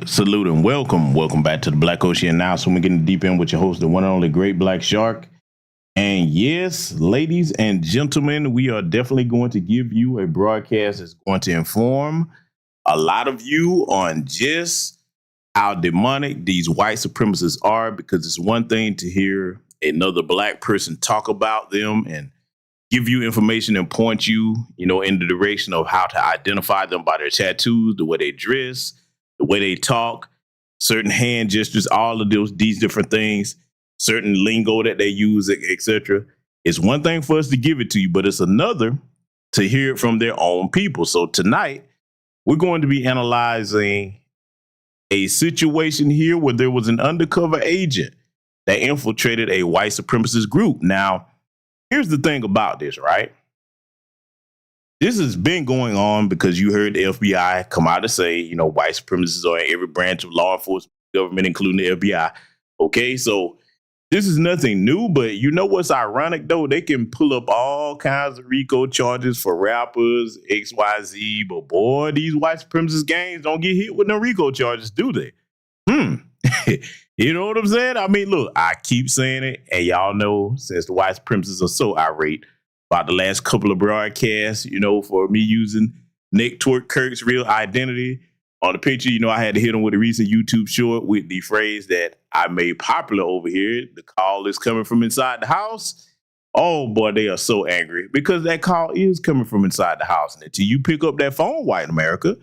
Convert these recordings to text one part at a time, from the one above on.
Salute, and welcome back to the Black Ocean Now. So we're getting deep in with your host, the one and only Great Black Shark. And yes, ladies and gentlemen, we are definitely going to give you a broadcast that's going to inform a lot of you on just how demonic these white supremacists are, because it's one thing to hear another black person talk about them and give you information and point you, in the direction of how to identify them by their tattoos, the way they dress, the way they talk. certain hand gestures, all of these different things, certain lingo that they use, etc. It's one thing for us to give it to you, but it's another to hear it from their own people. So tonight, we're going to be analyzing a situation here where there was an undercover agent that infiltrated a white supremacist group. Now, here's the thing about this, right? This has been going on because you heard the FBI come out to say, you know, white supremacists are in every branch of law enforcement government, including the FBI. Okay, so this is nothing new, but you know what's ironic, though? They can pull up all kinds of RICO charges for rappers, XYZ, but boy, these white supremacist gangs don't get hit with no RICO charges, do they? You know what I'm saying? I mean, look, I keep saying it, and y'all know since the white supremacists are so irate about the last couple of broadcasts, you know, for me using Nick Twerk Kirk's real identity on the picture, you know, I had to hit him with a recent YouTube short with the phrase that I made popular over here. The call is coming from inside the house. Oh boy, they are so angry because that call is coming from inside the house. And until you pick up that phone, white America,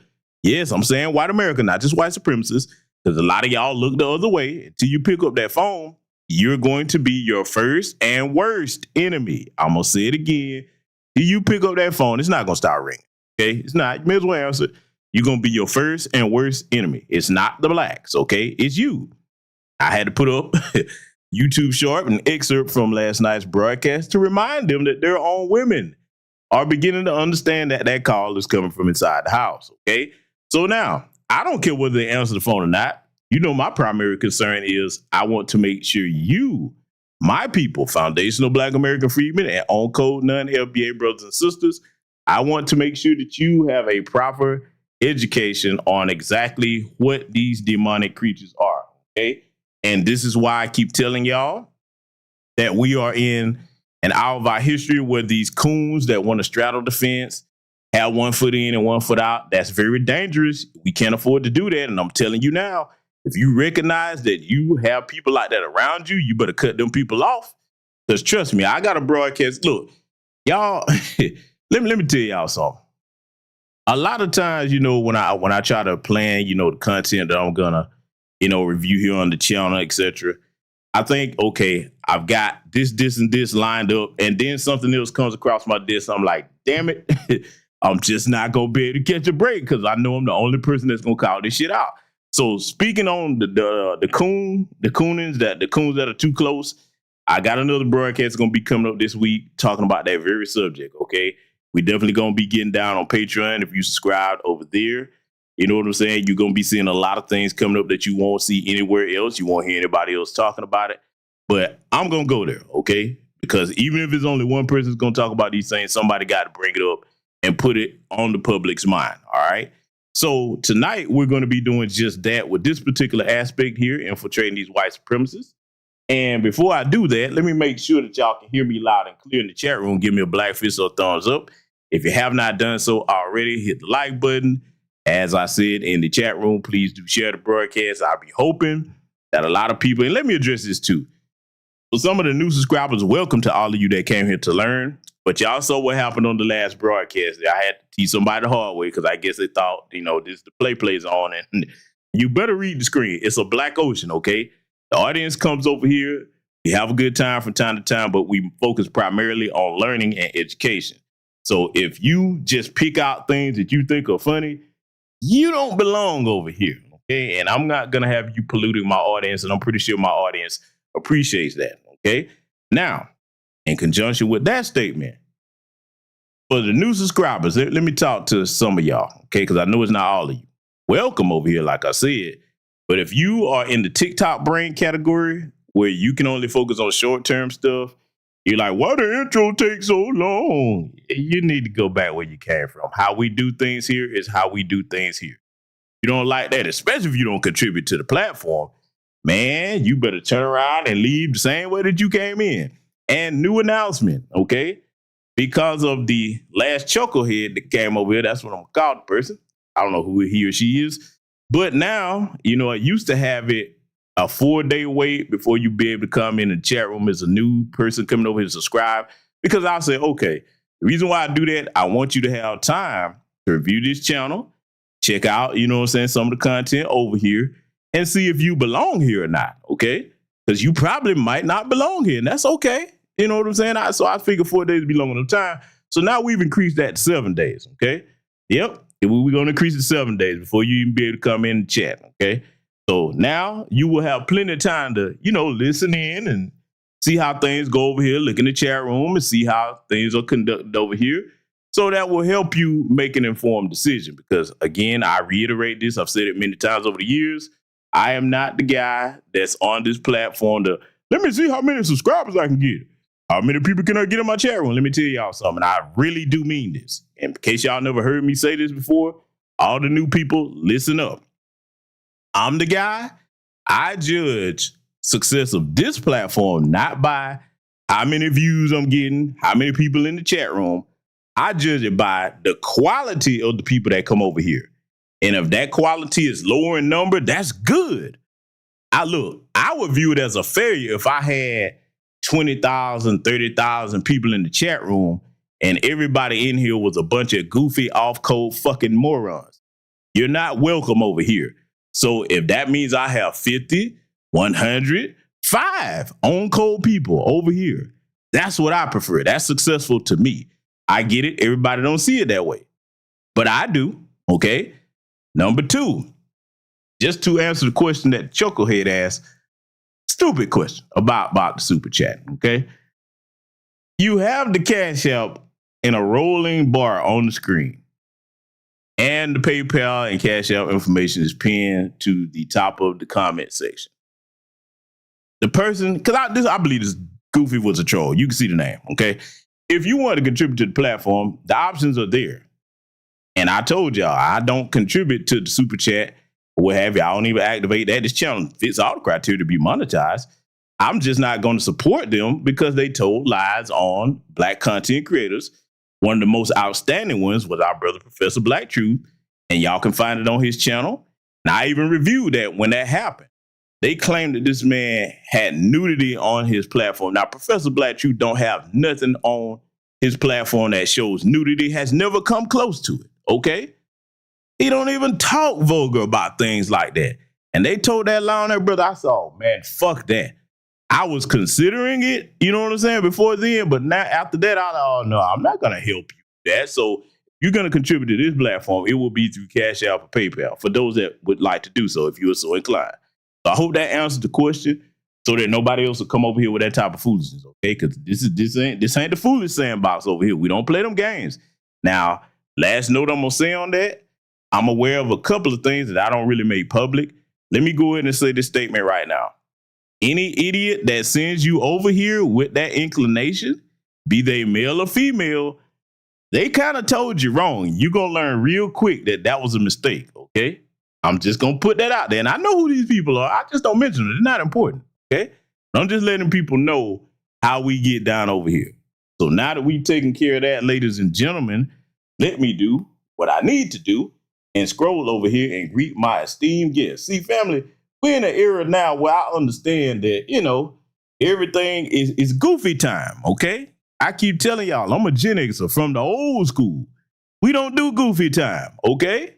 yes, I'm saying white America, not just white supremacists, because a lot of y'all look the other way. Until you pick up that phone, you're going to be your first and worst enemy. I'm going to say it again. Till you pick up that phone, it's not going to start ringing. Okay? It's not. You may as well answer. You're going to be your first and worst enemy. It's not the blacks, okay? It's you. I had to put up YouTube short, an excerpt from last night's broadcast to remind them that their own women are beginning to understand that that call is coming from inside the house, okay? So now, I don't care whether they answer the phone or not. You know, my primary concern is I want to make sure you, my people, foundational Black American freedmen and on code none FBA brothers and sisters, I want to make sure that you have a proper education on exactly what these demonic creatures are, okay? And this is why I keep telling y'all that we are in an hour of our history where these coons that want to straddle the fence have one foot in and one foot out. That's very dangerous. We can't afford to do that. And I'm telling you now, if you recognize that you have people like that around you, you better cut them people off. Because trust me, I got a broadcast. Look, y'all, let me tell y'all something. A lot of times, you know, when I try to plan, you know, the content that I'm gonna, you know, review here on the channel, etc., I think, okay, I've got this, and this lined up, and then something else comes across my desk. I'm like, damn it, I'm just not gonna be able to catch a break because I know I'm the only person that's gonna call this shit out. So speaking on the coons that are too close, I got another broadcast gonna be coming up this week talking about that very subject. Okay. We definitely going to be getting down on Patreon. If you subscribe over there, you know what I'm saying? You're going to be seeing a lot of things coming up that you won't see anywhere else. You won't hear anybody else talking about it. But I'm going to go there, okay? Because even if it's only one person who's going to talk about these things, somebody got to bring it up and put it on the public's mind, all right? So tonight, we're going to be doing just that with this particular aspect here, infiltrating these white supremacists. And before I do that, let me make sure that y'all can hear me loud and clear in the chat room. Give me a black fist or a thumbs up. If you have not done so already, hit the like button. As I said in the chat room, please do share the broadcast. I'll be hoping that a lot of people, and let me address this too. For some of the new subscribers, welcome to all of you that came here to learn. But y'all saw what happened on the last broadcast. I had to teach somebody the hard way because I guess they thought, you know, this the play's on. And you better read the screen. It's a black ocean, okay? The audience comes over here. We have a good time from time to time, but we focus primarily on learning and education. So if you just pick out things that you think are funny, you don't belong over here, okay? And I'm not going to have you polluting my audience, and I'm pretty sure my audience appreciates that, okay? Now, in conjunction with that statement, for the new subscribers, let me talk to some of y'all, okay? Because I know it's not all of you. Welcome over here, like I said. But if you are in the TikTok brain category where you can only focus on short-term stuff, you're like, why the intro take so long? You need to go back where you came from. How we do things here is how we do things here. You don't like that, especially if you don't contribute to the platform, man, you better turn around and leave the same way that you came in. And new announcement, okay? Because of the last chucklehead that came over here, that's what I'm gonna call the person. I don't know who he or she is. But now, you know, I used to have it a 4-day wait before you be able to come in the chat room as a new person coming over here to subscribe. Because I'll say, okay, the reason why I do that, I want you to have time to review this channel, check out, you know what I'm saying, some of the content over here. and see if you belong here or not, okay? Because you probably might not belong here, and that's okay. You know what I'm saying? So I figured 4 days would be long enough time. So now we've increased that to 7 days, okay? Yep, we're going to increase it to 7 days before you even be able to come in and chat, okay? So now you will have plenty of time to, listen in and see how things go over here, look in the chat room and see how things are conducted over here. So that will help you make an informed decision because, again, I reiterate this. I've said it many times over the years. I am not the guy that's on this platform to, let me see how many subscribers I can get. How many people can I get in my chat room? Let me tell y'all something. I really do mean this. In case y'all never heard me say this before, all the new people, listen up. I'm the guy. I judge success of this platform not by how many views I'm getting, how many people in the chat room. I judge it by the quality of the people that come over here. And if that quality is lower in number, that's good. I would view it as a failure if I had 20,000, 30,000 people in the chat room and everybody in here was a bunch of goofy off-code fucking morons. You're not welcome over here. So if that means I have 50, 100, 5 on-code people over here, that's what I prefer. That's successful to me. I get it. Everybody don't see it that way. But I do. Okay. Number 2, just to answer the question that Chucklehead asked, stupid question about the super chat. Okay. You have the Cash App in a rolling bar on the screen. And the PayPal and Cash App information is pinned to the top of the comment section. The person, because I believe this Goofy was a troll. You can see the name. Okay. If you want to contribute to the platform, the options are there. And I told y'all, I don't contribute to the super chat or what have you. I don't even activate that. This channel fits all the criteria to be monetized. I'm just not going to support them because they told lies on Black content creators. One of the most outstanding ones was our brother, Professor Black Truth. And y'all can find it on his channel. And I even reviewed that when that happened. They claimed that this man had nudity on his platform. Now, Professor Black Truth don't have nothing on his platform that shows nudity, has never come close to it, okay? He don't even talk vulgar about things like that. And they told that lie on there, brother. I said, oh, man, fuck that. I was considering it, you know what I'm saying, before then, but now after that, oh, no, I'm not going to help you with that. So if you're going to contribute to this platform, it will be through Cash App or PayPal for those that would like to do so if you are so inclined. So I hope that answers the question so that nobody else will come over here with that type of foolishness, okay? Because this ain't the foolish sandbox over here. We don't play them games. Now, last note I'm going to say on that, I'm aware of a couple of things that I don't really make public. Let me go ahead and say this statement right now. Any idiot that sends you over here with that inclination, be they male or female, they kind of told you wrong. You're going to learn real quick that that was a mistake, okay? I'm just going to put that out there. And I know who these people are. I just don't mention them. They're not important, okay? I'm just letting people know how we get down over here. So now that we've taken care of that, ladies and gentlemen, let me do what I need to do and scroll over here and greet my esteemed guests. See, family, we're in an era now where I understand that, everything is goofy time, okay? I keep telling y'all, I'm a Gen Xer from the old school. We don't do goofy time, okay?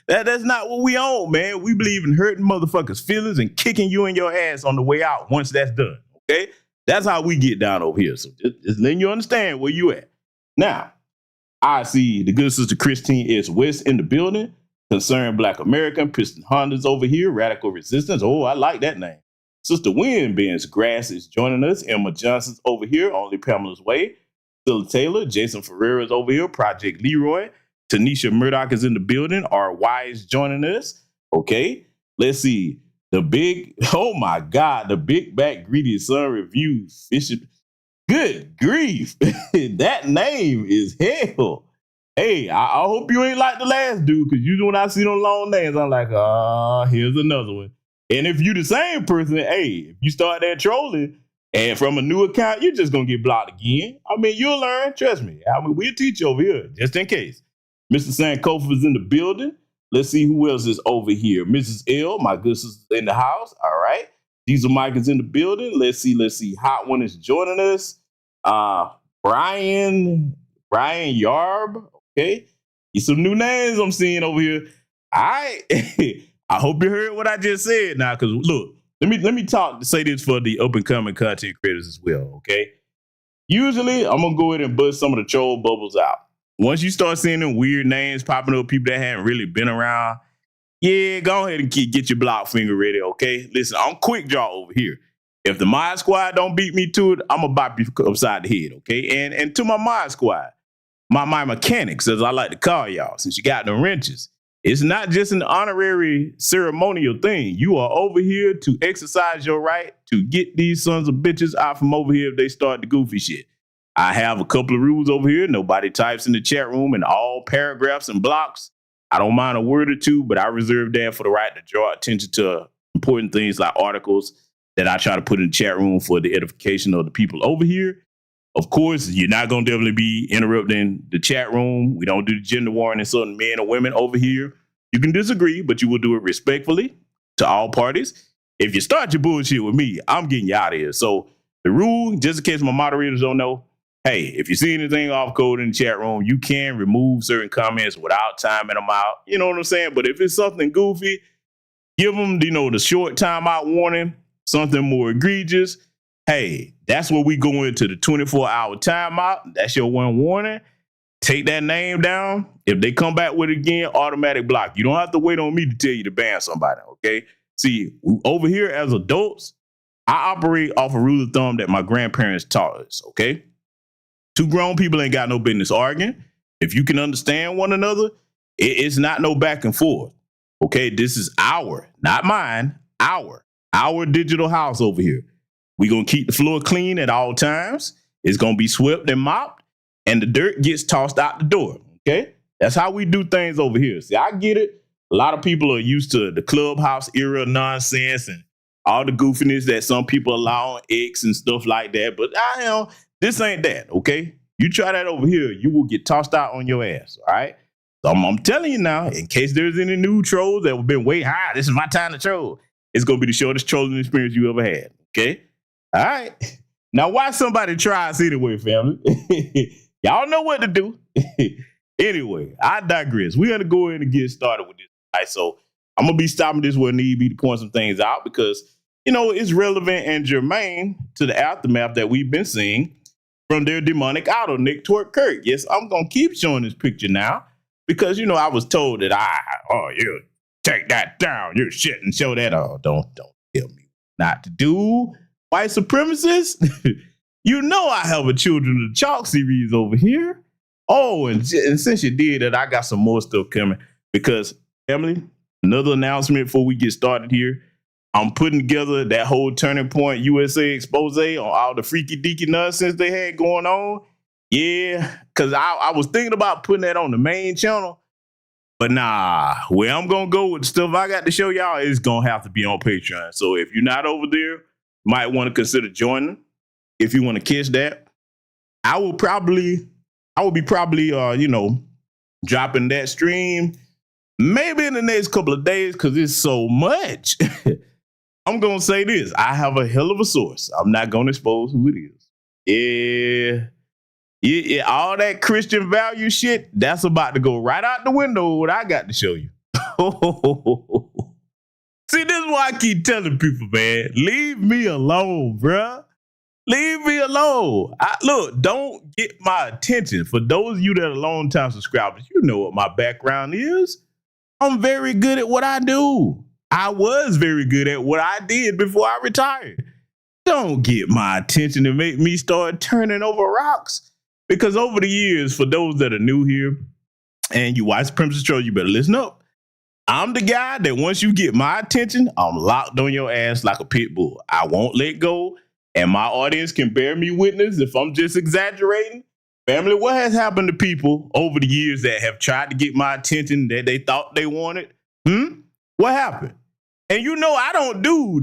That's not what we own, man. We believe in hurting motherfuckers' feelings and kicking you in your ass on the way out once that's done, okay? That's how we get down over here. So just letting you understand where you at. Now, I see the good sister Christine S. West in the building. Concerned Black American, Piston Honda's over here, Radical Resistance. Oh, I like that name. Sister Wynn Ben's Grass is joining us. Emma Johnson's over here, Only Pamela's Way. Phil Taylor, Jason Ferreira's over here, Project Leroy. Tanisha Murdoch is in the building. R.Y. is joining us. Okay, let's see. The big back greedy son review. Good grief. That name is hell. Hey, I hope you ain't like the last dude, because usually when I see them long names, I'm like, here's another one. And if you the same person, hey, if you start that trolling and from a new account, you're just going to get blocked again. I mean, you'll learn. Trust me. I mean, we'll teach you over here, just in case. Mr. Sankofa is in the building. Let's see who else is over here. Mrs. L, my good sister, in the house. All right. Diesel Mike is in the building. Let's see. Hot One is joining us. Brian Yarb. Okay. Some new names I'm seeing over here. I I hope you heard what I just said now, because look, let me say this for the up and coming content creators as well, okay? Usually, I'm gonna go ahead and bust some of the troll bubbles out. Once you start seeing them weird names popping up, people that haven't really been around, yeah, go ahead and get your block finger ready, okay? Listen, I'm quick draw over here. If the mod squad don't beat me to it, I'm gonna bop you upside the head, okay? And to my mod squad, my mechanics, as I like to call y'all, since you got the wrenches, it's not just an honorary ceremonial thing. You are over here to exercise your right to get these sons of bitches out from over here if they start the goofy shit. I have a couple of rules over here. Nobody types in the chat room in all paragraphs and blocks. I don't mind a word or two, but I reserve that for the right to draw attention to important things like articles that I try to put in the chat room for the edification of the people over here. Of course, you're not going to definitely be interrupting the chat room. We don't do gender warring and certain men or women over here. You can disagree, but you will do it respectfully to all parties. If you start your bullshit with me, I'm getting you out of here. So the rule, just in case my moderators don't know, hey, if you see anything off code in the chat room, you can remove certain comments without timing them out. You know what I'm saying? But if it's something goofy, give them, the short timeout warning, something more egregious. Hey, that's where we go into the 24-hour timeout. That's your one warning. Take that name down. If they come back with it again, automatic block. You don't have to wait on me to tell you to ban somebody, okay? See, over here as adults, I operate off a rule of thumb that my grandparents taught us, okay? Two grown people ain't got no business arguing. If you can understand one another, it's not no back and forth, okay? This is not mine, our digital house over here. We're going to keep the floor clean at all times. It's going to be swept and mopped, and the dirt gets tossed out the door, okay? That's how we do things over here. See, I get it. A lot of people are used to the clubhouse era nonsense and all the goofiness that some people allow on X and stuff like that, but this ain't that, okay? You try that over here, you will get tossed out on your ass, all right? So I'm telling you now, in case there's any new trolls that have been waiting, this is my time to troll. It's going to be the shortest trolling experience you ever had, okay? All right. Now, why somebody try us anyway, family? Y'all know what to do. Anyway, I digress. We're going to go ahead and get started with this. All right, so I'm going to be stopping this where need be to point some things out because, it's relevant and germane to the aftermath that we've been seeing from their demonic idol, Nick Twerk Kirk. Yes, I'm going to keep showing this picture now because, I was told that you take that down. You're shit and show that. Oh, don't tell me not to do. White supremacists, I have a Children of the Chalk series over here. Oh, and since you did that, I got some more stuff coming because, family, another announcement before we get started here. I'm putting together that whole Turning Point USA expose on all the freaky deaky nonsense they had going on. Yeah, because I was thinking about putting that on the main channel. But nah, where I'm going to go with the stuff I got to show y'all is going to have to be on Patreon. So if you're not over there, might want to consider joining if you want to catch that. I will be probably dropping that stream maybe in the next couple of days because it's so much. I'm going to say this. I have a hell of a source. I'm not going to expose who it is. Yeah, all that Christian value shit, that's about to go right out the window what I got to show you. See, this is why I keep telling people, man, leave me alone, bruh. Leave me alone. Look, don't get my attention. For those of you that are long-time subscribers, you know what my background is. I'm very good at what I do. I was very good at what I did before I retired. Don't get my attention and make me start turning over rocks. Because over the years, for those that are new here, and you white supremacist trolls, you better listen up. I'm the guy that once you get my attention, I'm locked on your ass like a pit bull. I won't let go, and my audience can bear me witness if I'm just exaggerating. Family, what has happened to people over the years that have tried to get my attention that they thought they wanted? What happened? And I don't do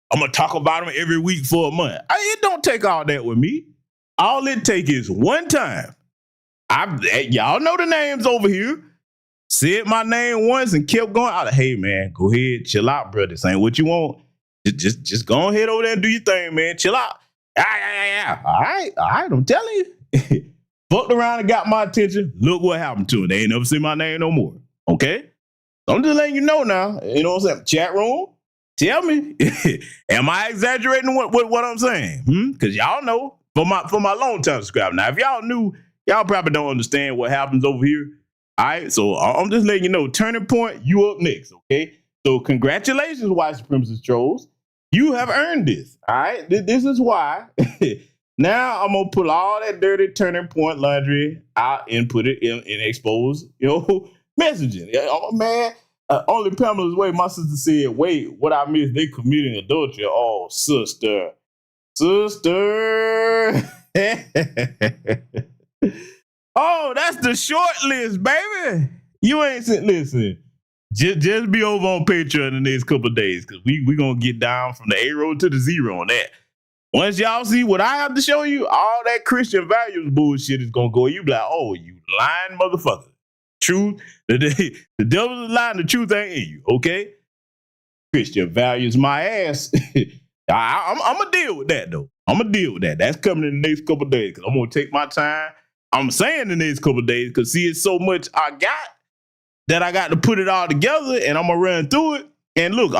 I'm going to talk about them every week for a month. It don't take all that with me. All it takes is one time. Y'all know the names over here. Said my name once and kept going. I was like, hey, man, go ahead, chill out, bro. This ain't what you want. Just go ahead over there and do your thing, man. Chill out. Yeah. All right, I'm telling you. Fucked around and got my attention. Look what happened to it. They ain't never seen my name no more. Okay? I'm just letting you know now. You know what I'm saying? Chat room, tell me, am I exaggerating what I'm saying? Because y'all know for my long time subscriber. Now, if y'all knew, y'all probably don't understand what happens over here. All right, so I'm just letting you know. Turning Point, you up next, okay? So congratulations, white supremacist trolls. You have earned this. All right, this is why. Now I'm gonna pull all that dirty Turning Point laundry out and put it in expose, messaging. Oh man, only Pamela's way. My sister said, "Wait, what I missed? They committing adultery." Oh, sister. Oh, that's the short list, baby. You ain't listen. Just be over on Patreon in the next couple of days because we gonna get down from the A road to the zero on that. Once y'all see what I have to show you, all that Christian values bullshit is gonna go. You be like, oh, you lying motherfucker. Truth, the devil's lying, the truth ain't in you, okay? Christian values my ass. I'm gonna deal with that though. I'm gonna deal with that. That's coming in the next couple of days because I'm gonna take my time. I'm saying the next couple of days because see, it's so much I got that I got to put it all together and I'm gonna run through it. And look,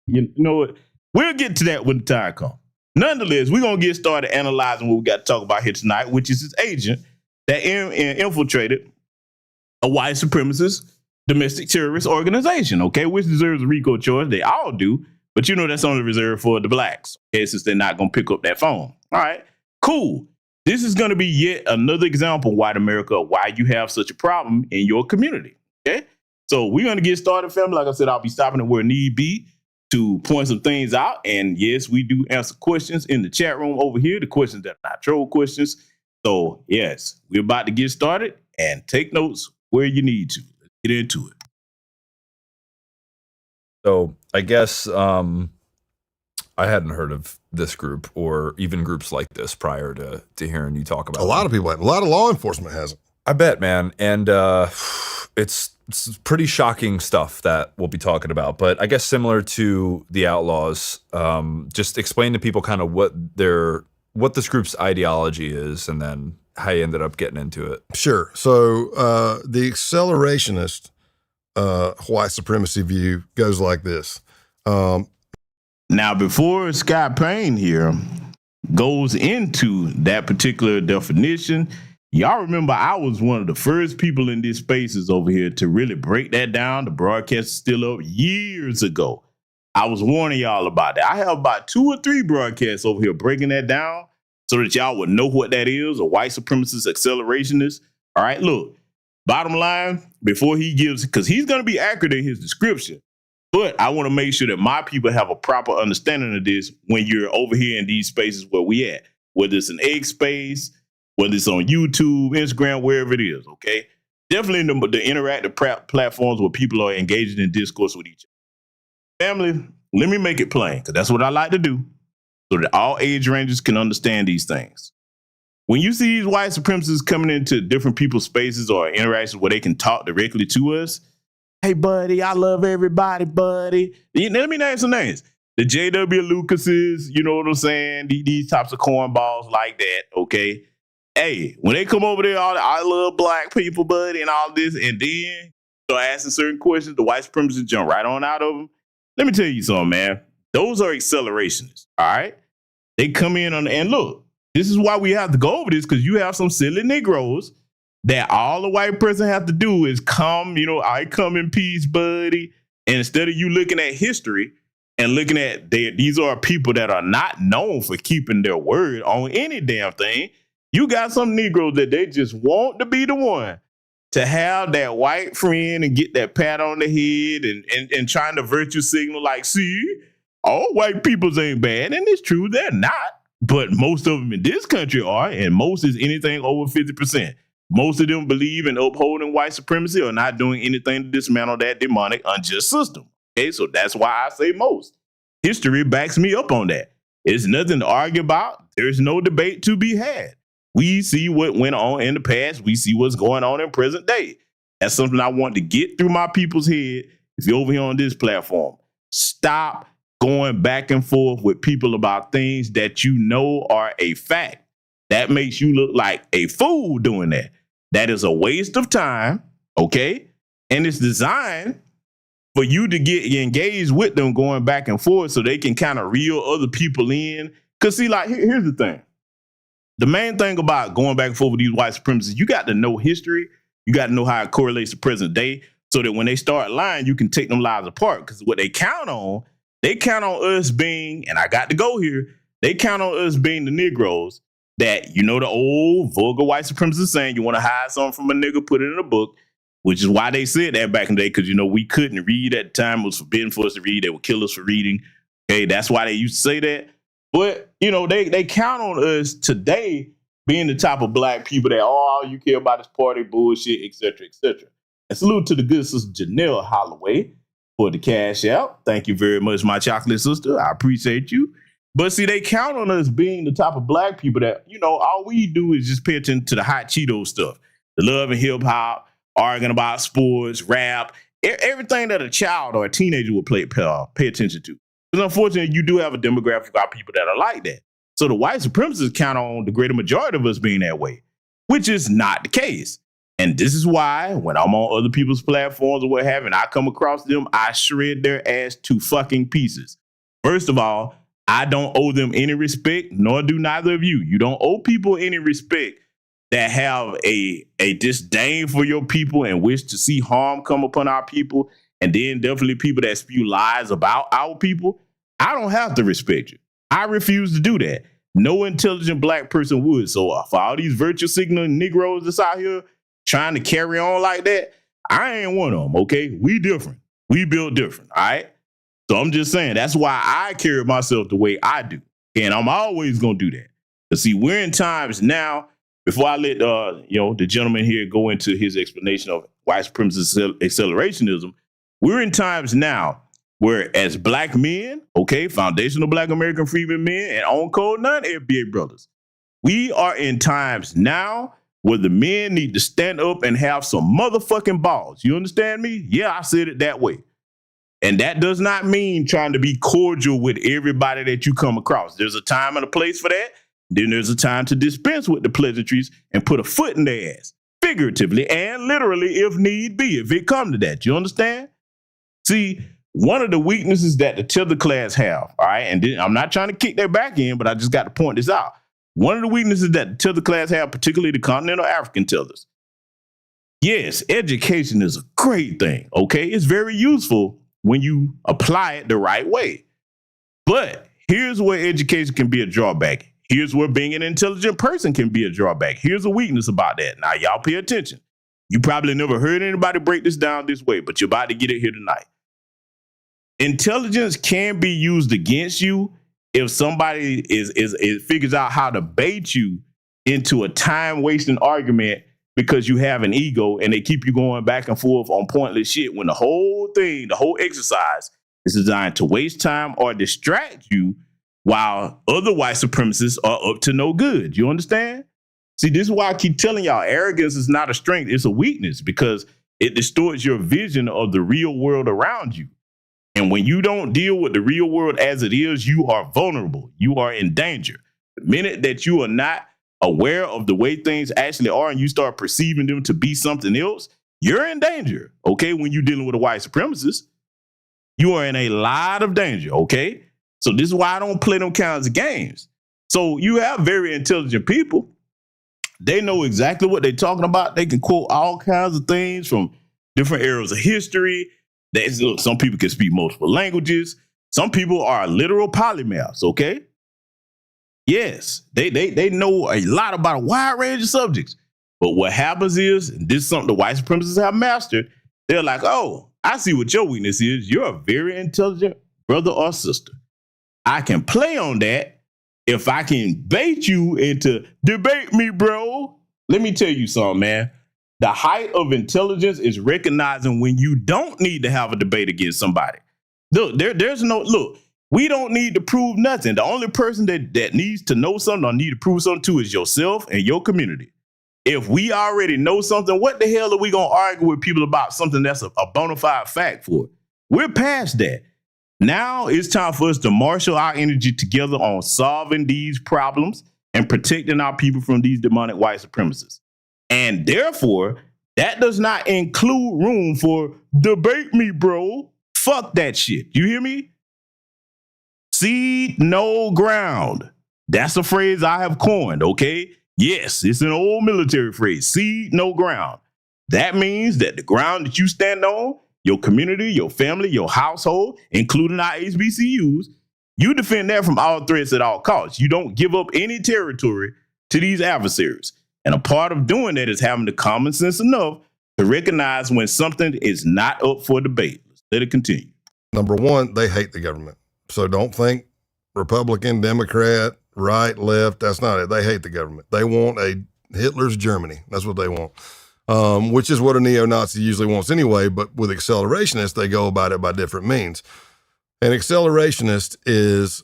you know what? We'll get to that when the time comes. Nonetheless, we're going to get started analyzing what we got to talk about here tonight, which is this agent that infiltrated a white supremacist domestic terrorist organization, okay, which deserves a RICO charge. They all do, but that's only reserved for the blacks, okay, since they're not going to pick up that phone. All right, cool. This is going to be yet another example, white America, why you have such a problem in your community, okay? So we're going to get started, family. Like I said, I'll be stopping at where need be to point some things out. And yes, we do answer questions in the chat room over here, the questions that are not troll questions. So yes, we're about to get started and take notes where you need to. Let's get into it. So I guess I hadn't heard of this group or even groups like this prior to hearing you talk about it. A lot of people have. A lot of law enforcement hasn't. I bet, man. And it's pretty shocking stuff that we'll be talking about. But I guess similar to the Outlaws, just explain to people kind of what this group's ideology is and then how you ended up getting into it. Sure. So the accelerationist white supremacy view goes like this. Now, before Scott Payne here goes into that particular definition, y'all remember I was one of the first people in these spaces over here to really break that down. The broadcast is still up years ago. I was warning y'all about that. I have about 2 or 3 broadcasts over here breaking that down so that y'all would know what that is, a white supremacist accelerationist. All right, look, bottom line, before he gives, because he's going to be accurate in his description, but I want to make sure that my people have a proper understanding of this when you're over here in these spaces where we at, whether it's an egg space, whether it's on YouTube, Instagram, wherever it is, okay? Definitely in the interactive platforms where people are engaging in discourse with each other. Family, let me make it plain, because that's what I like to do, so that all age ranges can understand these things. When you see these white supremacists coming into different people's spaces or interactions where they can talk directly to us, hey, buddy, I love everybody, buddy. Let me name some names. The J.W. Lucases, you know what I'm saying? These types of cornballs like that, okay? Hey, when they come over there, I love black people, buddy, and all this, and then start asking certain questions, the white supremacists jump right on out of them. Let me tell you something, man. Those are accelerationists, all right? They come in and look, this is why we have to go over this, because you have some silly Negroes that all the white person have to do is come, I come in peace, buddy. And instead of you looking at history and looking at these are people that are not known for keeping their word on any damn thing, you got some Negroes that they just want to be the one to have that white friend and get that pat on the head and trying to virtue signal like, see, all white peoples ain't bad. And it's true, they're not. But most of them in this country are, and most is anything over 50%. Most of them believe in upholding white supremacy or not doing anything to dismantle that demonic, unjust system. Okay, so that's why I say most. History backs me up on that. It's nothing to argue about. There's no debate to be had. We see what went on in the past. We see what's going on in present day. That's something I want to get through my people's head. If you're over here on this platform, stop going back and forth with people about things that you know are a fact. That makes you look like a fool doing that. That is a waste of time, okay? And it's designed for you to get engaged with them going back and forth so they can kind of reel other people in. Because see, like, here's the thing. The main thing about going back and forth with these white supremacists, you got to know history. You got to know how it correlates to present day so that when they start lying, you can take them lies apart. Because what they count on us being, and I got to go here, they count on us being the Negroes that, you know, the old vulgar white supremacist saying you want to hide something from a nigga, put it in a book, which is why they said that back in the day, because, you know, we couldn't read at the time. It was forbidden for us to read. They would kill us for reading. Okay, that's why they used to say that. But, you know, they count on us today being the type of black people that, all you care about is party bullshit, et cetera, et cetera. And salute to the good sister Janelle Holloway for the cash out. Thank you very much, my chocolate sister. I appreciate you. But see, they count on us being the type of black people that, you know, all we do is just pay attention to the hot Cheeto stuff, the love and hip hop, arguing about sports, rap, everything that a child or a teenager would pay attention to. Because unfortunately, you do have a demographic of people that are like that. So the white supremacists count on the greater majority of us being that way, which is not the case. And this is why when I'm on other people's platforms or what have you, and I come across them, I shred their ass to fucking pieces. First of all, I don't owe them any respect, nor do neither of you. You don't owe people any respect that have a disdain for your people and wish to see harm come upon our people. And then definitely people that spew lies about our people. I don't have to respect you. I refuse to do that. No intelligent black person would. So for all these virtue signaling Negroes that's out here trying to carry on like that, I ain't one of them, okay? We different. We built different, all right? So I'm just saying, that's why I carry myself the way I do. And I'm always going to do that. Because see, we're in times now, before I let the gentleman here go into his explanation of white supremacist accelerationism, we're in times now where as black men, okay, foundational black American freedmen men and on code 9 FBA brothers, we are in times now where the men need to stand up and have some motherfucking balls. You understand me? Yeah, I said it that way. And that does not mean trying to be cordial with everybody that you come across. There's a time and a place for that. Then there's a time to dispense with the pleasantries and put a foot in their ass, figuratively and literally if need be, if it come to that. You understand? See, one of the weaknesses that the tether class have, all right, and I'm not trying to kick their back in, but I just got to point this out. One of the weaknesses that the tether class have, particularly the continental African tethers, yes, education is a great thing, okay? It's very useful when you apply it the right way. But here's where education can be a drawback. Here's where being an intelligent person can be a drawback. Here's a weakness about that. Now, y'all pay attention. You probably never heard anybody break this down this way, but you're about to get it here tonight. Intelligence can be used against you if somebody figures out how to bait you into a time-wasting argument because you have an ego and they keep you going back and forth on pointless shit when the whole thing, the whole exercise is designed to waste time or distract you while other white supremacists are up to no good. You understand? See, this is why I keep telling y'all arrogance is not a strength, it's a weakness because it distorts your vision of the real world around you. And when you don't deal with the real world as it is, you are vulnerable. You are in danger. The minute that you are not aware of the way things actually are and you start perceiving them to be something else, you're in danger, okay? When you're dealing with a white supremacist, you are in a lot of danger, okay? So this is why I don't play them kinds of games. So you have very intelligent people. They know exactly what they're talking about. They can quote all kinds of things from different eras of history. Some people can speak multiple languages. Some people are literal polymaths, okay? Yes, they know a lot about a wide range of subjects. But what happens is, and this is something the white supremacists have mastered, they're like, oh, I see what your weakness is. You're a very intelligent brother or sister. I can play on that if I can bait you into debate me, bro. Let me tell you something, man. The height of intelligence is recognizing when you don't need to have a debate against somebody. Look, we don't need to prove nothing. The only person that needs to know something or need to prove something to is yourself and your community. If we already know something, what the hell are we going to argue with people about something that's a bona fide fact for? We're past that. Now it's time for us to marshal our energy together on solving these problems and protecting our people from these demonic white supremacists. And therefore, that does not include room for debate me, bro. Fuck that shit. You hear me? Seed, no ground. That's a phrase I have coined, okay? Yes, it's an old military phrase. Seed, no ground. That means that the ground that you stand on, your community, your family, your household, including our HBCUs, you defend that from all threats at all costs. You don't give up any territory to these adversaries. And a part of doing that is having the common sense enough to recognize when something is not up for debate. Let it continue. Number one, they hate the government. So don't think Republican, Democrat, right, left. That's not it. They hate the government. They want a Hitler's Germany. That's what they want, which is what a neo-Nazi usually wants anyway. But with accelerationists, they go about it by different means. An accelerationist is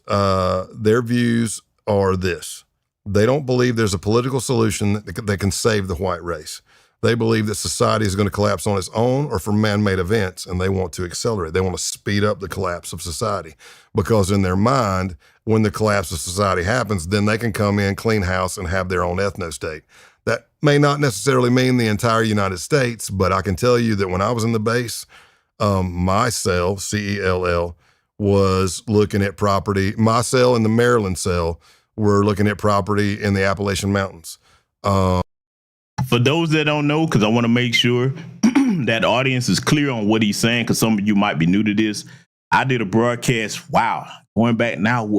their views are this. They don't believe there's a political solution that can save the white race. They believe that society is going to collapse on its own or from man-made events, and they want to accelerate. They want to speed up the collapse of society because in their mind, when the collapse of society happens, then they can come in, clean house, and have their own ethno-state. That may not necessarily mean the entire United States, but I can tell you that when I was in the base, my cell, CELL, was looking at property. My cell and the Maryland cell were looking at property in the Appalachian Mountains. For those that don't know, because I want to make sure that the audience is clear on what he's saying, because some of you might be new to this. I did a broadcast, going back now,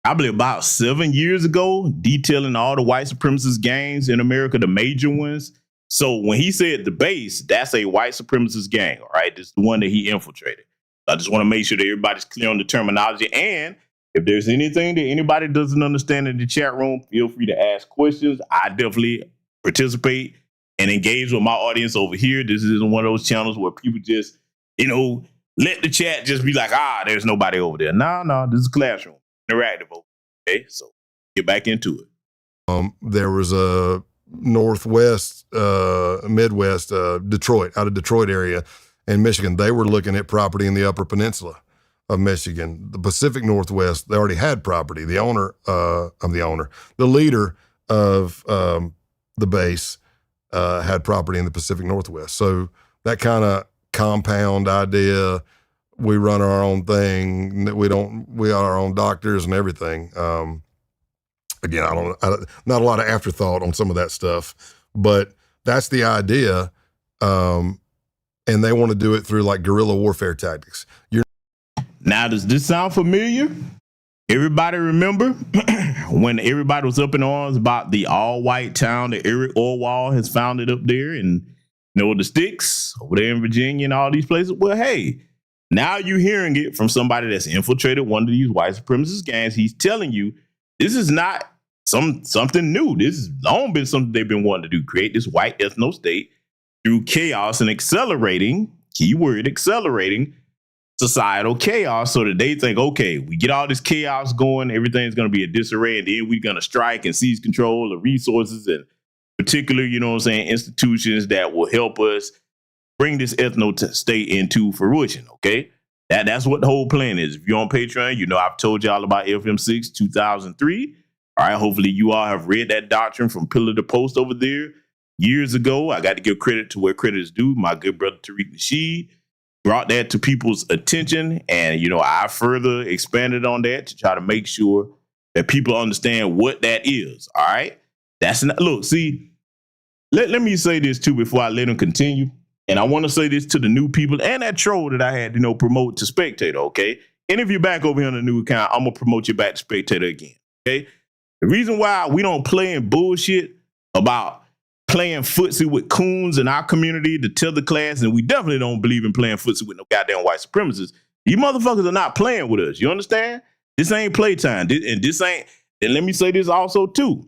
probably about 7 years ago, detailing all the white supremacist gangs in America, the major ones. So when he said the base, that's a white supremacist gang, all right? This is the one that he infiltrated. I just want to make sure that everybody's clear on the terminology. And if there's anything that anybody doesn't understand in the chat room, feel free to ask questions. I definitely participate and engage with my audience over here. This isn't one of those channels where people just, let the chat just be like, there's nobody over there. No, this is a classroom. Interactive. Okay, so get back into it. There was a Northwest, Midwest, Detroit, out of Detroit area in Michigan. They were looking at property in the Upper Peninsula of Michigan. The Pacific Northwest, they already had property. The leader of the base had property in the Pacific Northwest. So that kind of compound idea, we run our own thing. We are our own doctors and everything. Again, not a lot of afterthought on some of that stuff, but that's the idea. And they want to do it through like guerrilla warfare tactics. Now, does this sound familiar? Everybody remember when everybody was up in arms about the all-white town that Eric Orwell has founded up there and the sticks over there in Virginia and all these places? Well, hey, now you're hearing it from somebody that's infiltrated one of these white supremacist gangs. He's telling you this is not something new. This has long been something they've been wanting to do, create this white ethno-state through chaos and accelerating, keyword accelerating, societal chaos, so that they think, okay, we get all this chaos going, everything's going to be a disarray, and then we're going to strike and seize control of resources and particular, institutions that will help us bring this ethno-state into fruition, okay? That's what the whole plan is. If you're on Patreon, I've told y'all about FM6 2003. All right, hopefully you all have read that doctrine from pillar to post over there years ago. I got to give credit to where credit is due. My good brother Tariq Nasheed brought that to people's attention, and I further expanded on that to try to make sure that people understand what that is. All right, that's not, look. See, let me say this too before I let him continue, and I want to say this to the new people and that troll that I had promote to Spectator. Okay, and if you're back over here on the new account, I'm gonna promote you back to Spectator again. Okay, the reason why we don't play in bullshit about playing footsie with coons in our community to tell the class, and we definitely don't believe in playing footsie with no goddamn white supremacists. You motherfuckers are not playing with us. You understand? This ain't playtime. And let me say this also too.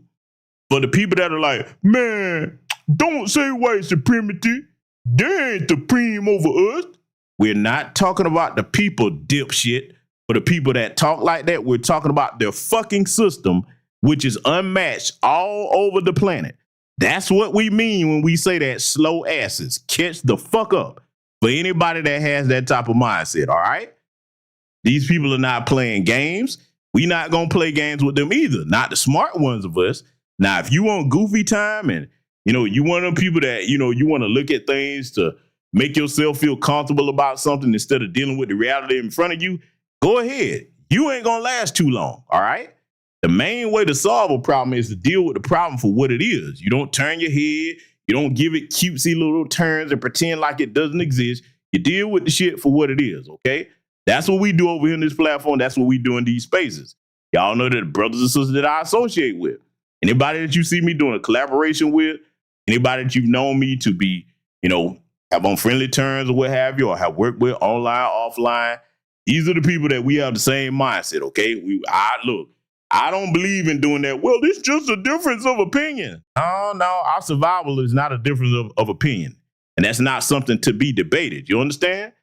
For the people that are like, man, don't say white supremacy. They ain't supreme over us. We're not talking about the people, dipshit. For the people that talk like that, we're talking about their fucking system, which is unmatched all over the planet. That's what we mean when we say that, slow asses. Catch the fuck up for anybody that has that type of mindset, all right? These people are not playing games. We not going to play games with them either, not the smart ones of us. Now, if you want goofy time and, you one of them people that, you want to look at things to make yourself feel comfortable about something instead of dealing with the reality in front of you, go ahead. You ain't gonna last too long, all right? The main way to solve a problem is to deal with the problem for what it is. You don't turn your head. You don't give it cutesy little turns and pretend like it doesn't exist. You deal with the shit for what it is, okay? That's what we do over here on this platform. That's what we do in these spaces. Y'all know that the brothers and sisters that I associate with, anybody that you see me doing a collaboration with, anybody that you've known me to be, have on friendly terms or what have you, or have worked with online, offline, these are the people that we have the same mindset, okay? I don't believe in doing that. Well, it's just a difference of opinion. No, our survival is not a difference of opinion. And that's not something to be debated. You understand?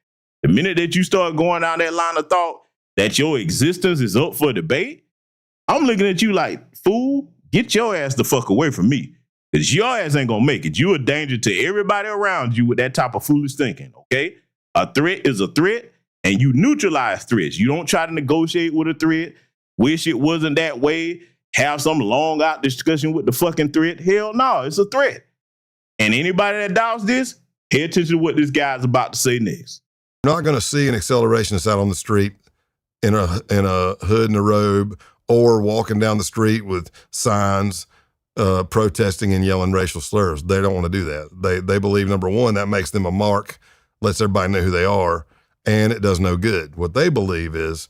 The minute that you start going down that line of thought that your existence is up for debate, I'm looking at you like, fool, get your ass the fuck away from me. Because your ass ain't gonna make it. You're a danger to everybody around you with that type of foolish thinking, okay? A threat is a threat, and you neutralize threats. You don't try to negotiate with a threat, wish it wasn't that way, have some long out discussion with the fucking threat. Hell no, it's a threat. And anybody that doubts this, pay attention to what this guy's about to say next. You're not gonna see an accelerationist out on the street in a hood and a robe, or walking down the street with signs protesting and yelling racial slurs. They don't want to do that. They believe, number one, that makes them a mark, lets everybody know who they are, and it does no good. What they believe is...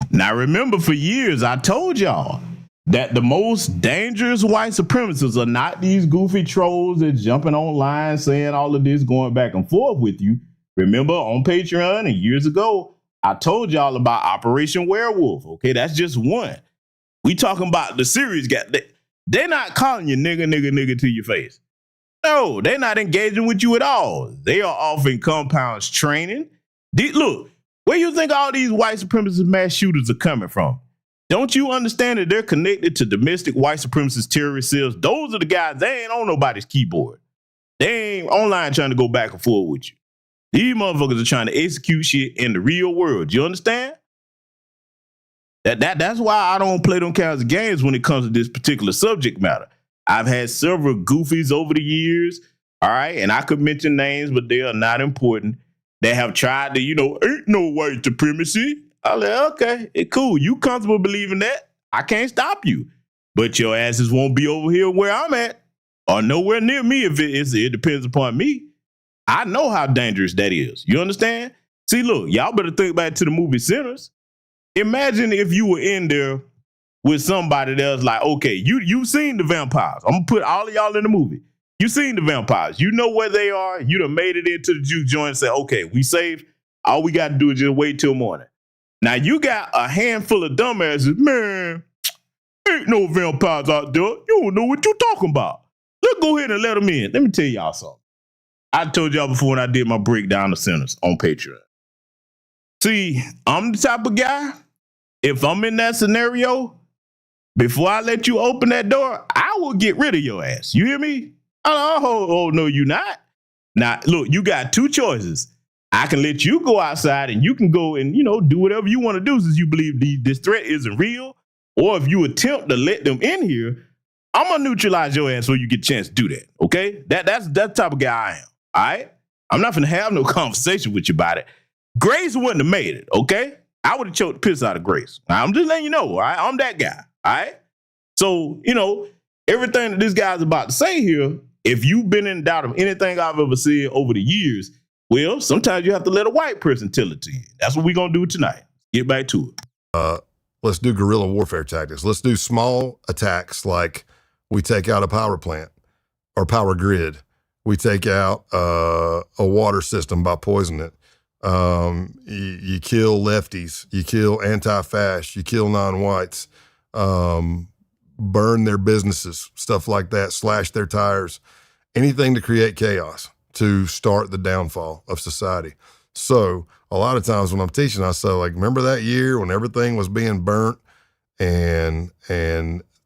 Now remember, for years, I told y'all that the most dangerous white supremacists are not these goofy trolls that jumping online saying all of this, going back and forth with you. Remember on Patreon and years ago, I told y'all about Operation Werewolf. Okay, that's just one. We talking about the serious guy. They're not calling you nigga to your face. No, they're not engaging with you at all. They are off in compounds training. Look, where you think all these white supremacist mass shooters are coming from? Don't you understand that they're connected to domestic white supremacist terrorist cells? Those are the guys, they ain't on nobody's keyboard. They ain't online trying to go back and forth with you. These motherfuckers are trying to execute shit in the real world. You understand? That's why I don't play them kinds of games when it comes to this particular subject matter. I've had several goofies over the years, all right, and I could mention names, but they are not important. They have tried to, ain't no white supremacy. I'm like, okay, it's cool. You comfortable believing that? I can't stop you. But your asses won't be over here where I'm at or nowhere near me if it depends upon me. I know how dangerous that is. You understand? See, look, y'all better think back to the movie Sinners. Imagine if you were in there with somebody that was like, okay, you've seen the vampires. I'm going to put all of y'all in the movie. You've seen the vampires. You know where they are. You done made it into the juke joint and said, okay, we safe. All we got to do is just wait till morning. Now, you got a handful of dumbasses. Man, ain't no vampires out there. You don't know what you're talking about. Let's go ahead and let them in. Let me tell y'all something. I told y'all before when I did my breakdown of Sinners on Patreon. See, I'm the type of guy, if I'm in that scenario, before I let you open that door, I will get rid of your ass. You hear me? Oh, no, you not. Now, look, you got two choices. I can let you go outside and you can go and, do whatever you want to do since you believe this threat isn't real. Or if you attempt to let them in here, I'm going to neutralize your ass so you get a chance to do that. Okay? That's the type of guy I am. All right? I'm not going to have no conversation with you about it. Grace wouldn't have made it. Okay? I would have choked the piss out of Grace. I'm just letting you know. All right? I'm that guy. All right? So, everything that this guy's about to say here, if you've been in doubt of anything I've ever said over the years, well, sometimes you have to let a white person tell it to you. That's what we're going to do tonight. Get back to it. Let's do guerrilla warfare tactics. Let's do small attacks like we take out a power plant or power grid. We take out a water system by poisoning it. You kill lefties. You kill anti-fascists. You kill non-whites. Burn their businesses, stuff like that. Slash their tires. Anything to create chaos, to start the downfall of society. So a lot of times when I'm teaching, I say, like, remember that year when everything was being burnt and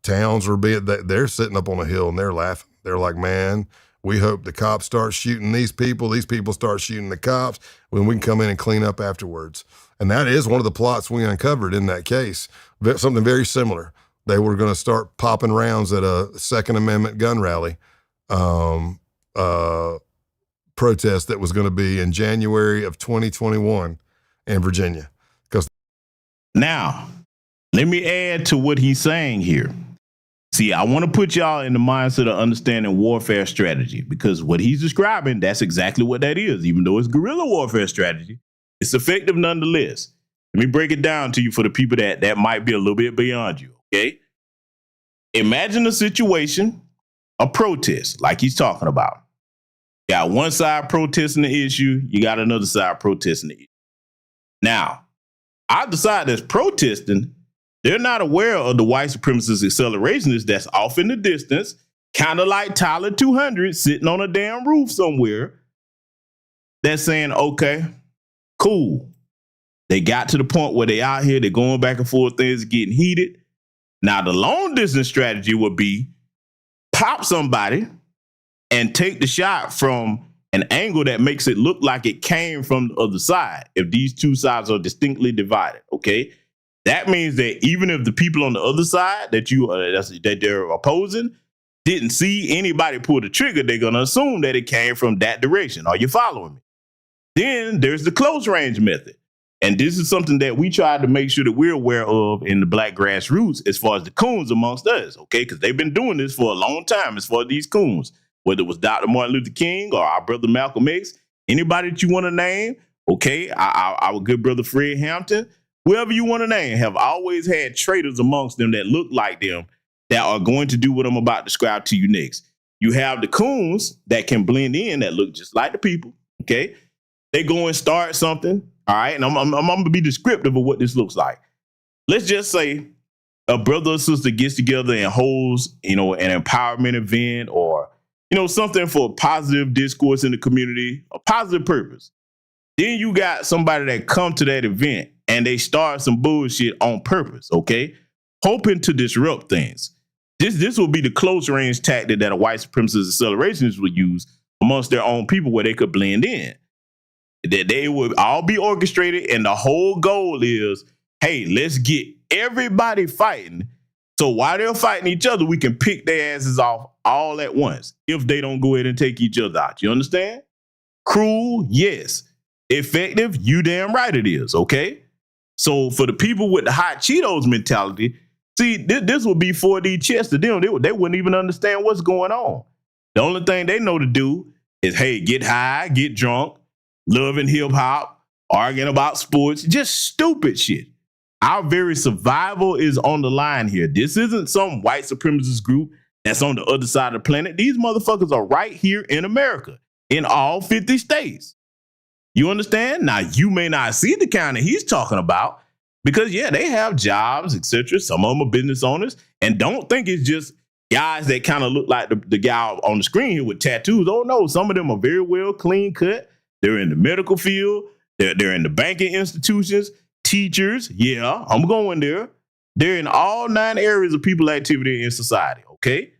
towns were they're sitting up on a hill and they're laughing. They're like, man, we hope the cops start shooting these people start shooting the cops, when we can come in and clean up afterwards. And that is one of the plots we uncovered in that case. Something very similar. They were going to start popping rounds at a Second Amendment gun rally, protest that was going to be in January of 2021 in Virginia. Now, let me add to what he's saying here. See, I want to put y'all in the mindset of understanding warfare strategy, because what he's describing, that's exactly what that is. Even though it's guerrilla warfare strategy, it's effective nonetheless. Let me break it down to you for the people that might be a little bit beyond you, okay? Imagine a situation, a protest, like he's talking about. You got one side protesting the issue, you got another side protesting the issue. Now, either side that's protesting, they're not aware of the white supremacist accelerationist that's off in the distance, kind of like Tyler 200 sitting on a damn roof somewhere. That's saying, okay, cool. They got to the point where they out here, they're going back and forth, things are getting heated. Now, the long distance strategy would be pop somebody and take the shot from an angle that makes it look like it came from the other side, if these two sides are distinctly divided, okay? That means that even if the people on the other side that they're opposing didn't see anybody pull the trigger, they're going to assume that it came from that direction. Are you following me? Then there's the close range method. And this is something that we try to make sure that we're aware of in the black grassroots as far as the coons amongst us, okay? Because they've been doing this for a long time as far as these coons, whether it was Dr. Martin Luther King or our brother Malcolm X, anybody that you want to name, okay? Our good brother Fred Hampton, whoever you want to name, have always had traitors amongst them that look like them that are going to do what I'm about to describe to you next. You have the coons that can blend in, that look just like the people, okay? They go and start something, all right? And I'm going to be descriptive of what this looks like. Let's just say a brother or sister gets together and holds, an empowerment event or, something for positive discourse in the community, a positive purpose. Then you got somebody that come to that event and they start some bullshit on purpose, okay? Hoping to disrupt things. This will be the close range tactic that a white supremacist accelerationist would use amongst their own people where they could blend in. That they would all be orchestrated, and the whole goal is, hey, let's get everybody fighting. So while they're fighting each other, we can pick their asses off all at once if they don't go ahead and take each other out. You understand? Cruel, yes. Effective, you damn right it is, okay? So for the people with the hot Cheetos mentality, see, this would be 4D chess to them. They wouldn't even understand what's going on. The only thing they know to do is, hey, get high, get drunk, loving hip hop, arguing about sports, just stupid shit. Our very survival is on the line here. This isn't some white supremacist group that's on the other side of the planet. These motherfuckers are right here in America, in all 50 states. You understand? Now, you may not see the kind that he's talking about because, yeah, they have jobs, etc. Some of them are business owners, and don't think it's just guys that kind of look like the guy on the screen here with tattoos. Oh, no, some of them are very well clean cut. They're in the medical field. They're in the banking institutions, teachers. Yeah, I'm going there. They're in all 9 areas of people activity in society, okay?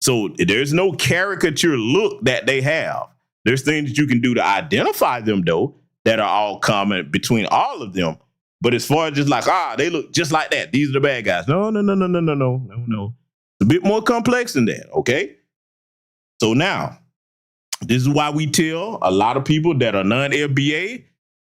So there's no caricature look that they have. There's things that you can do to identify them, though, that are all common between all of them. But as far as just like, they look just like that. These are the bad guys. No. It's a bit more complex than that, okay? So now, this is why we tell a lot of people that are non-FBA,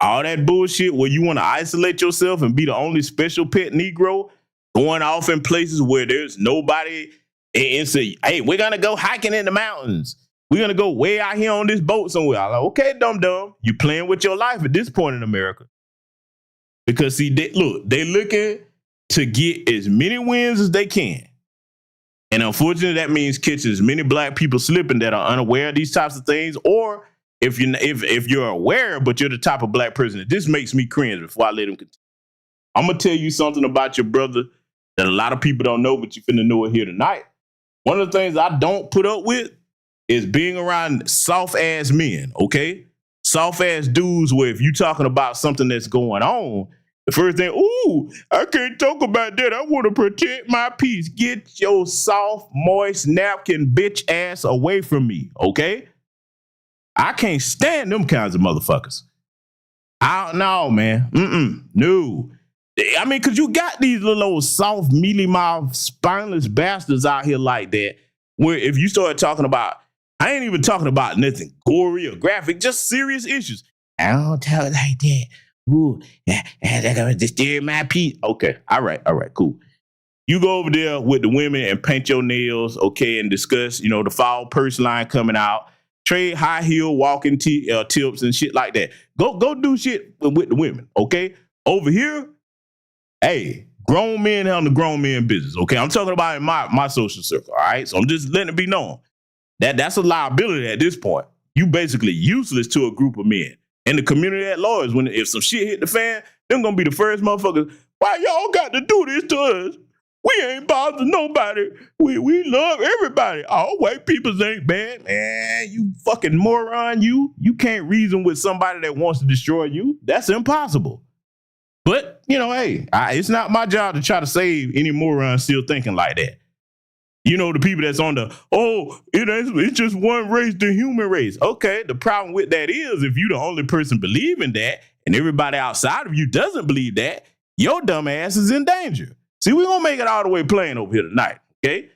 all that bullshit where you want to isolate yourself and be the only special pet Negro, going off in places where there's nobody, and say, hey, we're going to go hiking in the mountains. We're going to go way out here on this boat somewhere. I'm like, okay, dumb. You playing with your life at this point in America. Because, see, they're looking to get as many wins as they can. And unfortunately, that means catching as many black people slipping that are unaware of these types of things. Or if you're aware, but you're the type of black person that this makes me cringe before I let him continue. I'm going to tell you something about your brother that a lot of people don't know, but you're finna know it here tonight. One of the things I don't put up with is being around soft-ass men, okay? Soft-ass dudes where if you're talking about something that's going on, the first thing, ooh, I can't talk about that. I want to protect my peace. Get your soft, moist, napkin bitch ass away from me, okay? I can't stand them kinds of motherfuckers. I don't know, man. No. I mean, because you got these little old soft, mealy-mouthed, spineless bastards out here like that, where if you start talking about, I ain't even talking about nothing gory or graphic, just serious issues. I don't talk like that. Ooh, they're gonna disturb my peace. Okay, all right, cool. You go over there with the women and paint your nails, okay, and discuss, the foul purse line coming out. Trade high heel walking tips and shit like that. Go do shit with the women, okay? Over here, hey, grown men handle grown men business, okay? I'm talking about in my social circle, all right? So I'm just letting it be known. That's a liability at this point. You basically useless to a group of men. And the community at large, if some shit hit the fan, them gonna be the first motherfuckers. Why y'all got to do this to us? We ain't bothering nobody. We love everybody. All white people ain't bad. Man, you fucking moron, you. You can't reason with somebody that wants to destroy you. That's impossible. But, hey, it's not my job to try to save any morons still thinking like that. The people that's on it's just one race, the human race. Okay, the problem with that is if you the only person believing that and everybody outside of you doesn't believe that, your dumb ass is in danger. See, we're going to make it all the way plain over here tonight, okay?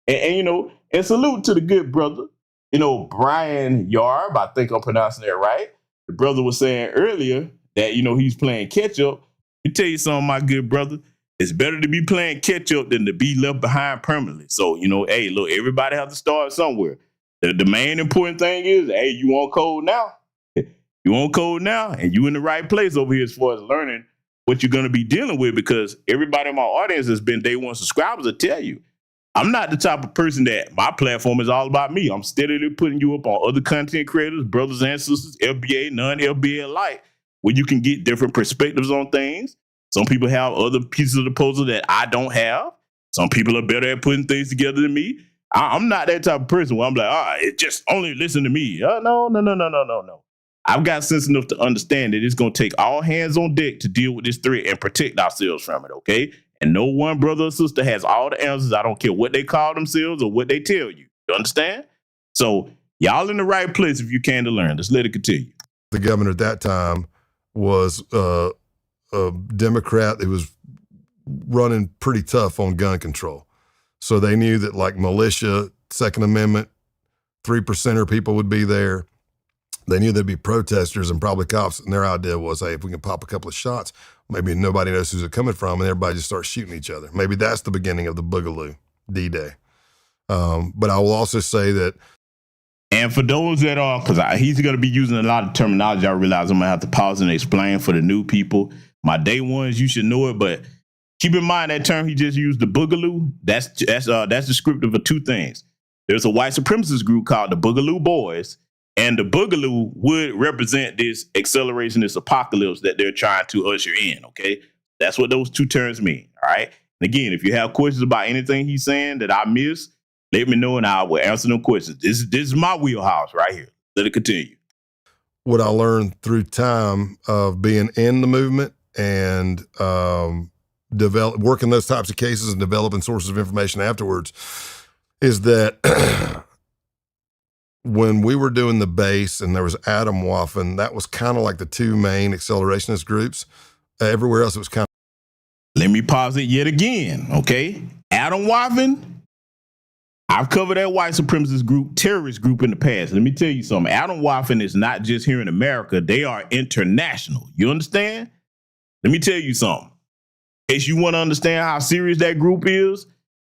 And salute to the good brother, Brian Yarb, I think I'm pronouncing that right. The brother was saying earlier that, he's playing catch up. Let me tell you something, my good brother. It's better to be playing catch up than to be left behind permanently. So, hey, look, everybody has to start somewhere. The main important thing is, hey, you on code now. You on code now, and you in the right place over here as far as learning what you're going to be dealing with, because everybody in my audience has been day one subscribers will tell you, I'm not the type of person that my platform is all about me. I'm steadily putting you up on other content creators, brothers and sisters, FBA, non-FBA alike, where you can get different perspectives on things. Some people have other pieces of the puzzle that I don't have. Some people are better at putting things together than me. I'm not that type of person where I'm like, it just only listen to me. No. I've got sense enough to understand that it's going to take all hands on deck to deal with this threat and protect ourselves from it, okay? And no one brother or sister has all the answers. I don't care what they call themselves or what they tell you. You understand? So y'all in the right place if you can to learn. Let's let it continue. The governor at that time was a Democrat that was running pretty tough on gun control. So they knew that like militia, Second Amendment, 3%er people would be there. They knew there'd be protesters and probably cops, and their idea was, hey, if we can pop a couple of shots, maybe nobody knows who's coming from, and everybody just starts shooting each other. Maybe that's the beginning of the Boogaloo, D-Day. But I will also say that. And for those that are, because he's going to be using a lot of terminology, I realize I'm going to have to pause and explain for the new people. My day ones, you should know it, but keep in mind that term he just used, the Boogaloo, that's descriptive of two things. There's a white supremacist group called the Boogaloo Boys, and the Boogaloo would represent this acceleration, this apocalypse that they're trying to usher in, okay? That's what those two terms mean, all right? And again, if you have questions about anything he's saying that I missed, let me know and I will answer them questions. This is my wheelhouse right here. Let it continue. What I learned through time of being in the movement and working those types of cases and developing sources of information afterwards is that when we were doing the base and there was Adam Waffen, that was kind of like the two main accelerationist groups. Everywhere else, it was kind of. Let me pause it yet again, okay? Adam Waffen, I've covered that white supremacist group, terrorist group in the past. Let me tell you something. Adam Waffen is not just here in America. They are international. You understand? Let me tell you something. In case you want to understand how serious that group is,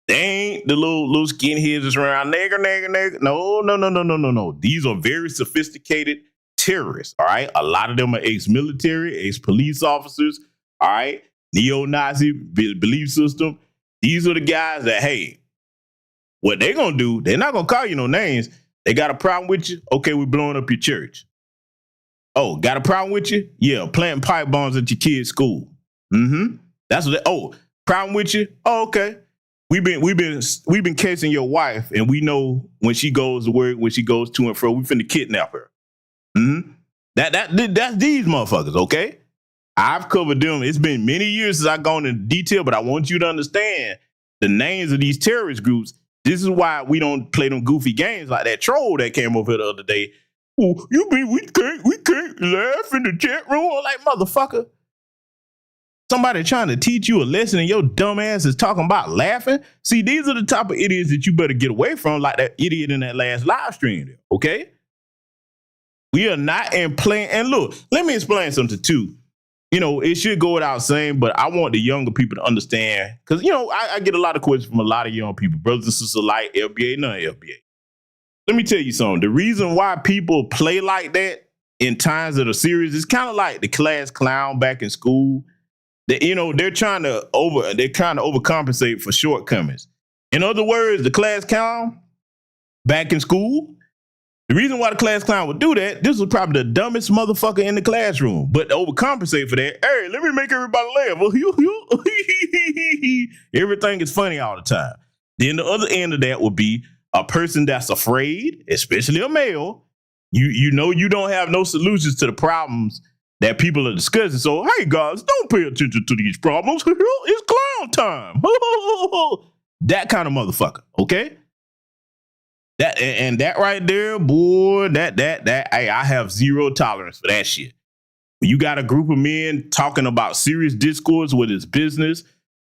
they ain't the little skinheads that's around nigger. No. These are very sophisticated terrorists, all right? A lot of them are ex-military, ex-police officers, all right? Neo-Nazi belief system. These are the guys that, hey, what they gonna do, they're not gonna call you no names. They got a problem with you? Okay, we're blowing up your church. Oh, got a problem with you? Yeah, planting pipe bombs at your kid's school. That's what problem with you? Oh, okay. We've been casing your wife, and we know when she goes to work, when she goes to and fro, we finna kidnap her. That's these motherfuckers, okay? I've covered them. It's been many years since I've gone into detail, but I want you to understand the names of these terrorist groups. This is why we don't play them goofy games like that troll that came over here the other day. Oh, you mean we can't laugh in the chat room? Like, motherfucker. Somebody trying to teach you a lesson and your dumb ass is talking about laughing. See, these are the type of idiots that you better get away from, like that idiot in that last live stream. Okay? We are not in playing. And look, let me explain something too. You know, it should go without saying, but I want the younger people to understand, because, you know, I get a lot of questions from a lot of young people, brothers and sisters alike, LBA, non-LBA. Let me tell you something. The reason why people play like that in times that are serious is kind of like the class clown back in school. That, you know, they're trying to overcompensate for shortcomings. In other words, the class clown back in school, the reason why the class clown would do that, this was probably the dumbest motherfucker in the classroom. But to overcompensate for that, hey, let me make everybody laugh. Everything is funny all the time. Then the other end of that would be a person that's afraid, especially a male. You know you don't have no solutions to the problems that people are discussing. So, hey, guys, don't pay attention to these problems. It's clown time. That kind of motherfucker, okay? That right there, boy, hey, I have zero tolerance for that shit. You got a group of men talking about serious discourse, whether it's business,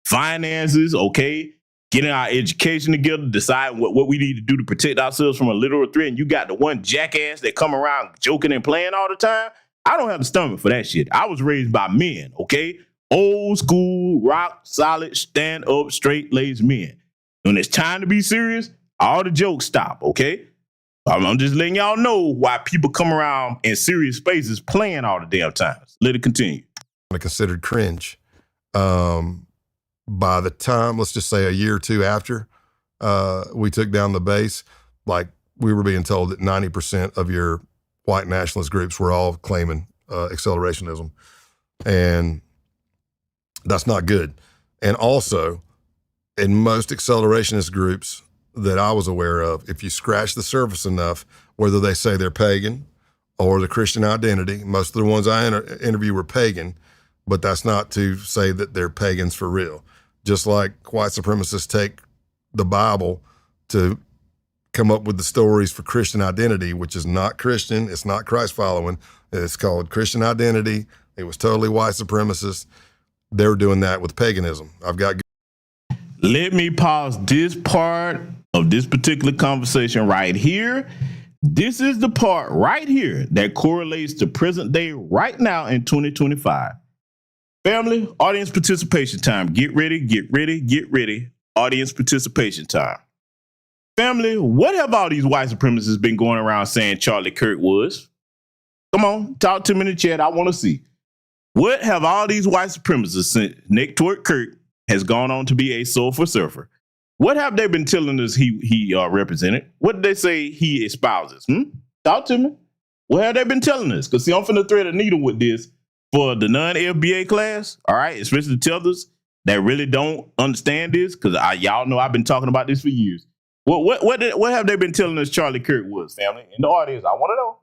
finances, okay, getting our education together, deciding what we need to do to protect ourselves from a literal threat, and you got the one jackass that come around joking and playing all the time. I don't have the stomach for that shit. I was raised by men, okay? Old school, rock solid, stand up, straight laced men. When it's time to be serious, all the jokes stop, okay? I'm just letting y'all know why people come around in serious spaces playing all the damn times. Let it continue. Considered cringe. By the time, let's just say a year or two after we took down the base, like we were being told that 90% of your white nationalist groups were all claiming accelerationism. And that's not good. And also, in most accelerationist groups that I was aware of, if you scratch the surface enough, whether they say they're pagan or the Christian identity, most of the ones I interview were pagan, but that's not to say that they're pagans for real. Just like white supremacists take the Bible to come up with the stories for Christian identity, which is not Christian, it's not Christ following, it's called Christian identity. It was totally white supremacist. They were doing that with paganism. Let me pause this part of this particular conversation right here. This is the part right here that correlates to present day right now in 2025. Family, audience participation time. Get ready, get ready, get ready. Audience participation time. Family, what have all these white supremacists been going around saying Charlie Kirk was? Come on, talk to me in the chat. I want to see. What have all these white supremacists since Nick Twerk Kirk has gone on to be a soulful surfer? What have they been telling us he represented? What did they say he espouses? Talk to me. What have they been telling us? Because see, I'm finna thread a needle with this for the non-FBA class, all right? Especially the tethers that really don't understand this, because y'all know I've been talking about this for years. What have they been telling us Charlie Kirk was, family? In the audience, I want to know.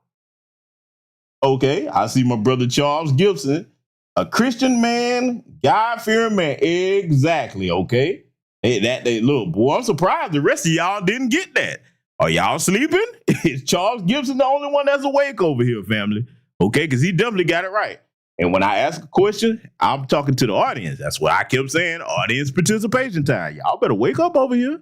Okay, I see my brother Charles Gibson, a Christian man, God-fearing man. Exactly, okay? Hey, look, boy, I'm surprised the rest of y'all didn't get that. Are y'all sleeping? Is Charles Gibson the only one that's awake over here, family? Okay, because he definitely got it right. And when I ask a question, I'm talking to the audience. That's what I kept saying, audience participation time. Y'all better wake up over here.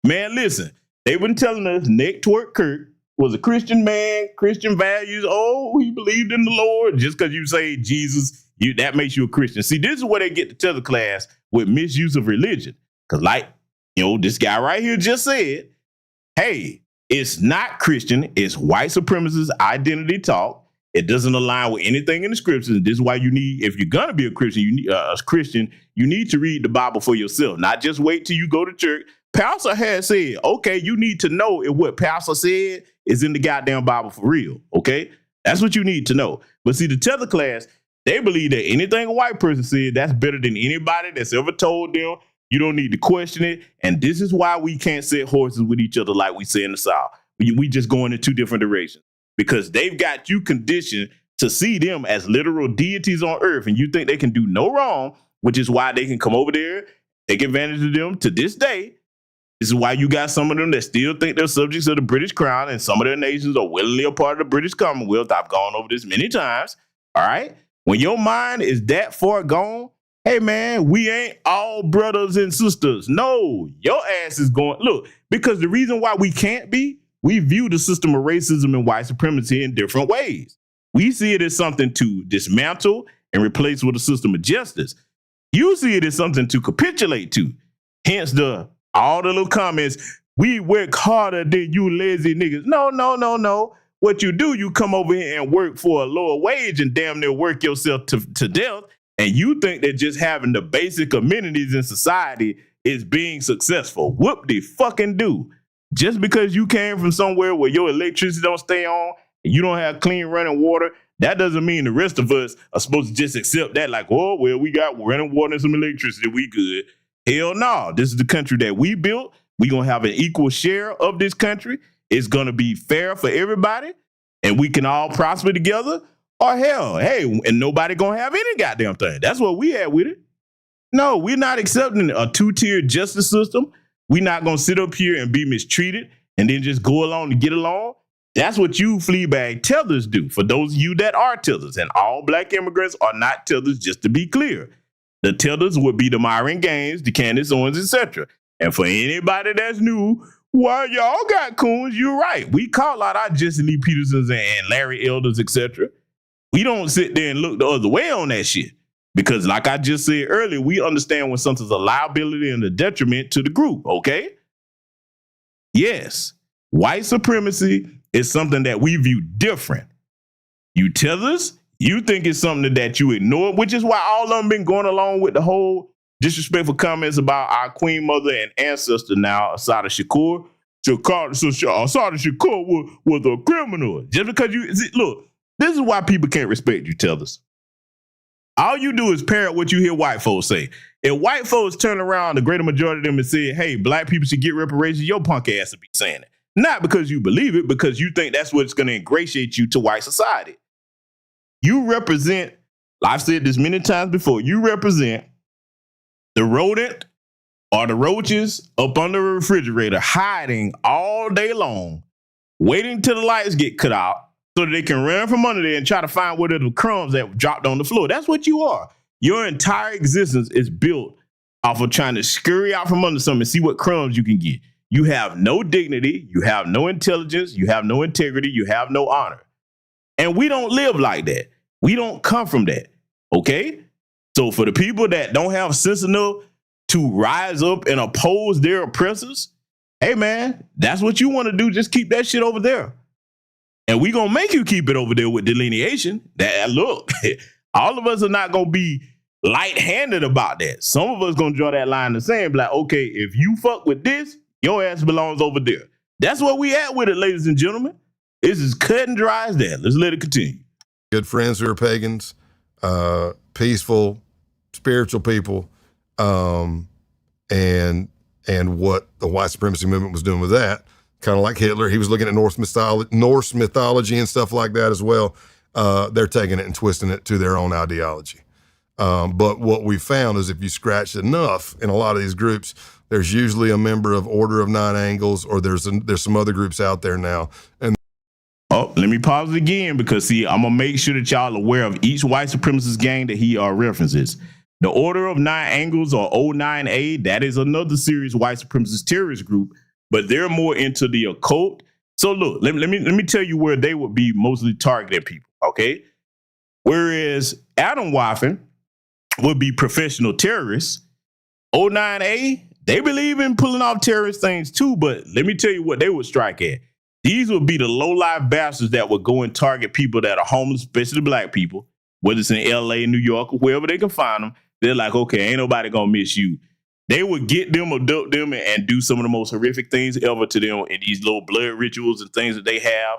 Man, listen, they've been telling us Nick Twerk Kirk was a Christian man, Christian values. Oh, he believed in the Lord. Just because you say Jesus, that makes you a Christian. See, this is where they get to tether class with misuse of religion. Because like, this guy right here just said, hey, it's not Christian. It's white supremacist identity talk. It doesn't align with anything in the scriptures. This is why you need, if you're going to be a Christian, you need to read the Bible for yourself, not just wait till you go to church. Pastor has said, okay, you need to know if what Pastor said is in the goddamn Bible for real, okay? That's what you need to know. But see, the tether class, they believe that anything a white person said, that's better than anybody that's ever told them. You don't need to question it. And this is why we can't set horses with each other like we say in the South. We just going in two different directions. Because they've got you conditioned to see them as literal deities on earth, and you think they can do no wrong, which is why they can come over there, take advantage of them to this day. This is why you got some of them that still think they're subjects of the British crown, and some of their nations are willingly a part of the British Commonwealth. I've gone over this many times, all right? When your mind is that far gone, hey man, we ain't all brothers and sisters. No, your ass is going, look, because the reason why we can't be, we view the system of racism and white supremacy in different ways. We see it as something to dismantle and replace with a system of justice. You see it as something to capitulate to. Hence all the little comments, we work harder than you lazy niggas. No. What you do, you come over here and work for a lower wage and damn near work yourself to death. And you think that just having the basic amenities in society is being successful. Whoop de fucking do. Just because you came from somewhere where your electricity don't stay on and you don't have clean running water, that doesn't mean the rest of us are supposed to just accept that like, oh, well, we got running water and some electricity, we good. Hell no. This is the country that we built. We going to have an equal share of this country. It's going to be fair for everybody, and we can all prosper together. Or hell, hey, and nobody going to have any goddamn thing. That's what we had with it. No, we're not accepting a two-tier justice system. We're not going to sit up here and be mistreated and then just go along to get along. That's what you Fleabag tethers do, for those of you that are tethers. And all black immigrants are not tethers, just to be clear. The tethers would be the Myron Gaines, the Candace Owens, etc. And for anybody that's new, why y'all got coons, you're right. We call out our Jesse Lee Petersons and Larry Elders, etc. We don't sit there and look the other way on that shit. Because like I just said earlier, we understand when something's a liability and a detriment to the group, okay? Yes, white supremacy is something that we view different. You tethers, you think it's something that you ignore, which is why all of them been going along with the whole disrespectful comments about our queen mother and ancestor now, Assata Shakur. Assata Shakur was a criminal. Just because look, this is why people can't respect you, tethers. All you do is parrot what you hear white folks say. If white folks turn around, the greater majority of them and say, hey, black people should get reparations, your punk ass would be saying it. Not because you believe it, because you think that's what's going to ingratiate you to white society. You represent, I've said this many times before, you represent the rodent or the roaches up under a refrigerator hiding all day long, waiting till the lights get cut out so that they can run from under there and try to find what are the crumbs that dropped on the floor. That's what you are. Your entire existence is built off of trying to scurry out from under something and see what crumbs you can get. You have no dignity, you have no intelligence, you have no integrity, you have no honor. And we don't live like that. We don't come from that, okay? So for the people that don't have sense enough to rise up and oppose their oppressors, hey man, that's what you want to do. Just keep that shit over there. And we gonna make you keep it over there with delineation. That look, all of us are not gonna be light-handed about that. Some of us gonna draw that line in the sand, like, okay, if you fuck with this, your ass belongs over there. That's what we at with it, ladies and gentlemen. It's as cut and dry as that. Let's let it continue. Good friends who are pagans, peaceful, spiritual people, and what the white supremacy movement was doing with that, kind of like Hitler. He was looking at Norse mythology and stuff like that as well. They're taking it and twisting it to their own ideology. But what we found is if you scratch enough in a lot of these groups, there's usually a member of Order of Nine Angles, or there's some other groups out there now. And let me pause it again, because see, I'm gonna make sure that y'all are aware of each white supremacist gang that he references. The Order of Nine Angles, or O9A, that is another serious white supremacist terrorist group, but they're more into the occult. So look, let me tell you where they would be mostly targeting people, okay? Whereas Adam Waffen would be professional terrorists, O9A, they believe in pulling off terrorist things too, but let me tell you what they would strike at. These would be the low-life bastards that would go and target people that are homeless, especially black people, whether it's in LA, New York, or wherever they can find them. They're like, okay, ain't nobody gonna miss you. They would get them, abduct them, and do some of the most horrific things ever to them in these little blood rituals and things that they have.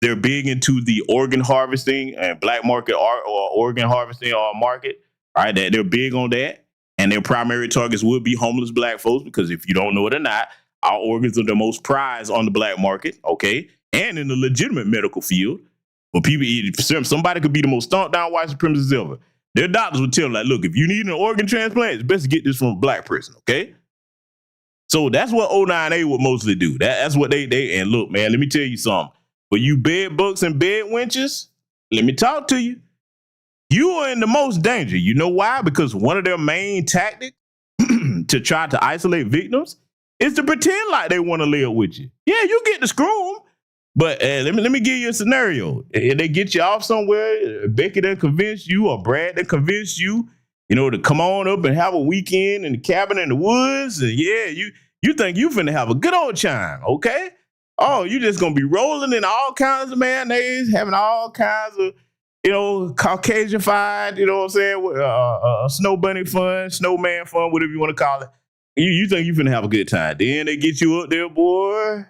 They're big into the organ harvesting and black market or organ harvesting market, right? That they're big on that. And their primary targets would be homeless black folks, because if you don't know it or not, our organs are the most prized on the black market, okay? And in the legitimate medical field, when people eat, somebody could be the most stomped down white supremacists ever. Their doctors would tell them, like, look, if you need an organ transplant, it's best to get this from a black person, okay? So that's what O9A would mostly do. That's what they and look, man, let me tell you something. For you bed bugs and bed wenches, let me talk to you. you are in the most danger. You know why? Because one of their main tactics to try to isolate victims is to pretend like they want to live with you. Yeah, you get to screw them. But let me give you a scenario. If they get you off somewhere, Becky done convince you or Brad done convince you, to come on up and have a weekend in the cabin in the woods. And yeah, you think you finna have a good old time, okay? Oh, you just gonna be rolling in all kinds of mayonnaise, having all kinds of, Caucasian-fied, you know what I'm saying? Snow bunny fun, snowman fun, whatever you want to call it. You think you finna have a good time. Then they get you up there, boy.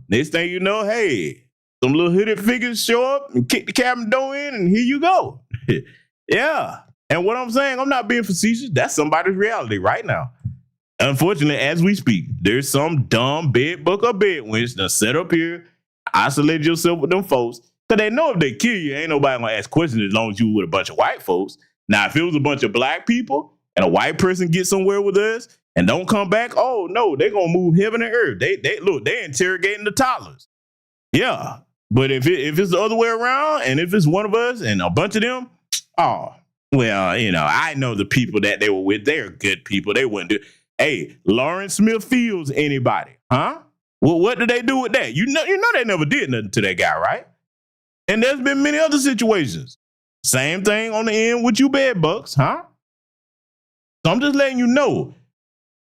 Next thing you know, hey, some little hooded figures show up and kick the cabin door in, and here you go. Yeah. And what I'm saying, I'm not being facetious. That's somebody's reality right now. Unfortunately, as we speak, there's some dumb bedbug or bedwench that set up here, isolate yourself with them folks, because they know if they kill you, ain't nobody going to ask questions as long as you with a bunch of white folks. Now, if it was a bunch of black people and a white person gets somewhere with us and don't come back, oh, no, they're going to move heaven and earth. They're interrogating the toddlers. Yeah. But if it's the other way around, and if it's one of us and a bunch of them, oh, well, I know the people that they were with. They're good people. They wouldn't do. Hey, Lawrence Smith Fields, anybody? Huh? Well, what did they do with that? You know they never did nothing to that guy, right? And there's been many other situations. Same thing on the end with you bedbugs, huh? So I'm just letting you know,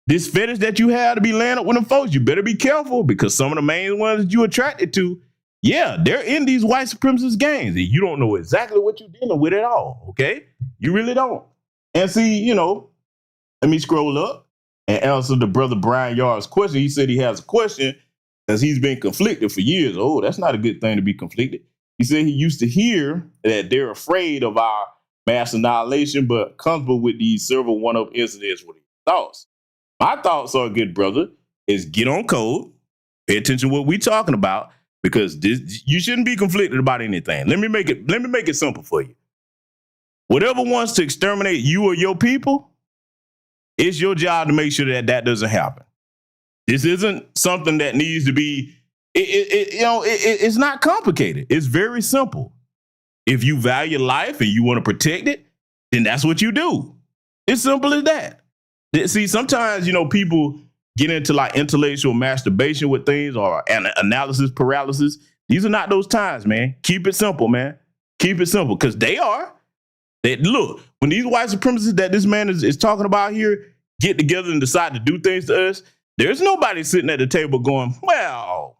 this fetish that you have to be laying up with them folks, you better be careful, because some of the main ones that you attracted to, yeah, they're in these white supremacist gangs, and you don't know exactly what you're dealing with at all, okay? You really don't. And see, let me scroll up and answer the brother Brian Yard's question. He said he has a question because he's been conflicted for years. Oh, that's not a good thing to be conflicted. He said he used to hear that they're afraid of our mass annihilation, but comfortable with these several one-up incidents with his thoughts. My thoughts are, good brother, is get on code, pay attention to what we're talking about, because you shouldn't be conflicted about anything. Let me make it simple for you. Whatever wants to exterminate you or your people, it's your job to make sure that doesn't happen. This isn't something that needs to be. It's not complicated. It's very simple. If you value life and you want to protect it, then that's what you do. It's simple as that. See, sometimes, people get into like intellectual masturbation with things or analysis paralysis. These are not those times, man. Keep it simple, man. Keep it simple, because they are. Look, when these white supremacists that this man is talking about here get together and decide to do things to us, there's nobody sitting at the table going, well,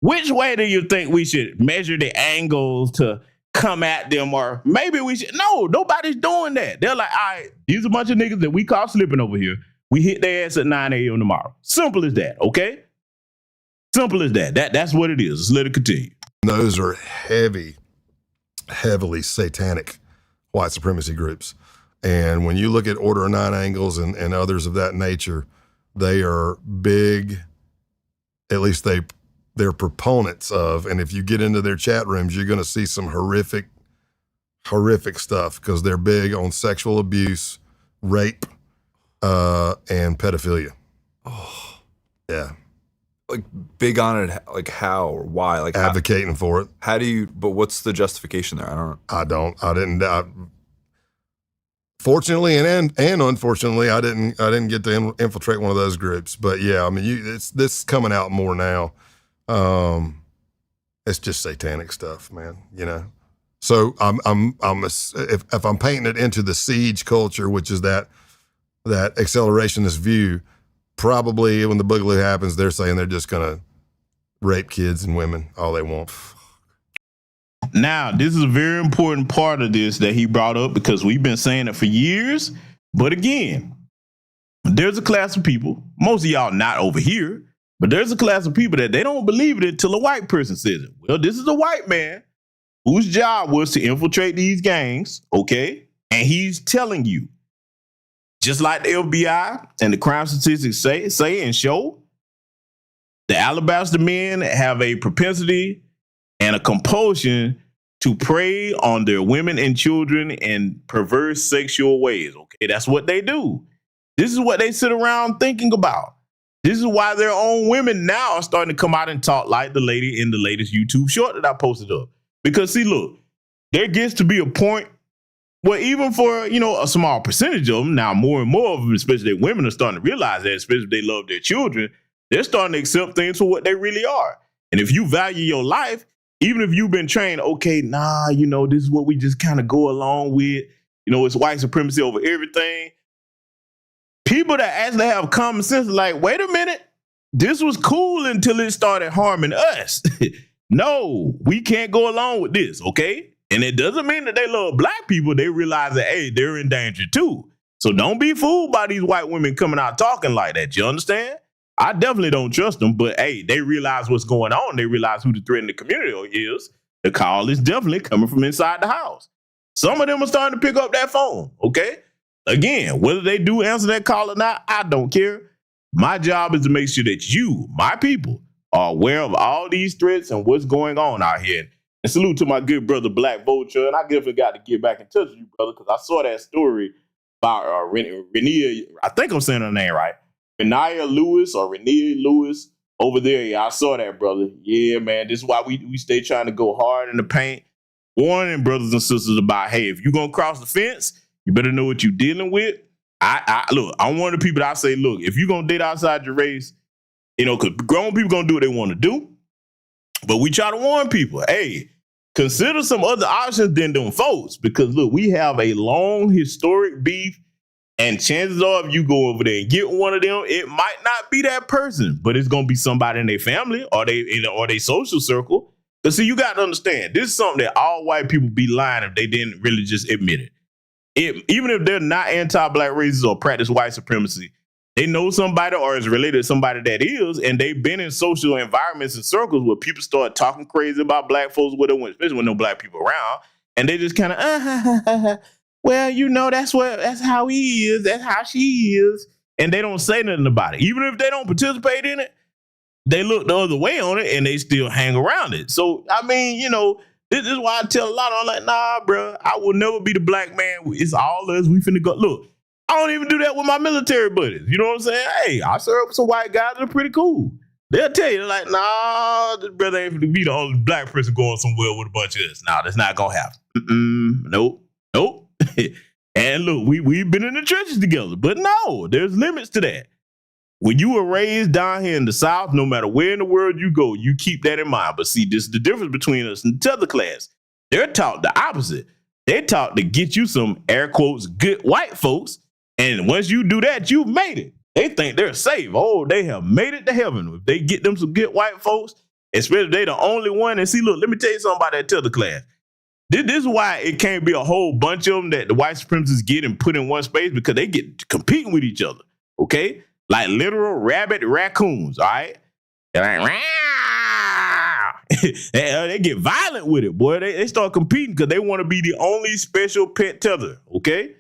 which way do you think we should measure the angles to come at them? Or maybe we should. No, nobody's doing that. They're like, all right, these are a bunch of niggas that we caught slipping over here. We hit their ass at 9 a.m. tomorrow. Simple as that, okay? Simple as that. That's what it is. Let's let it continue. Those are heavily satanic white supremacy groups. And when you look at Order of Nine Angles and others of that nature, they are big, at least they're proponents of, and if you get into their chat rooms, you're going to see some horrific stuff, because they're big on sexual abuse, rape, and pedophilia. Oh, yeah. Like big on it, like how or why? Like advocating for it. How do you, but what's the justification there? I didn't. Fortunately and unfortunately, I didn't get to infiltrate one of those groups. But yeah, I mean, this coming out more now. It's just satanic stuff, man. So if I'm painting it into the siege culture, which is that accelerationist view, probably when the boogaloo happens, they're saying they're just gonna rape kids and women all they want. Now, this is a very important part of this that he brought up, because we've been saying it for years. But again, there's a class of people, most of y'all not over here, but there's a class of people that they don't believe it until a white person says it. Well, this is a white man whose job was to infiltrate these gangs, okay? And he's telling you, just like the FBI and the crime statistics say and show, the Alabaster men have a propensity and a compulsion to prey on their women and children in perverse sexual ways. Okay, that's what they do. This is what they sit around thinking about. This is why their own women now are starting to come out and talk like the lady in the latest YouTube short that I posted up. Because see, look, there gets to be a point where even for, a small percentage of them, now more and more of them, especially women, are starting to realize that, especially if they love their children, they're starting to accept things for what they really are. And if you value your life, even if you've been trained, okay, this is what we just kind of go along with, it's white supremacy over everything. People that actually have common sense are like, wait a minute, this was cool until it started harming us. No, we can't go along with this, okay? And it doesn't mean that they love black people. They realize that, hey, they're in danger too. So don't be fooled by these white women coming out talking like that. You understand? I definitely don't trust them, but hey, they realize what's going on. They realize who the threat in the community is. The call is definitely coming from inside the house. Some of them are starting to pick up that phone, okay? Again, whether they do answer that call or not, I don't care. My job is to make sure that you, my people, are aware of all these threats and what's going on out here. And salute to my good brother, Black Vulture. And I definitely got to get back in touch with you, brother, because I saw that story about Renea, I think I'm saying her name right. Renea Lewis over there. Yeah, I saw that, brother. Yeah, man, this is why we stay trying to go hard in the paint. Warning brothers and sisters about, hey, if you're going to cross the fence, you better know what you're dealing with. Look, I'm one of the people that I say, look, if you're going to date outside your race, because grown people going to do what they want to do. But we try to warn people, hey, consider some other options than them folks. Because, look, we have a long historic beef. And chances are if you go over there and get one of them, it might not be that person, but it's going to be somebody in their family or they social circle. Because, see, you got to understand, this is something that all white people be lying if they didn't really just admit it. Even if they're not anti-black racists or practice white supremacy, they know somebody or is related to somebody that is, and they've been in social environments and circles where people start talking crazy about black folks, especially when no black people around, and they just kind of, well, that's how he is, that's how she is, and they don't say nothing about it. Even if they don't participate in it, they look the other way on it, and they still hang around it. So, I mean, this is why I tell a lot of them, like, nah, bro, I will never be the black man. It's all us. We finna go. Look, I don't even do that with my military buddies. You know what I'm saying? Hey, I serve with some white guys that are pretty cool. They'll tell you, they're like, nah, this brother ain't finna be the only black person going somewhere with a bunch of us. Nah, that's not gonna happen. Nope. And look, we've been in the trenches together, but no, there's limits to that. When you were raised down here in the South, no matter where in the world you go, you keep that in mind. But see, this is the difference between us and the other class. They're taught the opposite. They're taught to get you some, air quotes, good white folks. And once you do that, you've made it. They think they're safe. Oh, they have made it to heaven. If they get them some good white folks, especially if they the only one. And see, look, let me tell you something about that other class. This is why it can't be a whole bunch of them that the white supremacists get and put in one space, because they get competing with each other. Okay? Like literal rabbit raccoons, all right? They're like, they get violent with it, boy. They start competing because they want to be the only special pet tether, okay?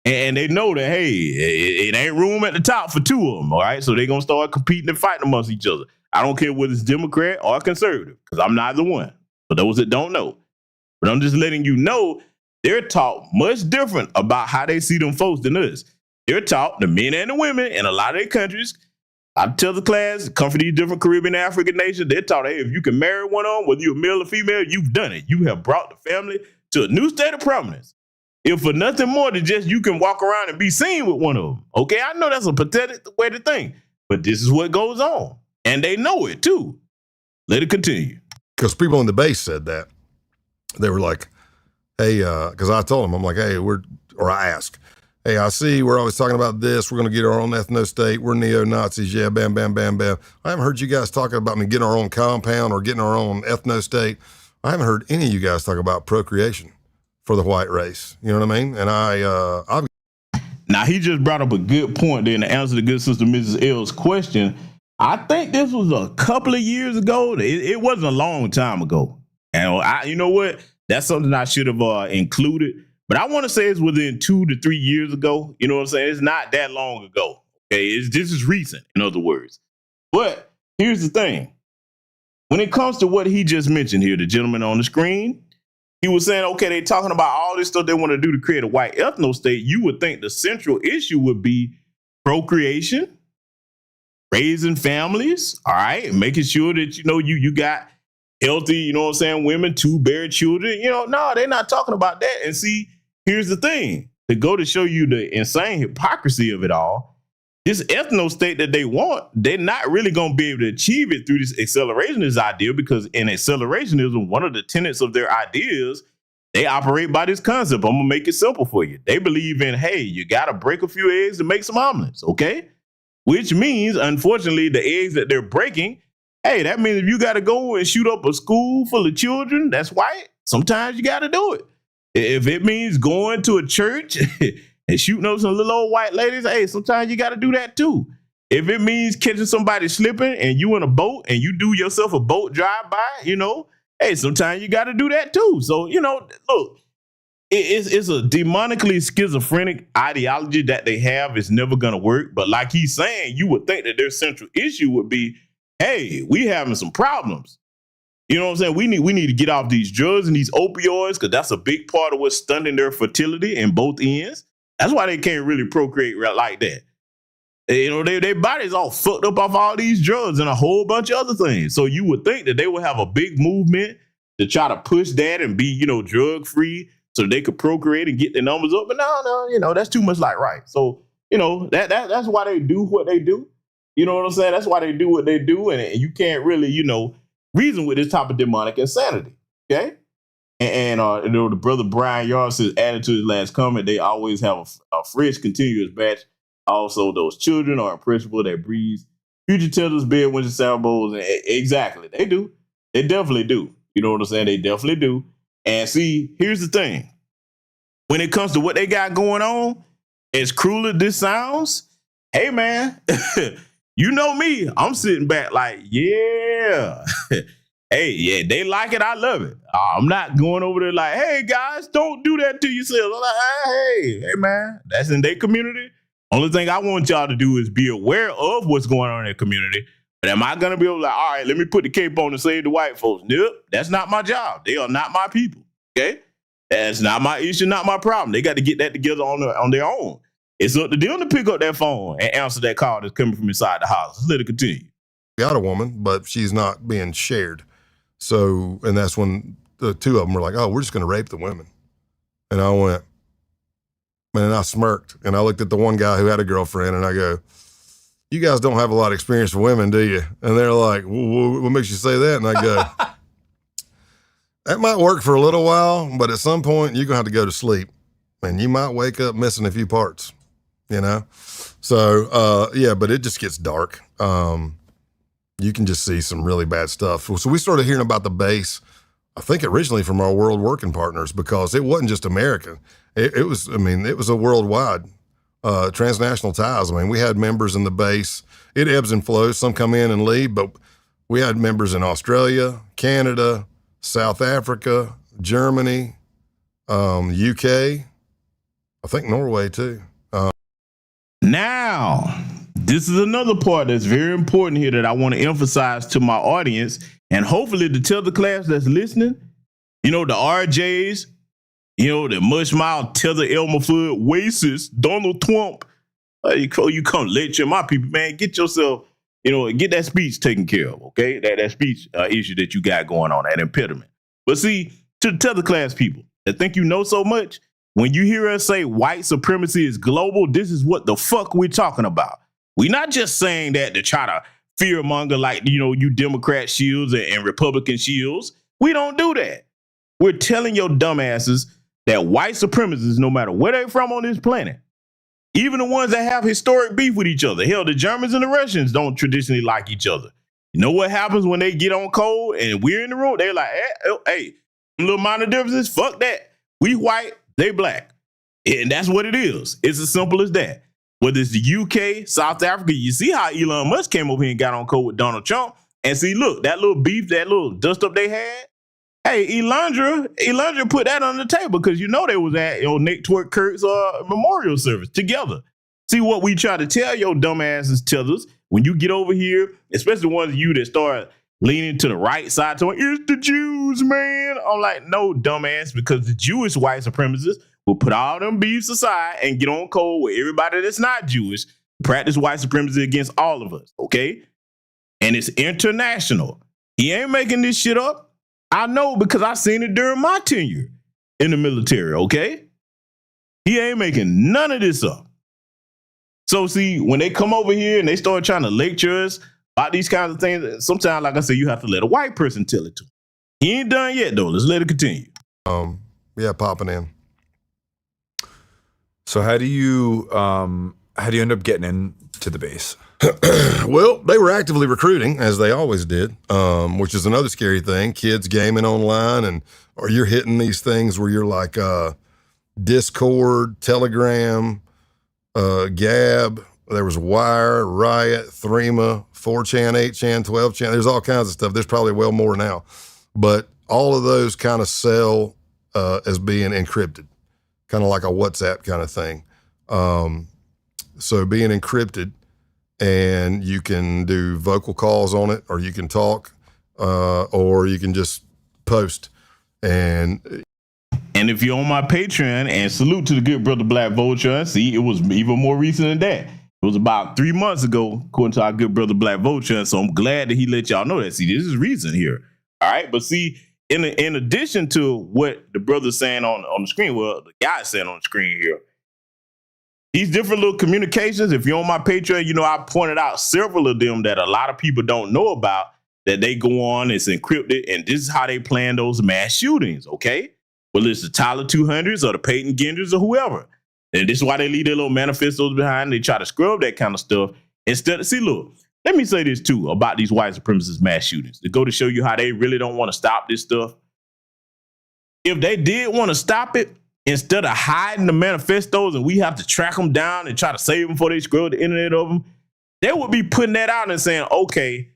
And they know that, hey, it ain't room at the top for two of them, all right? So they're going to start competing and fighting amongst each other. I don't care whether it's Democrat or conservative, because I'm neither one. For those that don't know. But I'm just letting you know they're taught much different about how they see them folks than us. They're taught, the men and the women in a lot of their countries, I tell the class, come from these different Caribbean and African nations, they're taught, hey, if you can marry one of them, whether you're male or female, you've done it. You have brought the family to a new state of prominence. If for nothing more than just you can walk around and be seen with one of them. Okay, I know that's a pathetic way to think, but this is what goes on. And they know it too. Let it continue. Because people on the base said that. They were like, hey, because I told them, I'm like, hey, I asked, hey, I see we're always talking about this. We're going to get our own ethno-state. We're neo-Nazis. Yeah, bam, bam, bam, bam. I haven't heard you guys talking about me getting our own compound or getting our own ethno-state. I haven't heard any of you guys talk about procreation for the white race. You know what I mean? And I've Now, he just brought up a good point there in the answer to good sister Mrs. L's question. I think this was a couple of years ago. It wasn't a long time ago. And you know what? That's something I should have included. But I want to say it's within 2 to 3 years ago. You know what I'm saying? It's not that long ago. Okay, this is recent, in other words. But here's the thing. When it comes to what he just mentioned here, the gentleman on the screen, he was saying, okay, they're talking about all this stuff they want to do to create a white ethno-state. You would think the central issue would be procreation, raising families, all right, making sure that, you got healthy, you know what I'm saying, women to bear children. No, they're not talking about that. And see, here's the thing. To go to show you the insane hypocrisy of it all, this ethno state that they want, they're not really going to be able to achieve it through this accelerationist idea, because in accelerationism, one of the tenets of their ideas, they operate by this concept. I'm going to make it simple for you. They believe in, hey, you got to break a few eggs to make some omelets, okay? Which means, unfortunately, the eggs that they're breaking, hey, that means if you got to go and shoot up a school full of children that's white, sometimes you got to do it. If it means going to a church and shooting up some little old white ladies, hey, sometimes you got to do that too. If it means catching somebody slipping and you in a boat and you do yourself a boat drive-by, hey, sometimes you got to do that too. So, look, it's a demonically schizophrenic ideology that they have. It's never going to work. But like he's saying, you would think that their central issue would be, hey, we having some problems. You know what I'm saying? We need to get off these drugs and these opioids, because that's a big part of what's stunning their fertility in both ends. That's why they can't really procreate like that. Their body's all fucked up off all these drugs and a whole bunch of other things. So you would think that they would have a big movement to try to push that and be, drug free so they could procreate and get their numbers up. But no, that's too much like right. So, that's why they do what they do. You know what I'm saying? That's why they do what they do. And you can't really, reason with this type of demonic insanity. Okay. And the brother Brian Yard says, added to his last comment, they always have a fresh, continuous batch. Also, those children are impressionable that breeds future tethers, bed winter saddlebags. Exactly. They do. They definitely do. You know what I'm saying? They definitely do. And see, here's the thing. When it comes to what they got going on, as cruel as this sounds, hey, man, you know me. I'm sitting back like, yeah. Hey, yeah, they like it. I love it. I'm not going over there like, hey, guys, don't do that to yourselves. I'm like, hey, man, that's in their community. Only thing I want y'all to do is be aware of what's going on in their community. But am I going to be able to, all right, let me put the cape on and save the white folks? Nope, that's not my job. They are not my people, okay? That's not my issue, not my problem. They got to get that together on their own. It's up to them to pick up that phone and answer that call that's coming from inside the house. Let's let it continue. Got a woman, but she's not being shared. So, and that's when the two of them were like, oh, we're just going to rape the women. And I went, and I smirked. And I looked at the one guy who had a girlfriend and I go, you guys don't have a lot of experience with women, do you? And they're like, well, what makes you say that? And I go, that might work for a little while, but at some point you're going to have to go to sleep and you might wake up missing a few parts, So, yeah, but it just gets dark. You can just see some really bad stuff. So we started hearing about the base, I think originally from our World Working Partners, because it wasn't just American. It was a worldwide, transnational ties. I mean, we had members in the base. It ebbs and flows. Some come in and leave, but we had members in Australia, Canada, South Africa, Germany, UK, I think Norway too. Now, this is another part that's very important here that I want to emphasize to my audience, and hopefully to tell the class that's listening, the RJs, the Mushmouth, Tether, Elmer Fudd, Wasis, Donald Trump, you come lecture my people, man, get yourself, get that speech taken care of, okay? That speech issue that you got going on, that impediment. But see, to tell the class people that think you know so much, when you hear us say white supremacy is global, this is what the fuck we're talking about. We're not just saying that to try to fearmonger like, you Democrat shields and Republican shields. We don't do that. We're telling your dumbasses that white supremacists, no matter where they're from on this planet, even the ones that have historic beef with each other, hell, the Germans and the Russians don't traditionally like each other. You know what happens when they get on cold and we're in the room? They're like, hey, little minor differences, fuck that. We white, they black. And that's what it is. It's as simple as that. Whether it's the UK, South Africa, you see how Elon Musk came over here and got on code with Donald Trump. And see, look, that little beef, that little dust up they had. Hey, Elandra put that on the table because they was at Nick Twerk-Kurt's memorial service together. See what we try to tell your dumbasses tethers when you get over here, especially the ones of you that start leaning to the right side, to it's the Jews, man. I'm like, no, dumbass, because the Jewish white supremacists will put all them beefs aside and get on code with everybody that's not Jewish, practice white supremacy against all of us, okay? And it's international. He ain't making this shit up. I know because I seen it during my tenure in the military, okay? He ain't making none of this up. So see, when they come over here and they start trying to lecture us about these kinds of things, sometimes, like I said, you have to let a white person tell it to him. He ain't done yet, though. Let's let it continue. Yeah, popping in. So how do you end up getting into the base? Well, they were actively recruiting, as they always did, which is another scary thing. Kids gaming online, or you're hitting these things where you're like Discord, Telegram, Gab. There was Wire, Riot, Threema, 4chan, 8chan, 12chan. There's all kinds of stuff. There's probably well more now. But all of those kind of sell as being encrypted, kind of like a WhatsApp kind of thing. So being encrypted, and you can do vocal calls on it, or you can talk, or you can just post. And if you're on my Patreon, and salute to the good brother Black Vulture, see, it was even more recent than that. It was about 3 months ago, according to our good brother Black Vulture. So I'm glad that he let y'all know that. See, this is recent here. All right. But see, in addition to what the brother's saying on the screen, well, the guy's saying on the screen here, these different little communications, if you're on my Patreon, you know, I pointed out several of them that a lot of people don't know about, that they go on, it's encrypted, and this is how they plan those mass shootings, okay? Well, it's the Tyler 200s or the Peyton Genders or whoever. And this is why they leave their little manifestos behind. They try to scrub that kind of stuff. Instead of, see, look, let me say this too about these white supremacist mass shootings to go to show you how they really don't want to stop this stuff. If they did want to stop it, instead of hiding the manifestos and we have to track them down and try to save them before they scrub the internet of them, they would be putting that out and saying, okay,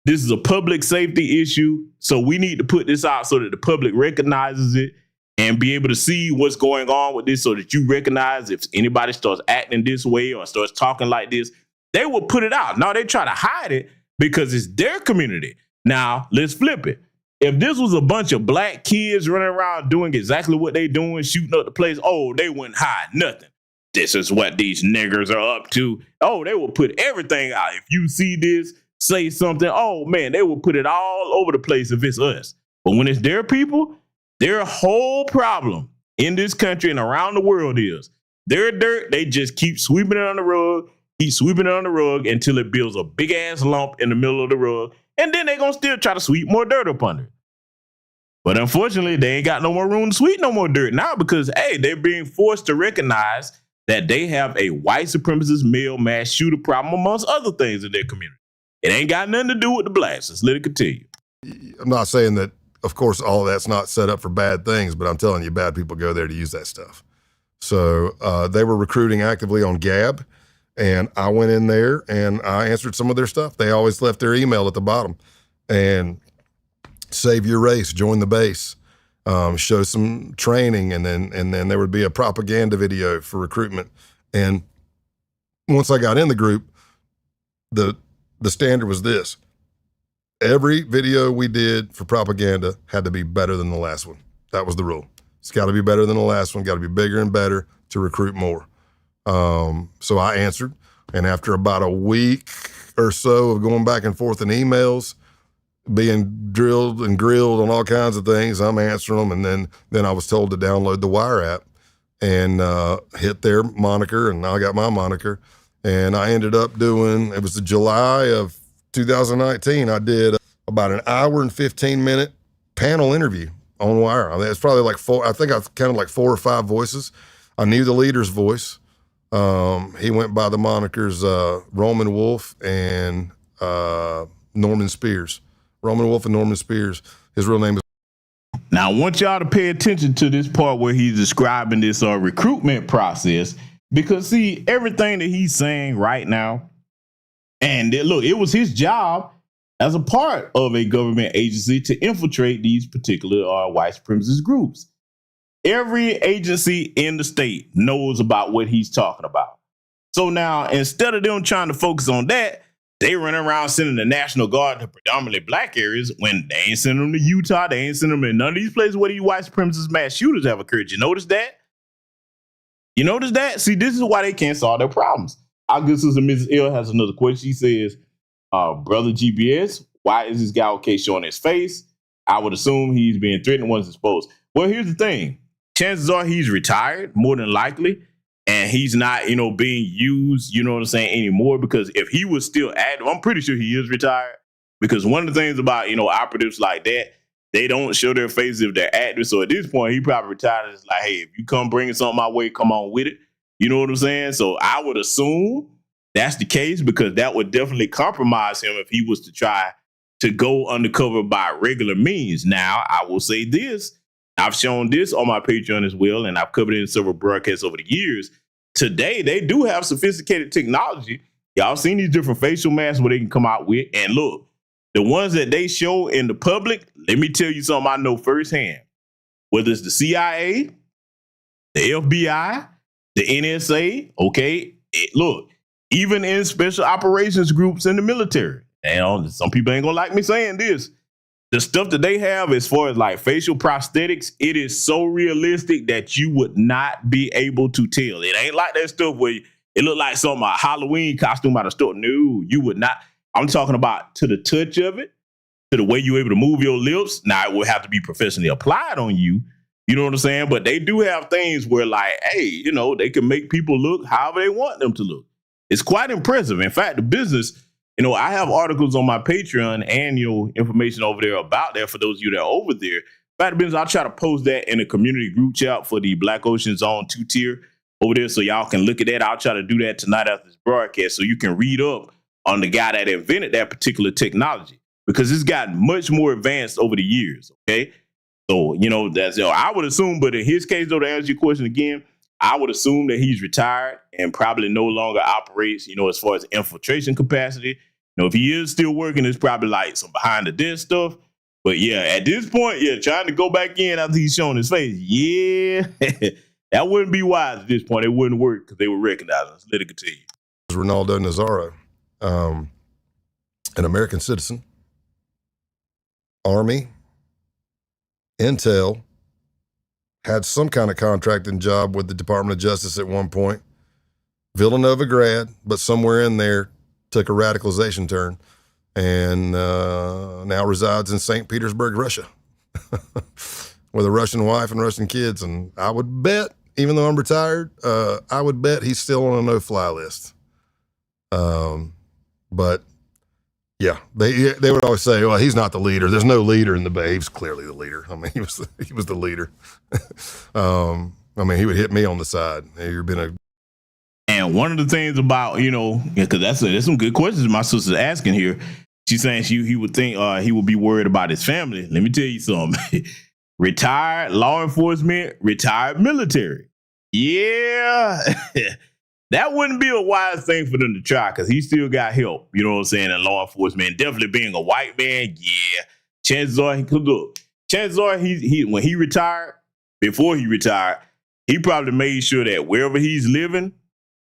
this is a public safety issue, so we need to put this out so that the public recognizes it and be able to see what's going on with this, so that you recognize if anybody starts acting this way or starts talking like this, they will put it out. Now they try to hide it because it's their community. Now let's flip it. If this was a bunch of black kids running around doing exactly what they doing, shooting up the place, oh, they wouldn't hide nothing. This is what these niggers are up to. Oh, they will put everything out. If you see this, say something, oh man, they will put it all over the place if it's us. But when it's their people, their whole problem in this country and around the world is their dirt. They just keep sweeping it on the rug, until it builds a big ass lump in the middle of the rug. And then they're going to still try to sweep more dirt up under it. But unfortunately, they ain't got no more room to sweep no more dirt now because, hey, they're being forced to recognize that they have a white supremacist male mass shooter problem amongst other things in their community. It ain't got nothing to do with the blacks. Let's let it continue. I'm not saying that, of course, all of that's not set up for bad things, but I'm telling you, bad people go there to use that stuff. So they were recruiting actively on Gab, and I went in there and I answered some of their stuff. They always left their email at the bottom, and save your race, join the base, show some training, and then there would be a propaganda video for recruitment. And once I got in the group, the standard was this: every video we did for propaganda had to be better than the last one. That was the rule. It's got to be better than the last one. Got to be bigger and better to recruit more. So I answered, and after about a week or so of going back and forth in emails, being drilled and grilled on all kinds of things, I'm answering them, and then I was told to download the Wire app and hit their moniker, and I got my moniker, and I ended up doing, it was the July of 2019, I did about an hour and 15-minute panel interview on Wire. I mean, it's probably like I counted like 4 or 5 voices. I knew the leader's voice. He went by the monikers Roman Wolf and Norman Spears. Roman Wolf and Norman Spears. His real name is. Now, I want y'all to pay attention to this part where he's describing this recruitment process, because see, everything that he's saying right now, and look, it was his job as a part of a government agency to infiltrate these particular white supremacist groups. Every agency in the state knows about what he's talking about. So now, instead of them trying to focus on that, they run around sending the National Guard to predominantly black areas when they ain't sending them to Utah. They ain't sending them in none of these places where these white supremacist mass shooters have occurred. You notice that? You notice that? See, this is why they can't solve their problems. Our good sister Mrs. L has another question. She says, brother GPS, why is this guy okay showing his face? I would assume he's being threatened once exposed. Well, here's the thing. Chances are he's retired, more than likely, and he's not, being used, you know what I'm saying, anymore. Because if he was still active, I'm pretty sure he is retired. Because one of the things about, operatives like that, they don't show their faces if they're active. So at this point, he probably retired. It's like, hey, if you come bringing something my way, come on with it. You know what I'm saying? So I would assume that's the case, because that would definitely compromise him if he was to try to go undercover by regular means. Now, I will say this. I've shown this on my Patreon as well, and I've covered it in several broadcasts over the years. Today, they do have sophisticated technology. Y'all seen these different facial masks where they can come out with. And look, the ones that they show in the public, let me tell you something I know firsthand. Whether it's the CIA, the FBI, the NSA, okay, look, even in special operations groups in the military, and some people ain't gonna like me saying this, the stuff that they have as far as like facial prosthetics, it is so realistic that you would not be able to tell. It ain't like that stuff where it look like some Halloween costume out of store. No, you would not. I'm talking about to the touch of it, to the way you're able to move your lips. Now, it would have to be professionally applied on you. You know what I'm saying? But they do have things where like, hey, they can make people look however they want them to look. It's quite impressive. In fact, the business, I have articles on my Patreon and, information over there about that for those of you that are over there. In fact, the business, I'll try to post that in a community group chat for the Black Ocean Zone 2-tier over there so y'all can look at that. I'll try to do that tonight after this broadcast so you can read up on the guy that invented that particular technology, because it's gotten much more advanced over the years, okay? So, that's, I would assume, but in his case, though, to answer your question again, I would assume that he's retired and probably no longer operates, as far as infiltration capacity. If he is still working, it's probably like some behind the desk stuff. But yeah, at this point, trying to go back in after he's showing his face, that wouldn't be wise at this point. It wouldn't work because they would recognize us. Let it continue. Ronaldo Nazzaro, an American citizen, Army, Intel, had some kind of contracting job with the Department of Justice at one point. Villanova grad, but somewhere in there took a radicalization turn, and now resides in St. Petersburg, Russia, with a Russian wife and Russian kids. And I would bet, even though I'm retired, I would bet he's still on a no-fly list. But yeah, they would always say, well, he's not the leader. There's no leader in the Bay. He was clearly the leader. I mean, he was the leader. I mean, he would hit me on the side. You've been a. And one of the things about, because that's some good questions my sister's asking here. She's saying he would think he would be worried about his family. Let me tell you something. Retired law enforcement, retired military. Yeah. That wouldn't be a wise thing for them to try, because he still got help, you know what I'm saying, in law enforcement. Definitely being a white man, yeah. Chances are he when he retired, before he retired, he probably made sure that wherever he's living,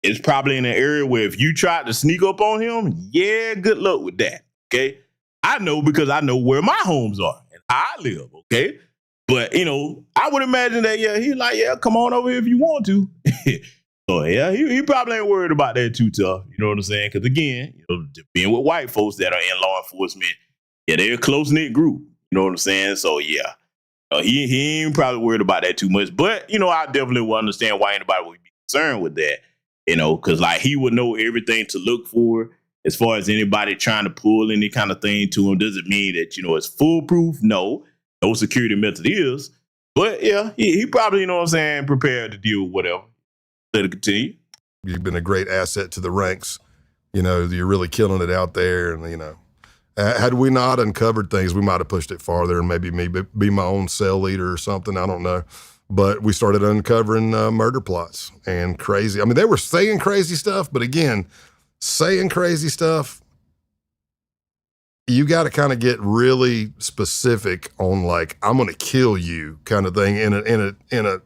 it's probably in an area where if you tried to sneak up on him, yeah, good luck with that, okay? I know, because I know where my homes are and how I live, okay? But, I would imagine that, he's like, come on over here if you want to. So, he probably ain't worried about that too tough, you know what I'm saying? Because, again, being with white folks that are in law enforcement, they're a close-knit group, you know what I'm saying? So, he ain't probably worried about that too much. But, I definitely will understand why anybody would be concerned with that. Because like he would know everything to look for as far as anybody trying to pull any kind of thing to him. Doesn't mean that, it's foolproof. No security method is. But he probably, prepared to deal with whatever. Let it continue. You've been a great asset to the ranks. You're really killing it out there. And, had we not uncovered things, we might have pushed it farther and maybe be my own cell leader or something. I don't know. But we started uncovering murder plots and crazy. I mean, they were saying crazy stuff, but again, saying crazy stuff, you got to kind of get really specific on like, I'm going to kill you kind of thing in a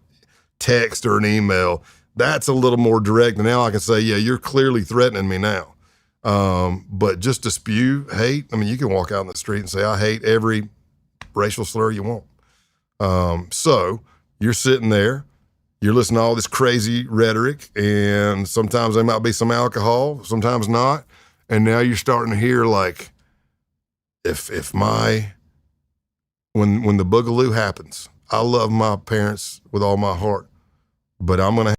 text or an email. That's a little more direct. And now I can say, you're clearly threatening me now. But just to spew hate, I mean, you can walk out in the street and say, I hate every racial slur you want. So you're sitting there, you're listening to all this crazy rhetoric, and sometimes there might be some alcohol, sometimes not. And now you're starting to hear like, if my when the boogaloo happens. I love my parents with all my heart, but I'm going to.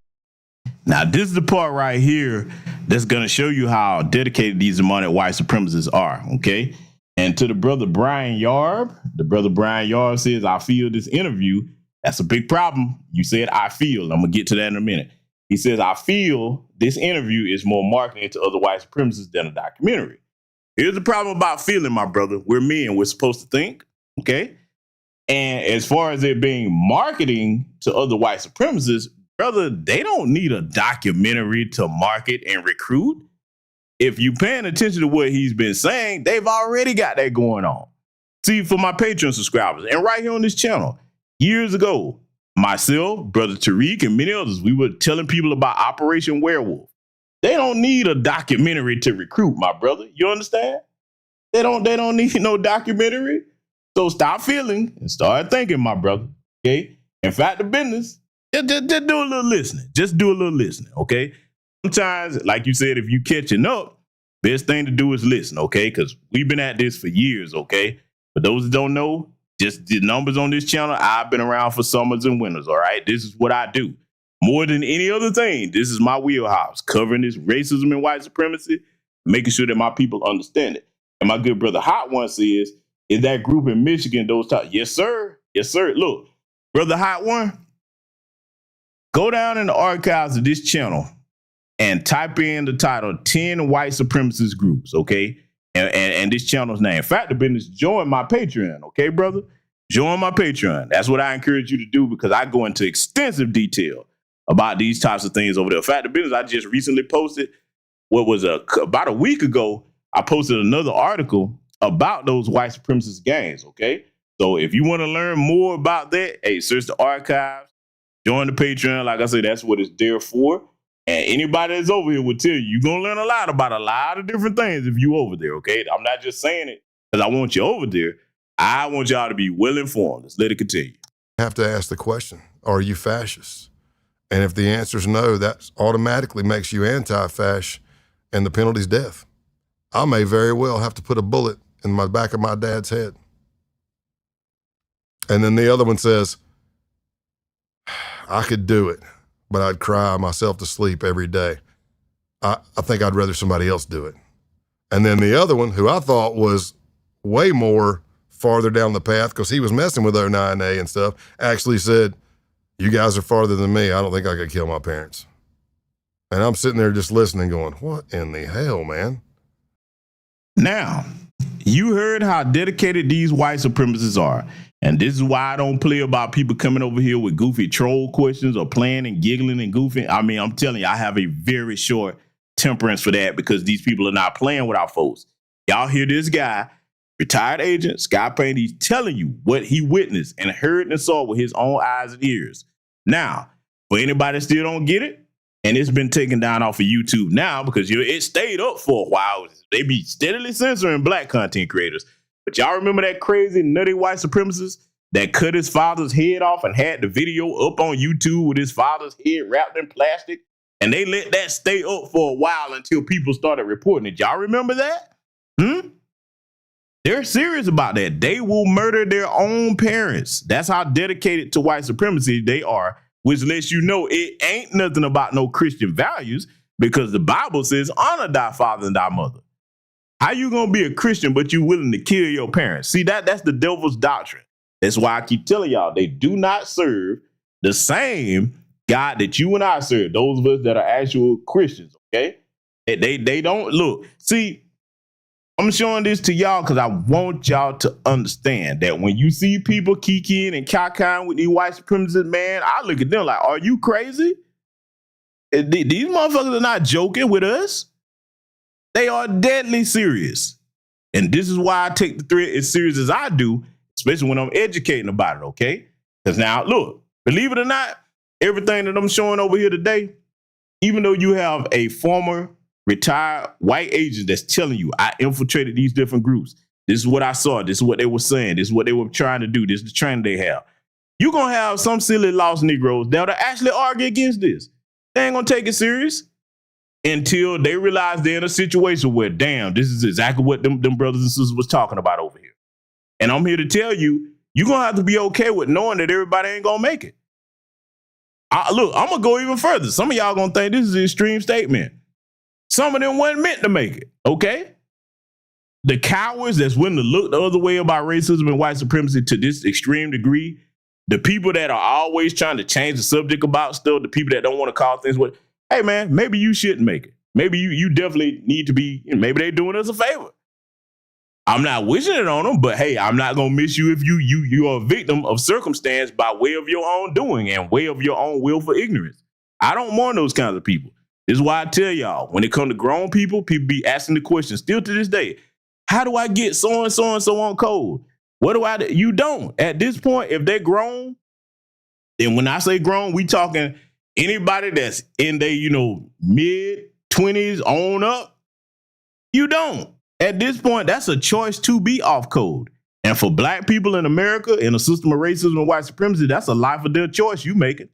Now, this is the part right here that's going to show you how dedicated these demonic white supremacists are, okay? And to the brother Brian Yarb says, I feel this interview, that's a big problem. You said, I feel. I'm going to get to that in a minute. He says, I feel this interview is more marketing to other white supremacists than a documentary. Here's the problem about feeling, my brother. We're men. We're supposed to think, okay? And as far as it being marketing to other white supremacists, brother, they don't need a documentary to market and recruit. If you paying attention to what he's been saying, they've already got that going on. See, for my Patreon subscribers, and right here on this channel, years ago, myself, Brother Tariq, and many others, we were telling people about Operation Werewolf. They don't need a documentary to recruit, my brother. You understand? They don't need no documentary. So stop feeling and start thinking, my brother. Okay? In fact, the business, just do a little listening. Just do a little listening, okay? Sometimes, like you said, if you catching up, best thing to do is listen, okay? Because we've been at this for years, okay? For those that don't know, just the numbers on this channel, I've been around for summers and winters, all right? This is what I do. More than any other thing, this is my wheelhouse, covering this racism and white supremacy, making sure that my people understand it. And my good brother Hot One says, is that group in Michigan, those types? Yes, sir. Yes, sir. Look, brother Hot One, go down in the archives of this channel and type in the title 10 white supremacist groups, okay? And this channel's name. In fact, the business, join my Patreon, okay, brother? Join my Patreon. That's what I encourage you to do because I go into extensive detail about these types of things over there. In fact, the business, I just recently posted, about a week ago, I posted another article about those white supremacist gangs, okay? So if you want to learn more about that, hey, search the archives, join the Patreon. Like I said, that's what it's there for. And anybody that's over here will tell you, you're going to learn a lot about a lot of different things if you over there, okay? I'm not just saying it because I want you over there. I want y'all to be well informed. Let's let it continue. You have to ask the question, are you fascist? And if the answer is no, that automatically makes you anti-fascist and the penalty's death. I may very well have to put a bullet in the back of my dad's head. And then the other one says, I could do it, but I'd cry myself to sleep every day. I think I'd rather somebody else do it. And then the other one, who I thought was way more farther down the path because he was messing with 09A and stuff, actually said, you guys are farther than me. I don't think I could kill my parents. And I'm sitting there just listening going, what in the hell, man? Now, you heard how dedicated these white supremacists are. And this is why I don't play about people coming over here with goofy troll questions or playing and giggling and goofing. I mean, I'm telling you, I have a very short temperance for that because these people are not playing with our folks. Y'all hear this guy, retired agent, Sky Payne, he's telling you what he witnessed and heard and saw with his own eyes and ears. Now, for anybody that still don't get it, and it's been taken down off of YouTube now because it stayed up for a while. They be steadily censoring black content creators. But y'all remember that crazy nutty white supremacist that cut his father's head off and had the video up on YouTube with his father's head wrapped in plastic? And they let that stay up for a while until people started reporting it. Y'all remember that? They're serious about that. They will murder their own parents. That's how dedicated to white supremacy they are, which lets you know it ain't nothing about no Christian values because the Bible says, honor thy father and thy mother. How you gonna be a Christian, but you willing to kill your parents? See, that's the devil's doctrine. That's why I keep telling y'all, they do not serve the same God that you and I serve, those of us that are actual Christians, okay? They don't, look, see, I'm showing this to y'all because I want y'all to understand that when you see people kikiing and cacaing with these white supremacists, man, I look at them like, are you crazy? These motherfuckers are not joking with us. They are deadly serious. And this is why I take the threat as serious as I do, especially when I'm educating about it, okay? Because now, look, believe it or not, everything that I'm showing over here today, even though you have a former retired white agent that's telling you, I infiltrated these different groups. This is what I saw. This is what they were saying. This is what they were trying to do. This is the training they have. You're going to have some silly lost Negroes that'll actually argue against this. They ain't going to take it serious until they realize they're in a situation where, damn, this is exactly what them brothers and sisters was talking about over here. And I'm here to tell you, you're going to have to be okay with knowing that everybody ain't going to make it. Look, I'm going to go even further. Some of y'all going to think this is an extreme statement. Some of them weren't meant to make it, okay? The cowards that's willing to look the other way about racism and white supremacy to this extreme degree, the people that are always trying to change the subject about stuff, the people that don't want to call things what, hey man, maybe you shouldn't make it. Maybe you definitely need to be, maybe they're doing us a favor. I'm not wishing it on them, but hey, I'm not gonna miss you if you are a victim of circumstance by way of your own doing and way of your own will for ignorance. I don't mourn those kinds of people. This is why I tell y'all, when it comes to grown people be asking the question still to this day, how do I get so and so and so on code? What do I do? You don't. At this point, if they're grown, and when I say grown, we talking anybody that's in their, mid-20s on up, you don't. At this point, that's a choice to be off code. And for black people in America, in a system of racism and white supremacy, that's a life or death choice you making.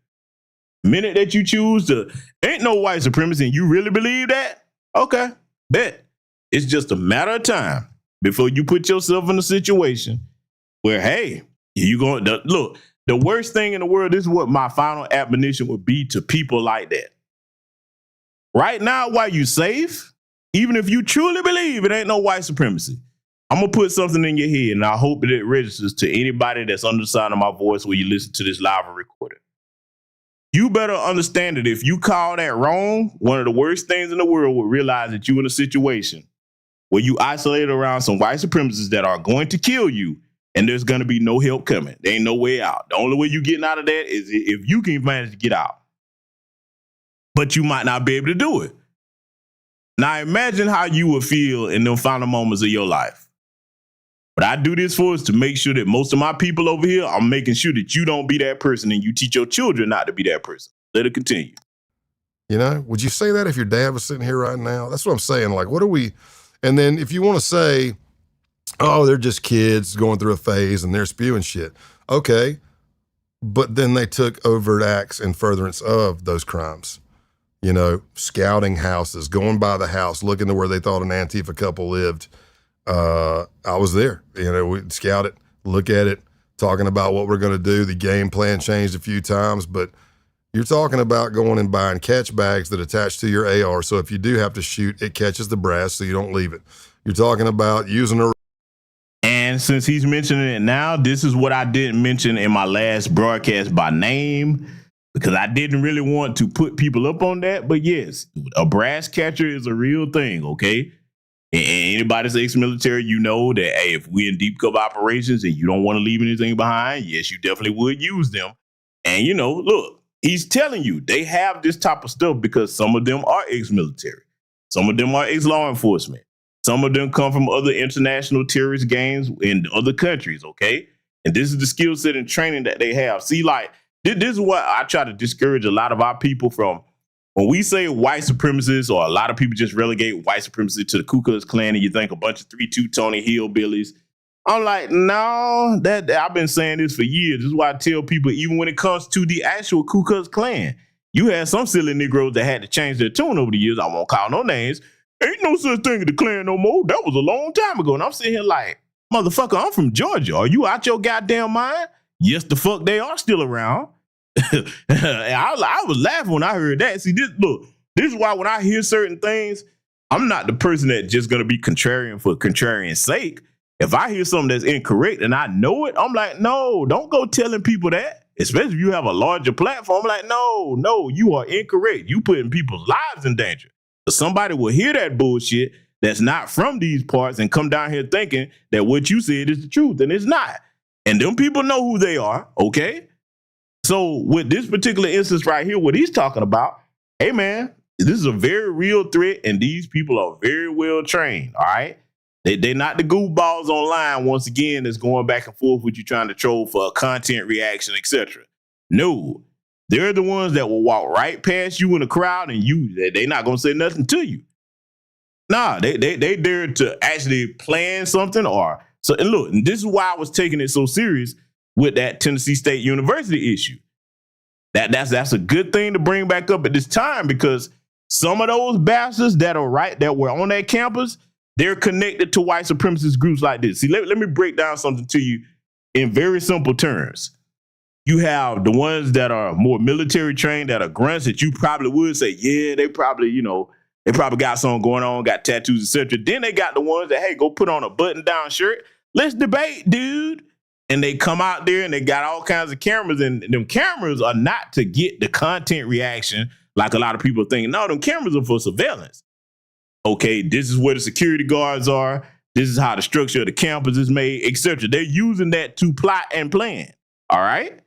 Minute that you choose to, ain't no white supremacy, and you really believe that? Okay, bet. It's just a matter of time before you put yourself in a situation where, hey, you going to look. The worst thing in the world, this is what my final admonition would be to people like that. Right now, while you safe, even if you truly believe it ain't no white supremacy, I'm going to put something in your head, and I hope that it registers to anybody that's under the sound of my voice when you listen to this live recording. You better understand that if you call that wrong, one of the worst things in the world will realize that you're in a situation where you isolated around some white supremacists that are going to kill you, and there's going to be no help coming. There ain't no way out. The only way you getting out of that is if you can manage to get out. But you might not be able to do it. Now imagine how you would feel in them final moments of your life. What I do this for is to make sure that most of my people over here, I'm making sure that you don't be that person and you teach your children not to be that person. Let it continue. Would you say that if your dad was sitting here right now? That's what I'm saying. Like, what are we? And then if you want to say, oh, they're just kids going through a phase and they're spewing shit. Okay. But then they took overt acts in furtherance of those crimes. Scouting houses, going by the house, looking to where they thought an Antifa couple lived. I was there. We scout it, look at it, talking about what we're going to do. The game plan changed a few times, but you're talking about going and buying catch bags that attach to your AR. So if you do have to shoot, it catches the brass so you don't leave it. You're talking about using a... And since he's mentioning it now, this is what I didn't mention in my last broadcast by name, because I didn't really want to put people up on that. But yes, a brass catcher is a real thing, okay? And anybody that's ex-military, you know that, hey, if we're in deep cover operations and you don't want to leave anything behind, yes, you definitely would use them. And, look, he's telling you they have this type of stuff because some of them are ex-military. Some of them are ex-law enforcement. Some of them come from other international terrorist gangs in other countries, okay? And this is the skill set and training that they have. See, like, this is what I try to discourage a lot of our people from. When we say white supremacists, or a lot of people just relegate white supremacy to the Ku Klux Klan, and you think a bunch of 3-2 Tony hillbillies. I'm like, no, that I've been saying this for years. This is why I tell people, even when it comes to the actual Ku Klux Klan, you had some silly Negroes that had to change their tune over the years. I won't call no names. Ain't no such thing as the Klan no more. That was a long time ago. And I'm sitting here like, motherfucker, I'm from Georgia. Are you out your goddamn mind? Yes, the fuck, they are still around. I was laughing when I heard that. See, this is why when I hear certain things, I'm not the person that's just going to be contrarian for contrarian's sake. If I hear something that's incorrect and I know it, I'm like, no, don't go telling people that, especially if you have a larger platform. I'm like, no, you are incorrect. You putting people's lives in danger. But somebody will hear that bullshit that's not from these parts and come down here thinking that what you said is the truth, and it's not. And them people know who they are, okay? So with this particular instance right here, what he's talking about, hey man, this is a very real threat, and these people are very well trained, all right? They're not the goofballs online, once again, that's going back and forth with you trying to troll for a content reaction, etc. No, they're the ones that will walk right past you in a crowd, and they're not going to say nothing to you. Nah, they dare to actually plan something so. And look, and this is why I was taking it so serious with that Tennessee State University issue. That's a good thing to bring back up at this time, because some of those bastards that were on that campus, they're connected to white supremacist groups like this. See, let me break down something to you in very simple terms. You have the ones that are more military trained, that are grunts, that you probably would say, yeah, they probably, they probably got something going on, got tattoos, etc. Then they got the ones that, hey, go put on a button-down shirt. Let's debate, dude. And they come out there and they got all kinds of cameras, and them cameras are not to get the content reaction like a lot of people think. No, them cameras are for surveillance. Okay, this is where the security guards are. This is how the structure of the campus is made, etc. They're using that to plot and plan. All right?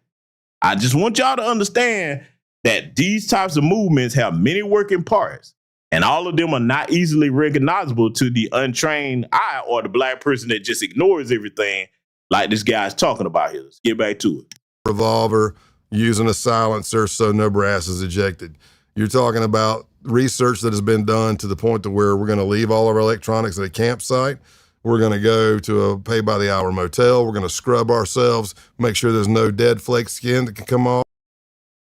I just want y'all to understand that these types of movements have many working parts, and all of them are not easily recognizable to the untrained eye or the black person that just ignores everything like this guy's talking about here. Let's get back to it. Revolver, using a silencer so no brass is ejected. You're talking about research that has been done to the point to where we're going to leave all of our electronics at a campsite. We're going to go to a pay-by-the-hour motel. We're going to scrub ourselves, make sure there's no dead flake skin that can come off.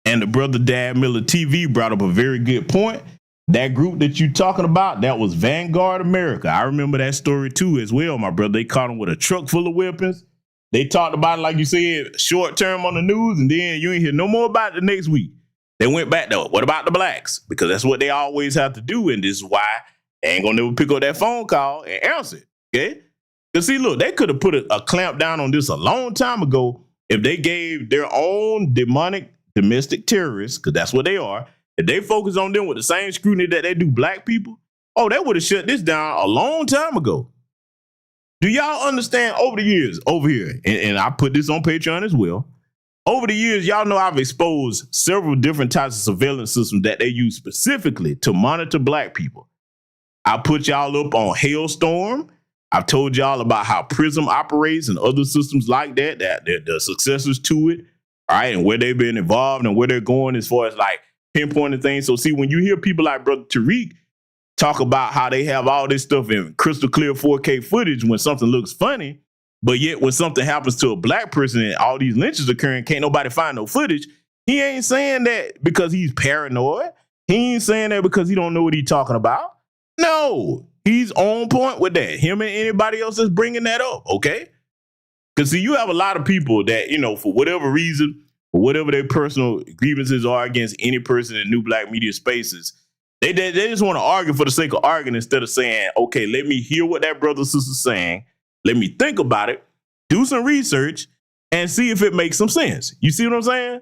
And the brother Dad Miller TV brought up a very good point. That group that you talking about, that was Vanguard America. I remember that story too as well, my brother. They caught him with a truck full of weapons. They talked about it, like you said, short term on the news, and then you ain't hear no more about it the next week. They went back though. What about the blacks? Because that's what they always have to do, and this is why they ain't gonna never pick up that phone call and answer it. Okay? Because see, look, they could have put a clamp down on this a long time ago if they gave their own demonic domestic terrorists, because that's what they are. If they focus on them with the same scrutiny that they do black people, oh, they would have shut this down a long time ago. Do y'all understand over the years, over here, and I put this on Patreon as well, over the years, y'all know I've exposed several different types of surveillance systems that they use specifically to monitor black people. I put y'all up on Hailstorm. I've told y'all about how Prism operates and other systems like that, that the successors to it, all right, and where they've been involved and where they're going as far as like pinpointing things. So see, when you hear people like Brother Tariq talk about how they have all this stuff in crystal clear 4K footage when something looks funny, but yet when something happens to a black person and all these lynches occurring, can't nobody find no footage, he ain't saying that because he's paranoid. He ain't saying that because he don't know what he's talking about. No, he's on point with that. Him and anybody else that's bringing that up, okay? Because see, you have a lot of people that, for whatever reason, or whatever their personal grievances are against any person in new black media spaces, they just want to argue for the sake of arguing instead of saying, okay, let me hear what that brother or sister's saying. Let me think about it, do some research, and see if it makes some sense. You see what I'm saying?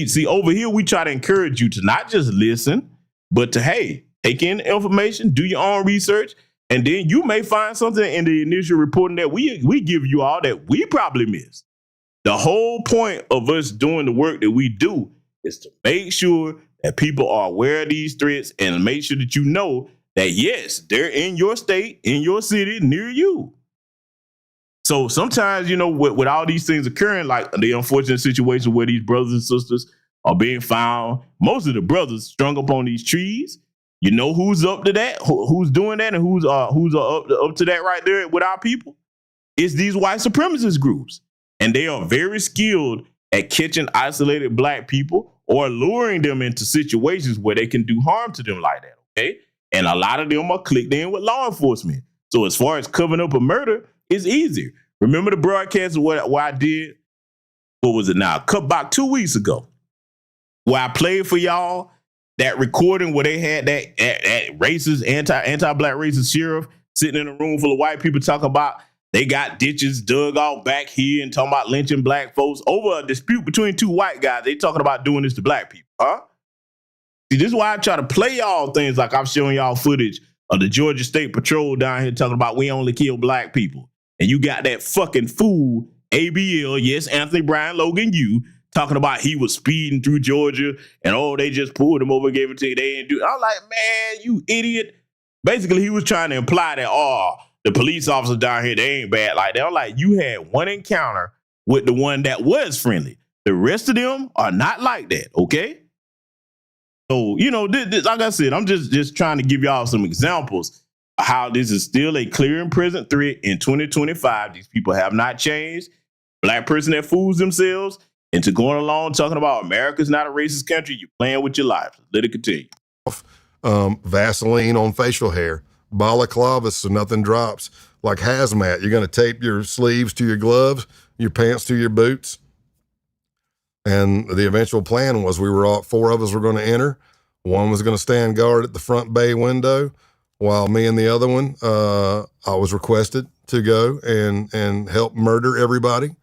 See, over here, we try to encourage you to not just listen, but to, hey, take in the information, do your own research, and then you may find something in the initial reporting that we give you all that we probably missed. The whole point of us doing the work that we do is to make sure that people are aware of these threats and make sure that you know that, yes, they're in your state, in your city, near you. So sometimes, with all these things occurring, like the unfortunate situation where these brothers and sisters are being found, most of the brothers strung up on these trees. You know who's up to that, who's doing that, and who's up to that right there with our people? It's these white supremacist groups. And they are very skilled at catching isolated black people or luring them into situations where they can do harm to them like that, okay? And a lot of them are clicked in with law enforcement. So as far as covering up a murder, it's easier. Remember the broadcast of what I did? What was it now? About 2 weeks ago, where I played for y'all that recording where they had that racist, anti-black racist sheriff sitting in a room full of white people talking about they got ditches dug out back here and talking about lynching black folks over a dispute between two white guys. They talking about doing this to black people, huh? See, this is why I try to play y'all things like I'm showing y'all footage of the Georgia State Patrol down here talking about we only kill black people. And you got that fucking fool, ABL, yes, Anthony Brian Logan, you, talking about he was speeding through Georgia and, they just pulled him over and gave it to you. They didn't do it. I'm like, man, you idiot. Basically, he was trying to imply that, the police officers down here, they ain't bad like that. I'm like, you had one encounter with the one that was friendly. The rest of them are not like that, okay? So, this, like I said, I'm just trying to give y'all some examples of how this is still a clear and present threat in 2025. These people have not changed. Black person that fools themselves into going along talking about America's not a racist country, you're playing with your life. Let it continue. Vaseline on facial hair, balaclavas so nothing drops. Like hazmat, you're going to tape your sleeves to your gloves. your pants to your boots. And the eventual plan was four of us were going to enter. One was going to stand guard at the front bay window, while me and the other one, I was requested to go and help murder everybody.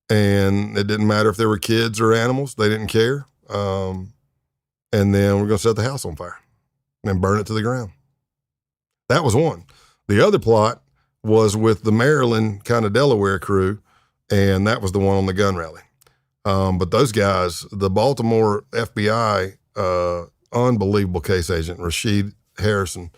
And it didn't matter if there were kids or animals. They didn't care. And then we're going to set the house on fire and burn it to the ground. That was one. The other plot was with the Maryland kind of Delaware crew, and that was the one on the gun rally. But those guys, the Baltimore FBI, unbelievable case agent, Rashid Harrison,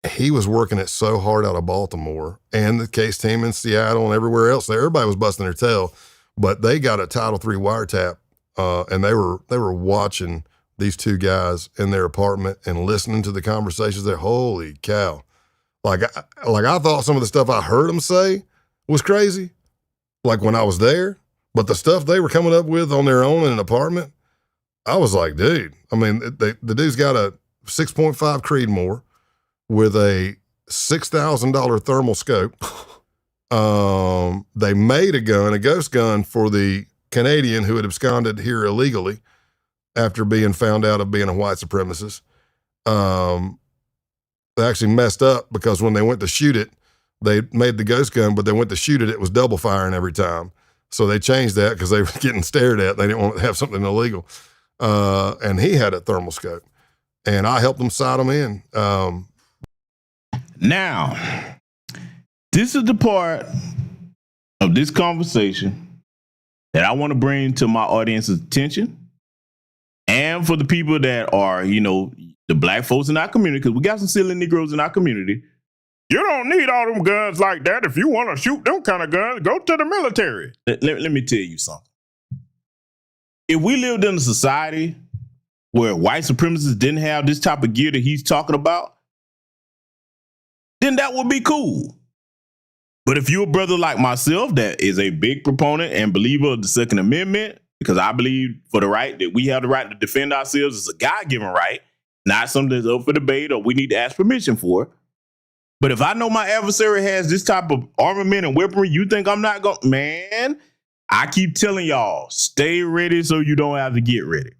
he was working it so hard out of Baltimore, and the case team in Seattle and everywhere else. Everybody was busting their tail, but they got a Title III wiretap, and they were watching these two guys in their apartment and listening to the conversations there. Holy cow. Like I thought some of the stuff I heard them say was crazy, like when I was there, but the stuff they were coming up with on their own in an apartment, I was like, dude, I mean, the dude's got a 6.5 Creedmoor with a $6,000 thermal scope. They made a ghost gun for the Canadian who had absconded here illegally after being found out of being a white supremacist. They actually messed up because when they went to shoot it, they made the ghost gun, but they went to shoot it, it was double firing every time. So they changed that because they were getting stared at. They didn't want to have something illegal. And he had a thermal scope, and I helped them sight him in. Now, this is the part of this conversation that I want to bring to my audience's attention, and for the people that are, the black folks in our community, because we got some silly Negroes in our community. You don't need all them guns like that. If you want to shoot them kind of guns, go to the military. Let me tell you something. If we lived in a society where white supremacists didn't have this type of gear that he's talking about, then that would be cool. But if you're a brother like myself that is a big proponent and believer of the Second Amendment, because I believe for the right that we have the right to defend ourselves as a God-given right, not something that's up for debate or we need to ask permission for. But if I know my adversary has this type of armament and weaponry, you think I'm not going? Man, I keep telling y'all, stay ready so you don't have to get ready.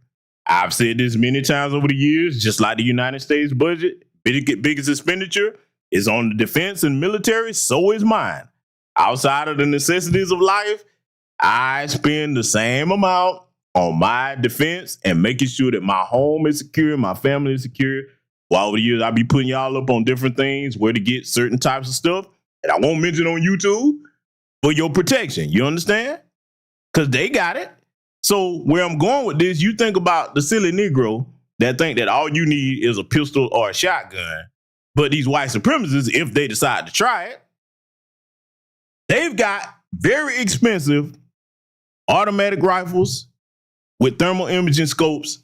I've said this many times over the years, just like the United States budget, biggest expenditure is on the defense and military, so is mine. Outside of the necessities of life, I spend the same amount on my defense and making sure that my home is secure, my family is secure. While over the years, I'll be putting y'all up on different things, where to get certain types of stuff that I won't mention on YouTube for your protection. You understand? Because they got it. So where I'm going with this, you think about the silly Negro that think that all you need is a pistol or a shotgun. But these white supremacists, if they decide to try it, they've got very expensive automatic rifles with thermal imaging scopes,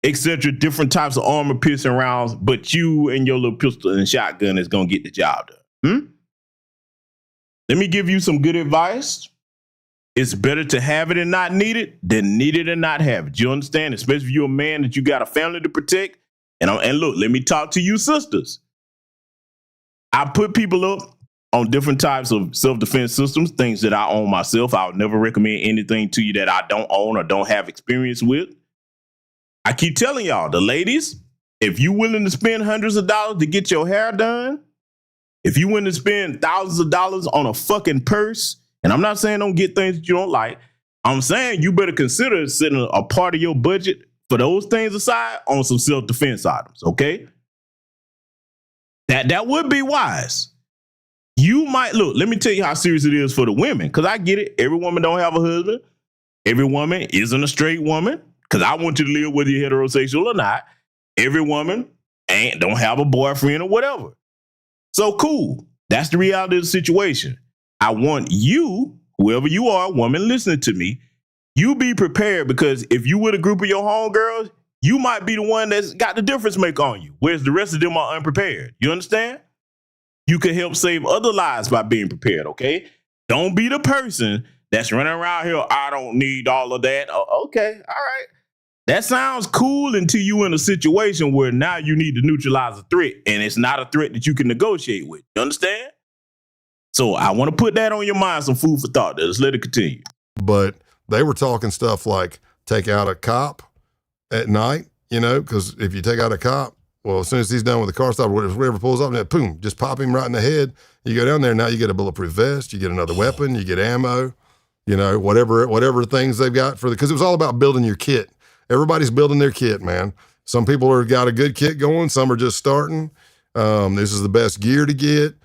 etc., different types of armor piercing rounds, but you and your little pistol and shotgun is going to get the job done. Let me give you some good advice. It's better to have it and not need it than need it and not have it. You understand? Especially if you're a man that you got a family to protect. And look, let me talk to you sisters. I put people up on different types of self-defense systems, things that I own myself. I would never recommend anything to you that I don't own or don't have experience with. I keep telling y'all, the ladies, if you're willing to spend hundreds of dollars to get your hair done, if you're willing to spend thousands of dollars on a fucking purse, and I'm not saying don't get things that you don't like, I'm saying you better consider setting a part of your budget for those things aside on some self-defense items, okay? That would be wise. You might, look, let me tell you how serious it is for the women, because I get it. Every woman don't have a husband. Every woman isn't a straight woman, because I want you to live whether you're heterosexual or not. Every woman don't have a boyfriend or whatever. So cool. That's the reality of the situation. I want you, whoever you are, woman listening to me, you be prepared, because if you with a group of your homegirls, you might be the one that's got the difference make on you, whereas the rest of them are unprepared. You understand? You can help save other lives by being prepared, okay? Don't be the person that's running around here, I don't need all of that. Oh, okay, all right. That sounds cool until you in a situation where now you need to neutralize a threat, and it's not a threat that you can negotiate with. You understand? So I want to put that on your mind, some food for thought. Let's let it continue. But they were talking stuff like take out a cop at night, you know, because if you take out a cop, well, as soon as he's done with the car stop, whatever pulls up, and boom, just pop him right in the head. You go down there, now you get a bulletproof vest, you get another weapon, you get ammo, you know, whatever things they've got because it was all about building your kit. Everybody's building their kit, man. Some people are got a good kit going, some are just starting. This is the best gear to get.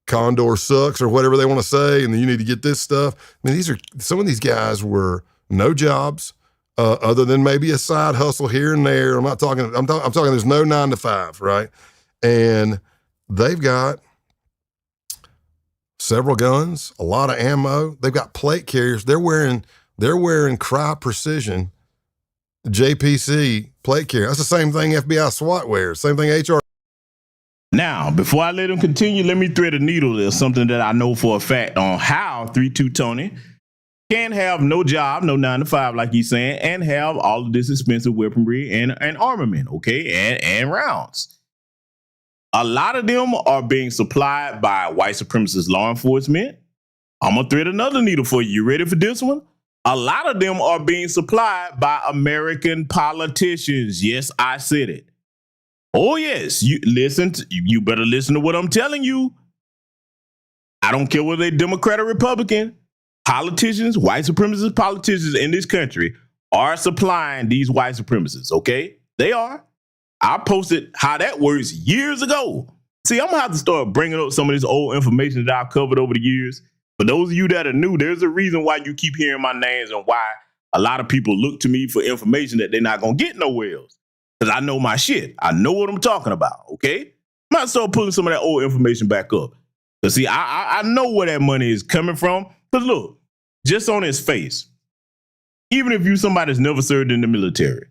Condor sucks or whatever they want to say, and then you need to get this stuff. I mean, some of these guys were no jobs other than maybe a side hustle here and there. I'm talking there's no 9 to 5, right? And they've got several guns, a lot of ammo. They've got plate carriers. They're wearing Cry Precision JPC plate carrier. That's the same thing FBI SWAT wears. Same thing HR. Now, before I let him continue, let me thread a needle. There's something that I know for a fact on how 3-2 Tony can have no job, no 9 to 5, like he's saying, and have all of this expensive weaponry and armament, okay, and rounds. A lot of them are being supplied by white supremacist law enforcement. I'm going to thread another needle for you. You ready for this one? A lot of them are being supplied by American politicians. Yes, I said it. Oh, yes. You better listen to what I'm telling you. I don't care whether they're Democrat or Republican. Politicians, white supremacist politicians in this country are supplying these white supremacists, okay? They are. I posted how that works years ago. See, I'm going to have to start bringing up some of this old information that I've covered over the years. For those of you that are new, there's a reason why you keep hearing my names and why a lot of people look to me for information that they're not going to get nowhere else. Because I know my shit. I know what I'm talking about, okay? Might start pulling some of that old information back up. Because see, I know where that money is coming from. Because look, just on his face, even if you're somebody that's never served in the military,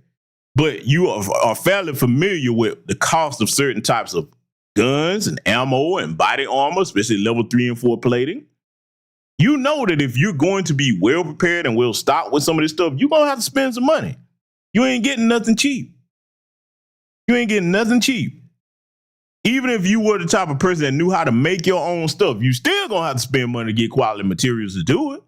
but you are fairly familiar with the cost of certain types of guns and ammo and body armor, especially level 3 and 4 plating, you know that if you're going to be well prepared and well stocked with some of this stuff, you're going to have to spend some money. You ain't getting nothing cheap. You ain't getting nothing cheap. Even if you were the type of person that knew how to make your own stuff, you still gonna have to spend money to get quality materials to do it.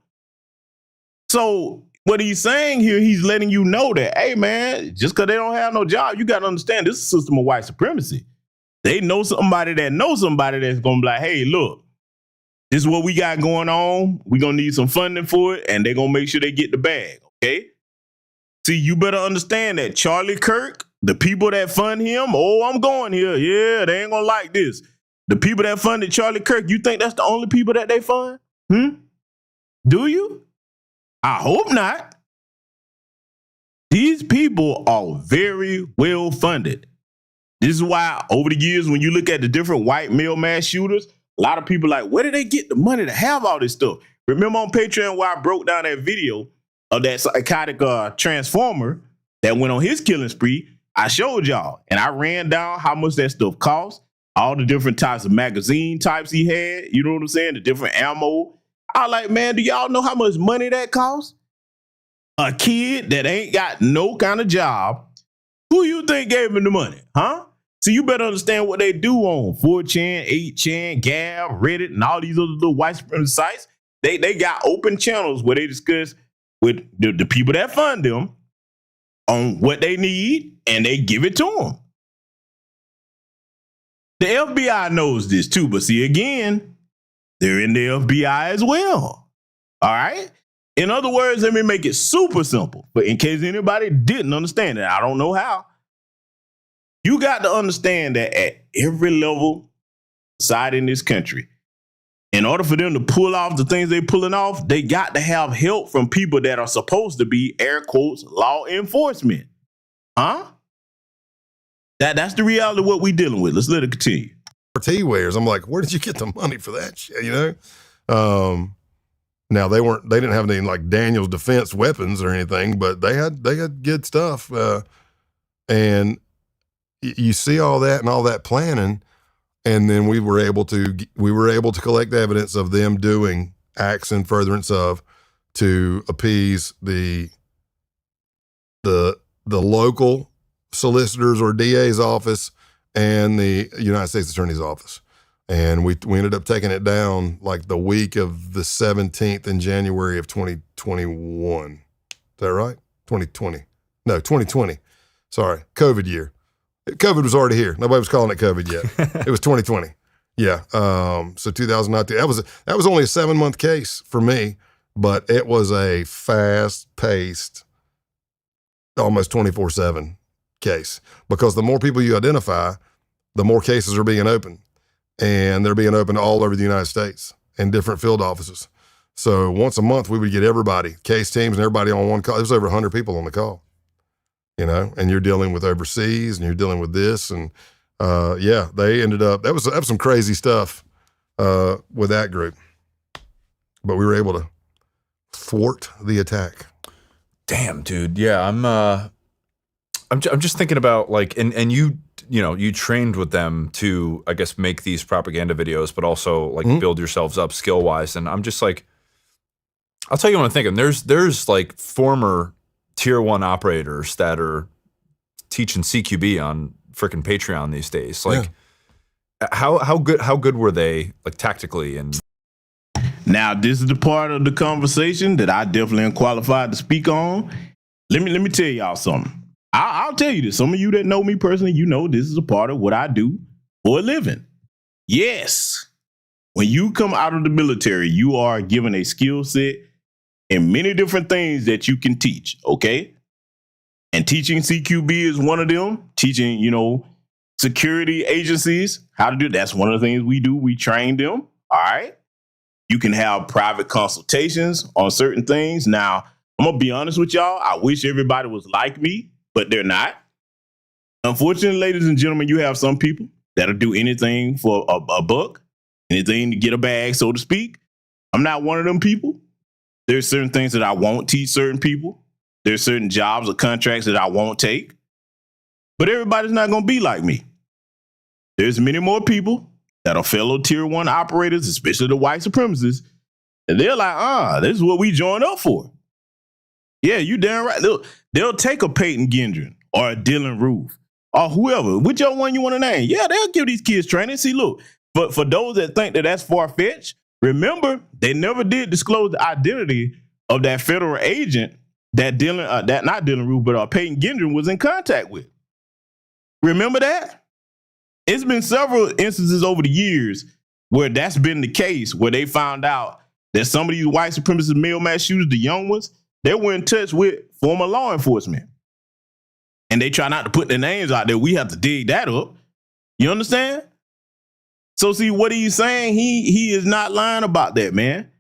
So what he's saying here, he's letting you know that, hey man, just because they don't have no job, you got to understand this is a system of white supremacy. They know somebody that knows somebody that's gonna be like, hey, look, this is what we got going on. We're gonna need some funding for it, and they're gonna make sure they get the bag, okay? See, you better understand that Charlie Kirk, the people that fund him, I'm going here. Yeah, they ain't gonna like this. The people that funded Charlie Kirk, you think that's the only people that they fund? Do you? I hope not. These people are very well funded. This is why over the years, when you look at the different white male mass shooters, a lot of people are like, where did they get the money to have all this stuff? Remember on Patreon where I broke down that video of that psychotic transformer that went on his killing spree? I showed y'all, and I ran down how much that stuff cost, all the different types of magazine types he had, you know what I'm saying, the different ammo. I was like, man, do y'all know how much money that costs? A kid that ain't got no kind of job, who you think gave him the money, huh? So you better understand what they do on 4chan, 8chan, Gab, Reddit, and all these other little white supremacist sites. They got open channels where they discuss with the people that fund them on what they need, and they give it to them. The FBI knows this too, but see, again, they're in the FBI as well. All right? In other words, let me make it super simple, but in case anybody didn't understand it, I don't know how. You got to understand that at every level side in this country, in order for them to pull off the things they're pulling off, they got to have help from people that are supposed to be, air quotes, law enforcement. Huh? That's the reality of what we're dealing with. Let's let it continue. T wears. I'm like, where did you get the money for that shit? You know? Now they didn't have any like Daniel's Defense weapons or anything, but they had good stuff. And you see all that and all that planning. And then we were able to collect evidence of them doing acts in furtherance of to appease the local solicitors or DA's office and the United States Attorney's office. And we ended up taking it down like the week of the 17th in January of 2021. Is that right? 2020. No, 2020. Sorry, COVID year. COVID was already here. Nobody was calling it COVID yet. It was 2020. Yeah. So 2019. That was only a 7-month case for me, but it was a fast-paced, almost 24/7 case, because the more people you identify, the more cases are being opened, and they're being opened all over the United States in different field offices. So once a month, we would get everybody, case teams and everybody on one call. There was over 100 people on the call, and you're dealing with overseas and you're dealing with this. And they ended up, that was some crazy stuff with that group, but we were able to thwart the attack. Damn, dude. Yeah, I'm just thinking about like, and you trained with them to, I guess, make these propaganda videos, but also like build yourselves up skill wise. And I'm just like, I'll tell you what I'm thinking. There's like former tier 1 operators that are teaching CQB on freaking Patreon these days. Like, how good were they, like, tactically? And now this is the part of the conversation that I definitely am qualified to speak on. Let me tell y'all something. I'll tell you this. Some of you that know me personally, this is a part of what I do for a living. Yes, when you come out of the military, you are given a skill set and many different things that you can teach, okay? And teaching CQB is one of them. Teaching, security agencies how to do, that's one of the things we do. We train them, all right? You can have private consultations on certain things. Now, I'm going to be honest with y'all. I wish everybody was like me, but they're not. Unfortunately, ladies and gentlemen, you have some people that'll do anything for a buck, anything to get a bag, so to speak. I'm not one of them people. There's certain things that I won't teach certain people. There's certain jobs or contracts that I won't take. But everybody's not going to be like me. There's many more people that are fellow tier 1 operators, especially the white supremacists, and they're like, this is what we joined up for. Yeah, you damn right. They'll take a Peyton Gendron or a Dylan Roof or whoever, whichever one you want to name. Yeah, they'll give these kids training. See, look, but for those that think that that's far-fetched, remember, they never did disclose the identity of that federal agent that not Dylan Roof, but Peyton Gendron was in contact with. Remember that? It's been several instances over the years where that's been the case, where they found out that some of these white supremacist male mass shooters, the young ones, they were in touch with former law enforcement. And they try not to put their names out there. We have to dig that up. You understand? So see, what he's saying, he is not lying about that, man.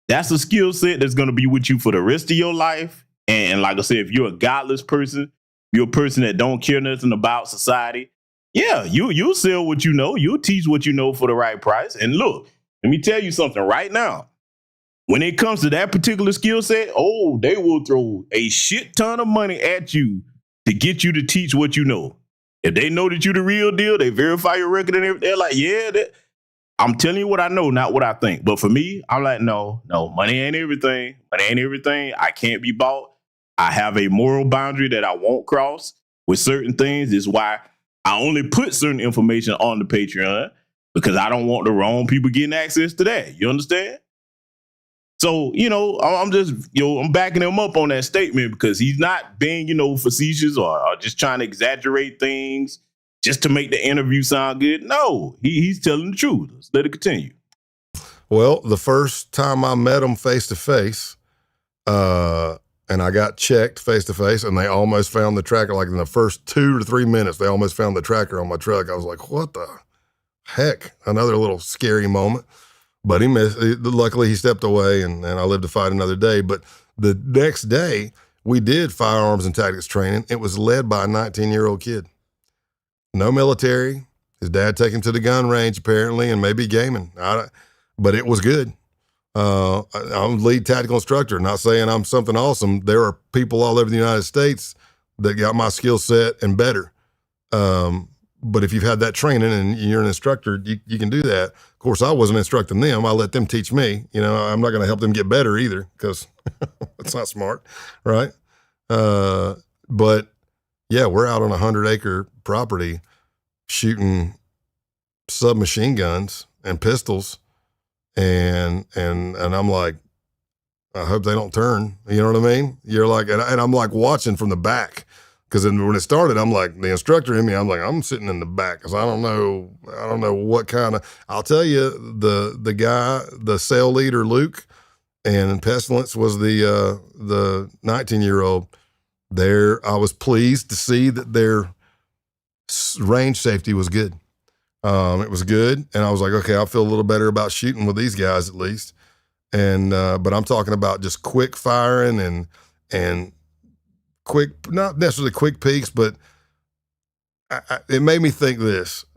That's a skill set that's going to be with you for the rest of your life. And like I said, if you're a godless person, you're a person that don't care nothing about society, yeah, you'll sell what you know. You'll teach what you know for the right price. And look, let me tell you something right now. When it comes to that particular skill set, they will throw a shit ton of money at you to get you to teach what you know. If they know that you're the real deal, they verify your record and everything. They're like, I'm telling you what I know, not what I think. But for me, I'm like, no, money ain't everything. Money ain't everything. I can't be bought. I have a moral boundary that I won't cross with certain things. This is why I only put certain information on the Patreon, because I don't want the wrong people getting access to that. You understand? So, I'm just, I'm backing him up on that statement, because he's not being, facetious or just trying to exaggerate things just to make the interview sound good. No, he's telling the truth. Let's let it continue. Well, the first time I met him face to face, and I got checked face to face, and they almost found the tracker. Like in the first 2 to 3 minutes, they almost found the tracker on my truck. I was like, what the heck? Another little scary moment. But he missed. Luckily, he stepped away, and I lived to fight another day. But the next day, we did firearms and tactics training. It was led by a 19-year-old kid. No military. His dad took him to the gun range, apparently, and maybe gaming. But it was good. I'm lead tactical instructor. Not saying I'm something awesome. There are people all over the United States that got my skill set and better. But if you've had that training and you're an instructor, you can do that. Of course, I wasn't instructing them. I let them teach me. I'm not going to help them get better either, because that's not smart, right? But yeah, we're out on a 100-acre property shooting submachine guns and pistols. And I'm like, I hope they don't turn. You know what I mean? You're like, and I'm like watching from the back. Because when it started, I'm like, the instructor in me, I'm like, I'm sitting in the back because I don't know what kind of. I'll tell you, the guy, the cell leader, Luke, and Pestilence was the 19-year-old. There, I was pleased to see that their range safety was good. It was good, and I was like, okay, I feel a little better about shooting with these guys at least. And but I'm talking about just quick firing and quick, not necessarily quick peaks, but it made me think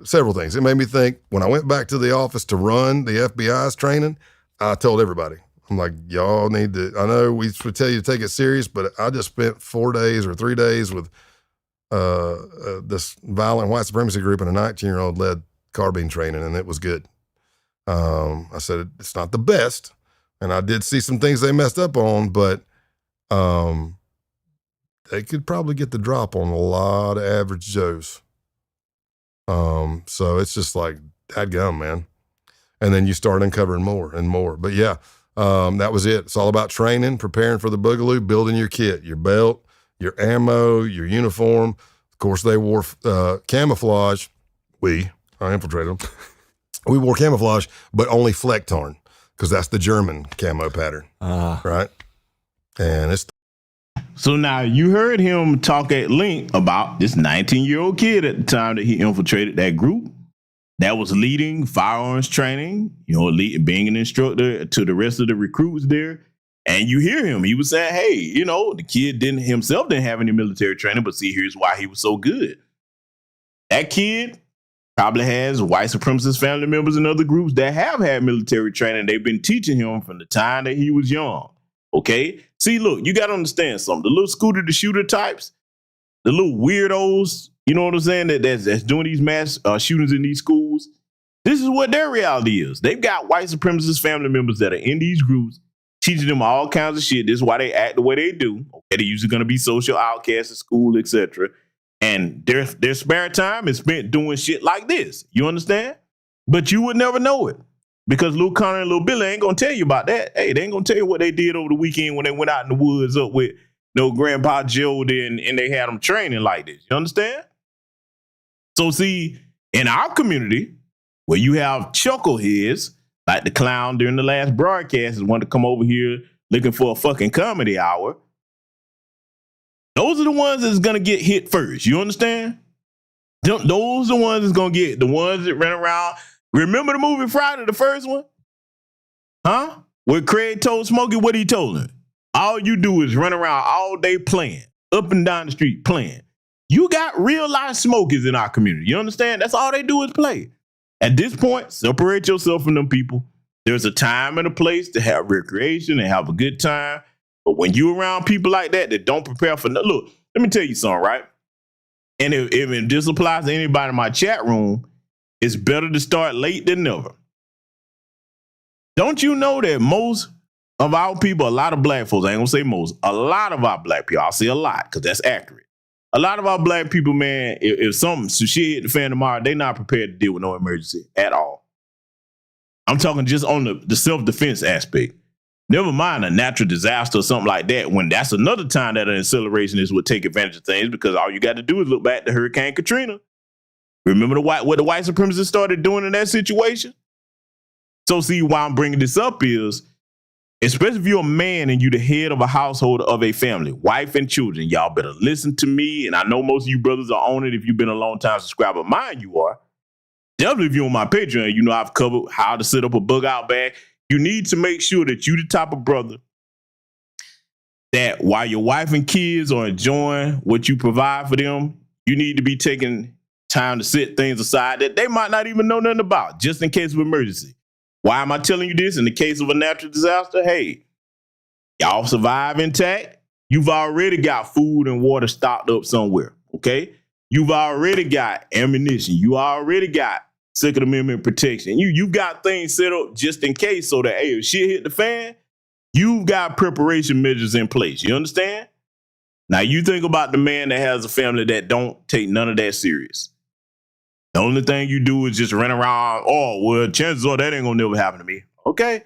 several things. It made me think when I went back to the office to run the FBI's training, I told everybody, I'm like, y'all need to, I know we tell you to take it serious, but I just spent 4 days or 3 days with this violent white supremacy group and a 19-year-old led carbine training, and it was good. I said, it's not the best, and I did see some things they messed up on, but they could probably get the drop on a lot of average Joes. So it's just like, dadgum, man. And then you start uncovering more and more. But yeah, that was it. It's all about training, preparing for the boogaloo, building your kit, your belt, your ammo, your uniform. Of course, they wore camouflage. I infiltrated them. We wore camouflage, but only Flecktarn, because that's the German camo pattern, right? And it's. So now you heard him talk at length about this 19-year-old kid at the time that he infiltrated that group that was leading firearms training, being an instructor to the rest of the recruits there. And you hear him. He was saying, hey, the kid didn't have any military training, but see, here's why he was so good. That kid probably has white supremacist family members and other groups that have had military training. They've been teaching him from the time that he was young. Okay? See, look, you got to understand something. The little scooter the shooter types, the little weirdos, you know what I'm saying, that's doing these mass shootings in these schools, this is what their reality is. They've got white supremacist family members that are in these groups, teaching them all kinds of shit. This is why they act the way they do. Okay, they're usually going to be social outcasts at school, etc. And their spare time is spent doing shit like this. You understand? But you would never know it. Because Luke Connor and Lil Billy ain't gonna tell you about that. Hey, they ain't gonna tell you what they did over the weekend when they went out in the woods up with Grandpa Joe there and they had them training like this. You understand? So see, in our community, where you have chuckleheads, like the clown during the last broadcast is one to come over here looking for a fucking comedy hour, those are the ones that's gonna get hit first. You understand? Those are the ones that's gonna get, the ones that run around. Remember the movie Friday, the first one? Huh? Where Craig told Smokey what he told him. All you do is run around all day playing, up and down the street playing. You got real life smokers in our community. You understand? That's all they do is play. At this point, separate yourself from them people. There's a time and a place to have recreation and have a good time. But when you around people like that don't prepare for look, let me tell you something, right? And if this applies to anybody in my chat room, it's better to start late than never. Don't you know that most of our people, a lot of black folks, I ain't gonna say most, a lot of our black people, I'll say a lot because that's accurate. A lot of our black people, man, if some shit hit the fan tomorrow, they not prepared to deal with no emergency at all. I'm talking just on the self-defense aspect. Never mind a natural disaster or something like that, when that's another time that an accelerationist would take advantage of things, because all you got to do is look back to Hurricane Katrina. Remember what the white supremacists started doing in that situation? So see, why I'm bringing this up is, especially if you're a man and you're the head of a household of a family, wife and children, y'all better listen to me. And I know most of you brothers are on it if you've been a long time subscriber. Mine, you are. Definitely if you're on my Patreon, you know I've covered how to set up a bug out bag. You need to make sure that you're the type of brother that while your wife and kids are enjoying what you provide for them, you need to be taking time to set things aside that they might not even know nothing about, just in case of emergency. Why am I telling you this? In the case of a natural disaster, hey, y'all survive intact. You've already got food and water stocked up somewhere, okay? You've already got ammunition. You already got Second Amendment protection. You've got things set up just in case, so that, hey, if shit hit the fan, you've got preparation measures in place. You understand? Now, you think about the man that has a family that don't take none of that serious. The only thing you do is just run around, oh, well, chances are that ain't gonna never happen to me. Okay.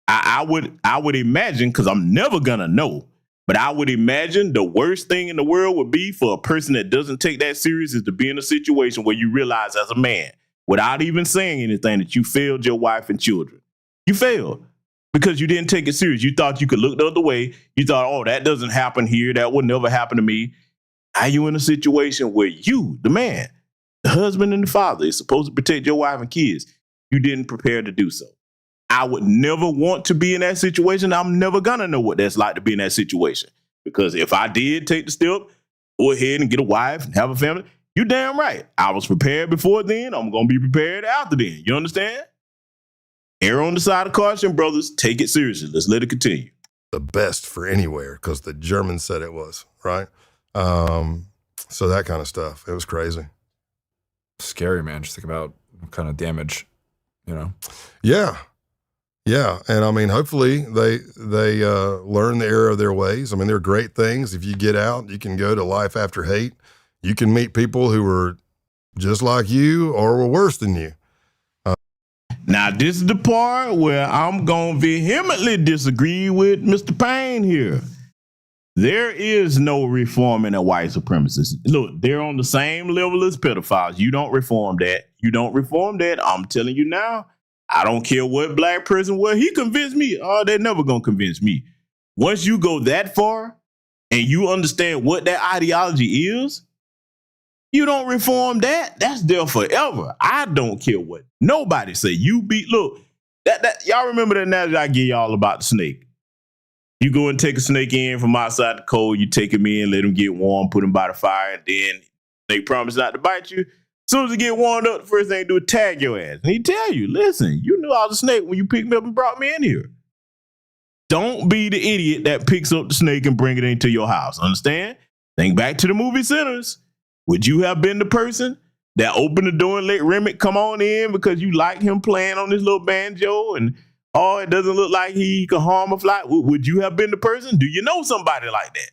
I would imagine, because I'm never gonna know, but I would imagine the worst thing in the world would be for a person that doesn't take that serious is to be in a situation where you realize as a man, without even saying anything, that you failed your wife and children. You failed because you didn't take it serious. You thought you could look the other way. You thought, oh, that doesn't happen here. That would never happen to me. Now you in a situation where you, the man, the husband and the father, is supposed to protect your wife and kids. You didn't prepare to do so. I would never want to be in that situation. I'm never gonna know what that's like to be in that situation. Because if I did take the step, go ahead and get a wife and have a family, you damn right. I was prepared before then. I'm gonna be prepared after then. You understand? Err on the side of caution, brothers. Take it seriously. Let's let it continue. The best for anywhere, because the Germans said it was, right? So that kind of stuff. It was crazy. Scary, man. Just think about what kind of damage, Yeah. Yeah. And I mean, hopefully they learn the error of their ways. I mean, there are great things. If you get out, you can go to Life After Hate. You can meet people who are just like you or were worse than you. Now, this is the part where I'm going to vehemently disagree with Mr. Payne here. There is no reforming a white supremacist. Look, they're on the same level as pedophiles. You don't reform that. You don't reform that. I'm telling you now, I don't care what black person, well, he convinced me. Oh, they're never going to convince me. Once you go that far and you understand what that ideology is, you don't reform that. That's there forever. I don't care what nobody say. Look, that y'all remember that analogy I give y'all about the snake. You go and take a snake in from outside the cold, you take him in, let him get warm, put him by the fire, and then they promise not to bite you. As soon as he get warmed up, the first thing they do is tag your ass. And he tell you, listen, you knew I was a snake when you picked me up and brought me in here. Don't be the idiot that picks up the snake and bring it into your house. Understand? Think back to the movie Sinners. Would you have been the person that opened the door and let Remick come on in because you like him playing on this little banjo and oh, it doesn't look like he can harm a fly? Would you have been the person? Do you know somebody like that?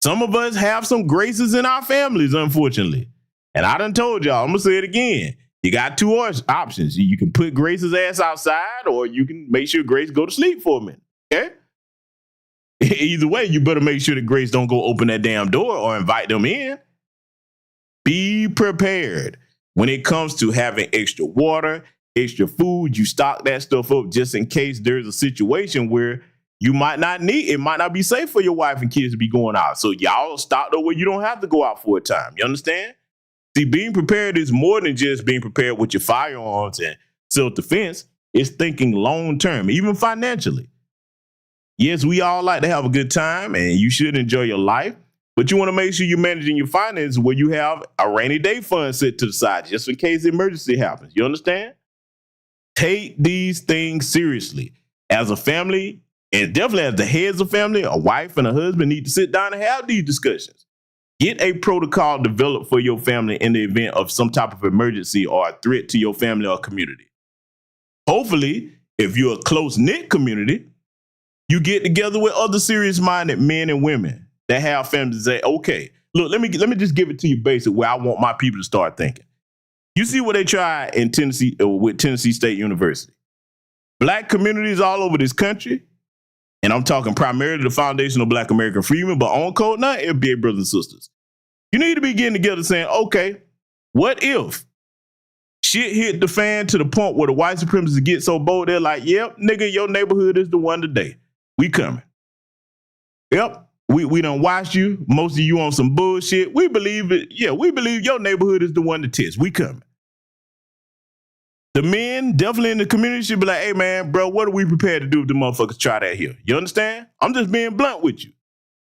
Some of us have some graces in our families, unfortunately. And I done told y'all, I'm going to say it again. You got two options. You can put Grace's ass outside or you can make sure Grace go to sleep for a minute. Okay? Either way, you better make sure that Grace don't go open that damn door or invite them in. Be prepared. When it comes to having extra water, extra food, you stock that stuff up just in case there's a situation where you might not need, it might not be safe for your wife and kids to be going out. So y'all stock up where you don't have to go out for a time. You understand? See, being prepared is more than just being prepared with your firearms and self-defense. It's thinking long-term, even financially. Yes, we all like to have a good time and you should enjoy your life, but you want to make sure you're managing your finances where you have a rainy day fund set to the side just in case the emergency happens. You understand? Take these things seriously. As a family, and definitely as the heads of family, a wife and a husband need to sit down and have these discussions. Get a protocol developed for your family in the event of some type of emergency or a threat to your family or community. Hopefully, if you're a close-knit community, you get together with other serious-minded men and women that have families and say, okay, look, let me just give it to you basic where I want my people to start thinking. You see what they tried in Tennessee with Tennessee State University. Black communities all over this country, and I'm talking primarily the foundational Black American freedmen, but on code 9, FBA brothers and sisters. You need to be getting together saying, okay, what if shit hit the fan to the point where the white supremacists get so bold, they're like, yep, nigga, your neighborhood is the one today. We coming. Yep, we done watched you. Most of you on some bullshit. We believe it. Yeah, we believe your neighborhood is the one to test. We coming. The men definitely in the community should be like, hey, man, bro, what are we prepared to do if the motherfuckers try that here? You understand? I'm just being blunt with you.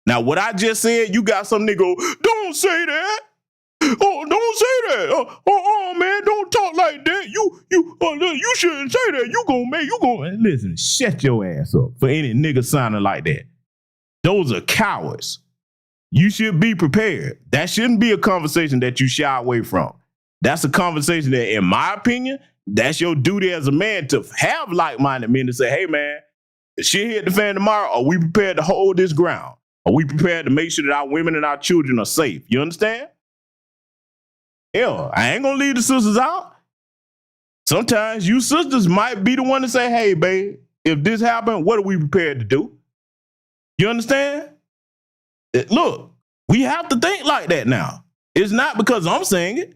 Now, what I just said, you got some nigga go, don't say that. Oh, don't say that. Oh, man, don't talk like that. You shouldn't say that. You gonna listen, shut your ass up for any nigga sounding like that. Those are cowards. You should be prepared. That shouldn't be a conversation that you shy away from. That's a conversation that, in my opinion, that's your duty as a man to have like-minded men to say, hey, man, if shit hit the fan tomorrow, are we prepared to hold this ground? Are we prepared to make sure that our women and our children are safe? You understand? Hell, I ain't gonna leave the sisters out. Sometimes you sisters might be the one to say, hey, babe, if this happened, what are we prepared to do? You understand? Look, we have to think like that now. It's not because I'm saying it.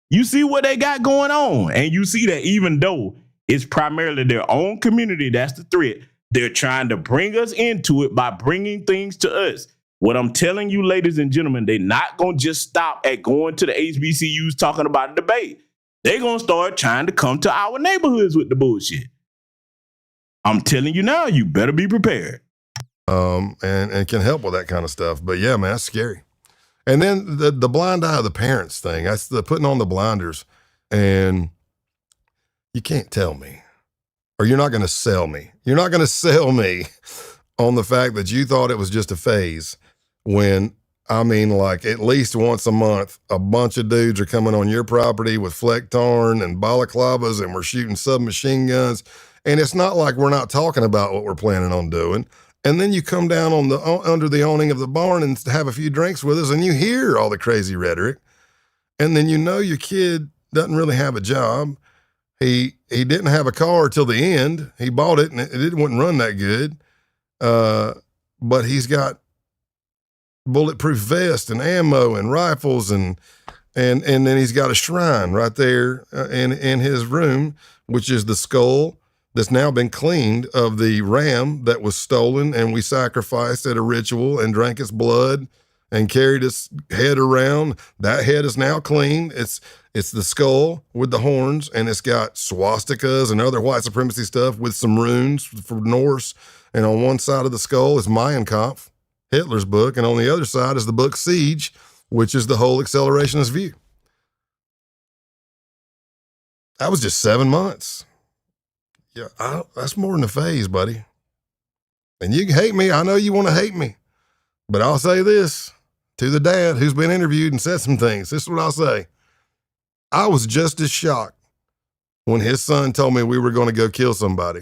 You see what they got going on, and you see that even though it's primarily their own community that's the threat, they're trying to bring us into it by bringing things to us. What I'm telling you, ladies and gentlemen, they're not going to just stop at going to the HBCUs talking about a debate. They're going to start trying to come to our neighborhoods with the bullshit. I'm telling you now, you better be prepared. And can help with that kind of stuff. But yeah, man, that's scary. And then the blind eye of the parents thing, that's the putting on the blinders. And you can't tell me, or you're not going to sell me. You're not going to sell me on the fact that you thought it was just a phase when, I mean, like at least once a month, a bunch of dudes are coming on your property with Flecktarn and balaclavas, and we're shooting submachine guns. And it's not like we're not talking about what we're planning on doing. And then you come down on under the awning of the barn and have a few drinks with us, and you hear all the crazy rhetoric. And then you know your kid doesn't really have a job. He didn't have a car till the end. He bought it, and it wouldn't run that good. But he's got bulletproof vest and ammo and rifles, and then he's got a shrine right there in his room, which is the skull that's now been cleaned of the ram that was stolen, and we sacrificed at a ritual and drank its blood and carried its head around. That head is now clean. It's the skull with the horns, and it's got swastikas and other white supremacy stuff with some runes for Norse. And on one side of the skull is Mein Kampf, Hitler's book, and on the other side is the book Siege, which is the whole accelerationist view. That was just 7 months. Yeah, that's more than a phase, buddy. And you can hate me. I know you want to hate me. But I'll say this to the dad who's been interviewed and said some things. This is what I'll say. I was just as shocked when his son told me we were going to go kill somebody.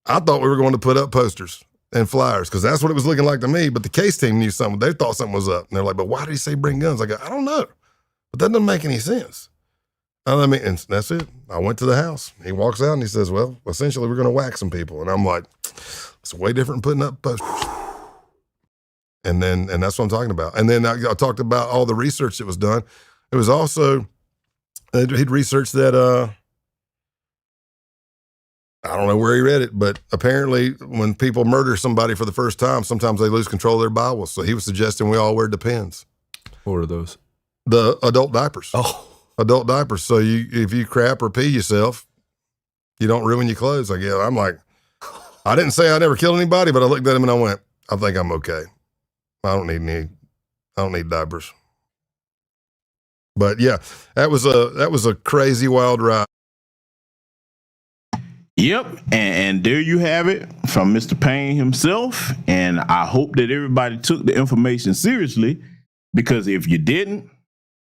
I thought we were going to put up posters and flyers because that's what it was looking like to me. But the case team knew something. They thought something was up. And they're like, but why did he say bring guns? I go, I don't know. But that doesn't make any sense. I mean, and that's it. I went to the house. He walks out and he says, well, essentially, we're going to whack some people. And I'm like, it's way different than putting up posters. And that's what I'm talking about. And then I talked about all the research that was done. It was also, he'd researched that, I don't know where he read it, but apparently when people murder somebody for the first time, sometimes they lose control of their bowels. So he was suggesting we all wear Depends. What are those? The adult diapers. Oh. Adult diapers. So if you crap or pee yourself, you don't ruin your clothes. I guess. I'm like, I didn't say I never killed anybody, but I looked at him and I went, I think I'm okay. I don't need diapers. But yeah, that was a crazy wild ride. Yep, and there you have it from Mr. Payne himself. And I hope that everybody took the information seriously, because if you didn't,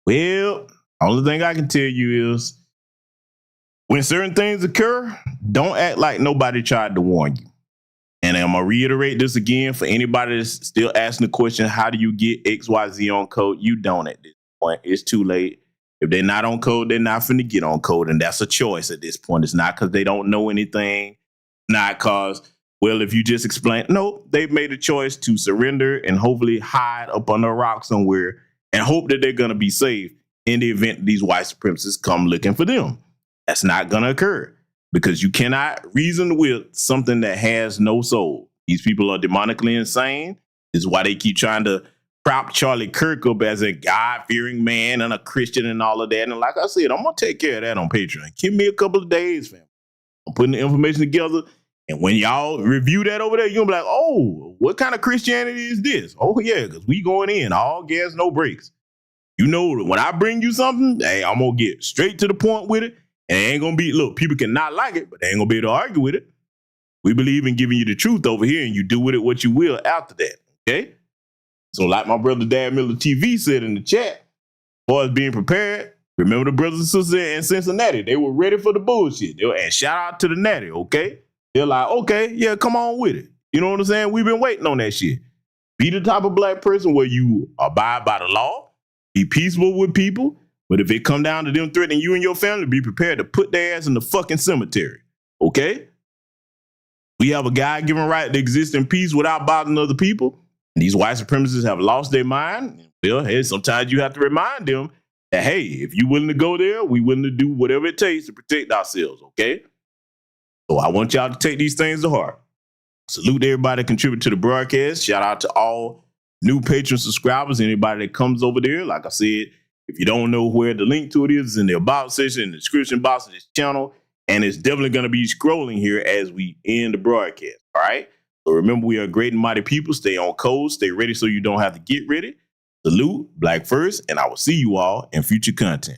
well, only thing I can tell you is when certain things occur, don't act like nobody tried to warn you. And I'm going to reiterate this again for anybody that's still asking the question, how do you get XYZ on code? You don't at this point. It's too late. If they're not on code, they're not finna get on code. And that's a choice at this point. It's not because they don't know anything. Not because, well, if you just explain. No, they've made a choice to surrender and hopefully hide up under a rock somewhere and hope that they're going to be safe in the event these white supremacists come looking for them. That's not going to occur, because you cannot reason with something that has no soul. These people are demonically insane. This is why they keep trying to prop Charlie Kirk up as a God-fearing man and a Christian and all of that. And like I said, I'm going to take care of that on Patreon. Give me a couple of days, fam. I'm putting the information together. And when y'all review that over there, you're going to be like, oh, what kind of Christianity is this? Oh, yeah, because we going in, all gas, no brakes. You know, when I bring you something, hey, I'm going to get straight to the point with it. And it ain't going to be, look, people can not like it, but they ain't going to be able to argue with it. We believe in giving you the truth over here, and you do with it what you will after that, okay? So like my brother Dad Miller TV said in the chat, boys being prepared, remember the brothers and sisters in Cincinnati, they were ready for the bullshit. And shout out to the Natty, okay? They're like, okay, yeah, come on with it. You know what I'm saying? We've been waiting on that shit. Be the type of black person where you abide by the law, Be peaceful with people. But if it come down to them threatening you and your family, be prepared to put their ass in the fucking cemetery. Okay? We have a God-given right to exist in peace without bothering other people. And these white supremacists have lost their mind. Well, hey, sometimes you have to remind them that, hey, if you're willing to go there, we're willing to do whatever it takes to protect ourselves, okay? So I want y'all to take these things to heart. Salute everybody that contribute to the broadcast. Shout out to all new patron subscribers, anybody that comes over there. Like I said, if you don't know where the link to it is, it's in the about section, in the description box of this channel, and it's definitely going to be scrolling here as we end the broadcast, all right? So remember, we are great and mighty people. Stay on code. Stay ready so you don't have to get ready. Salute, Black first, and I will see you all in future content.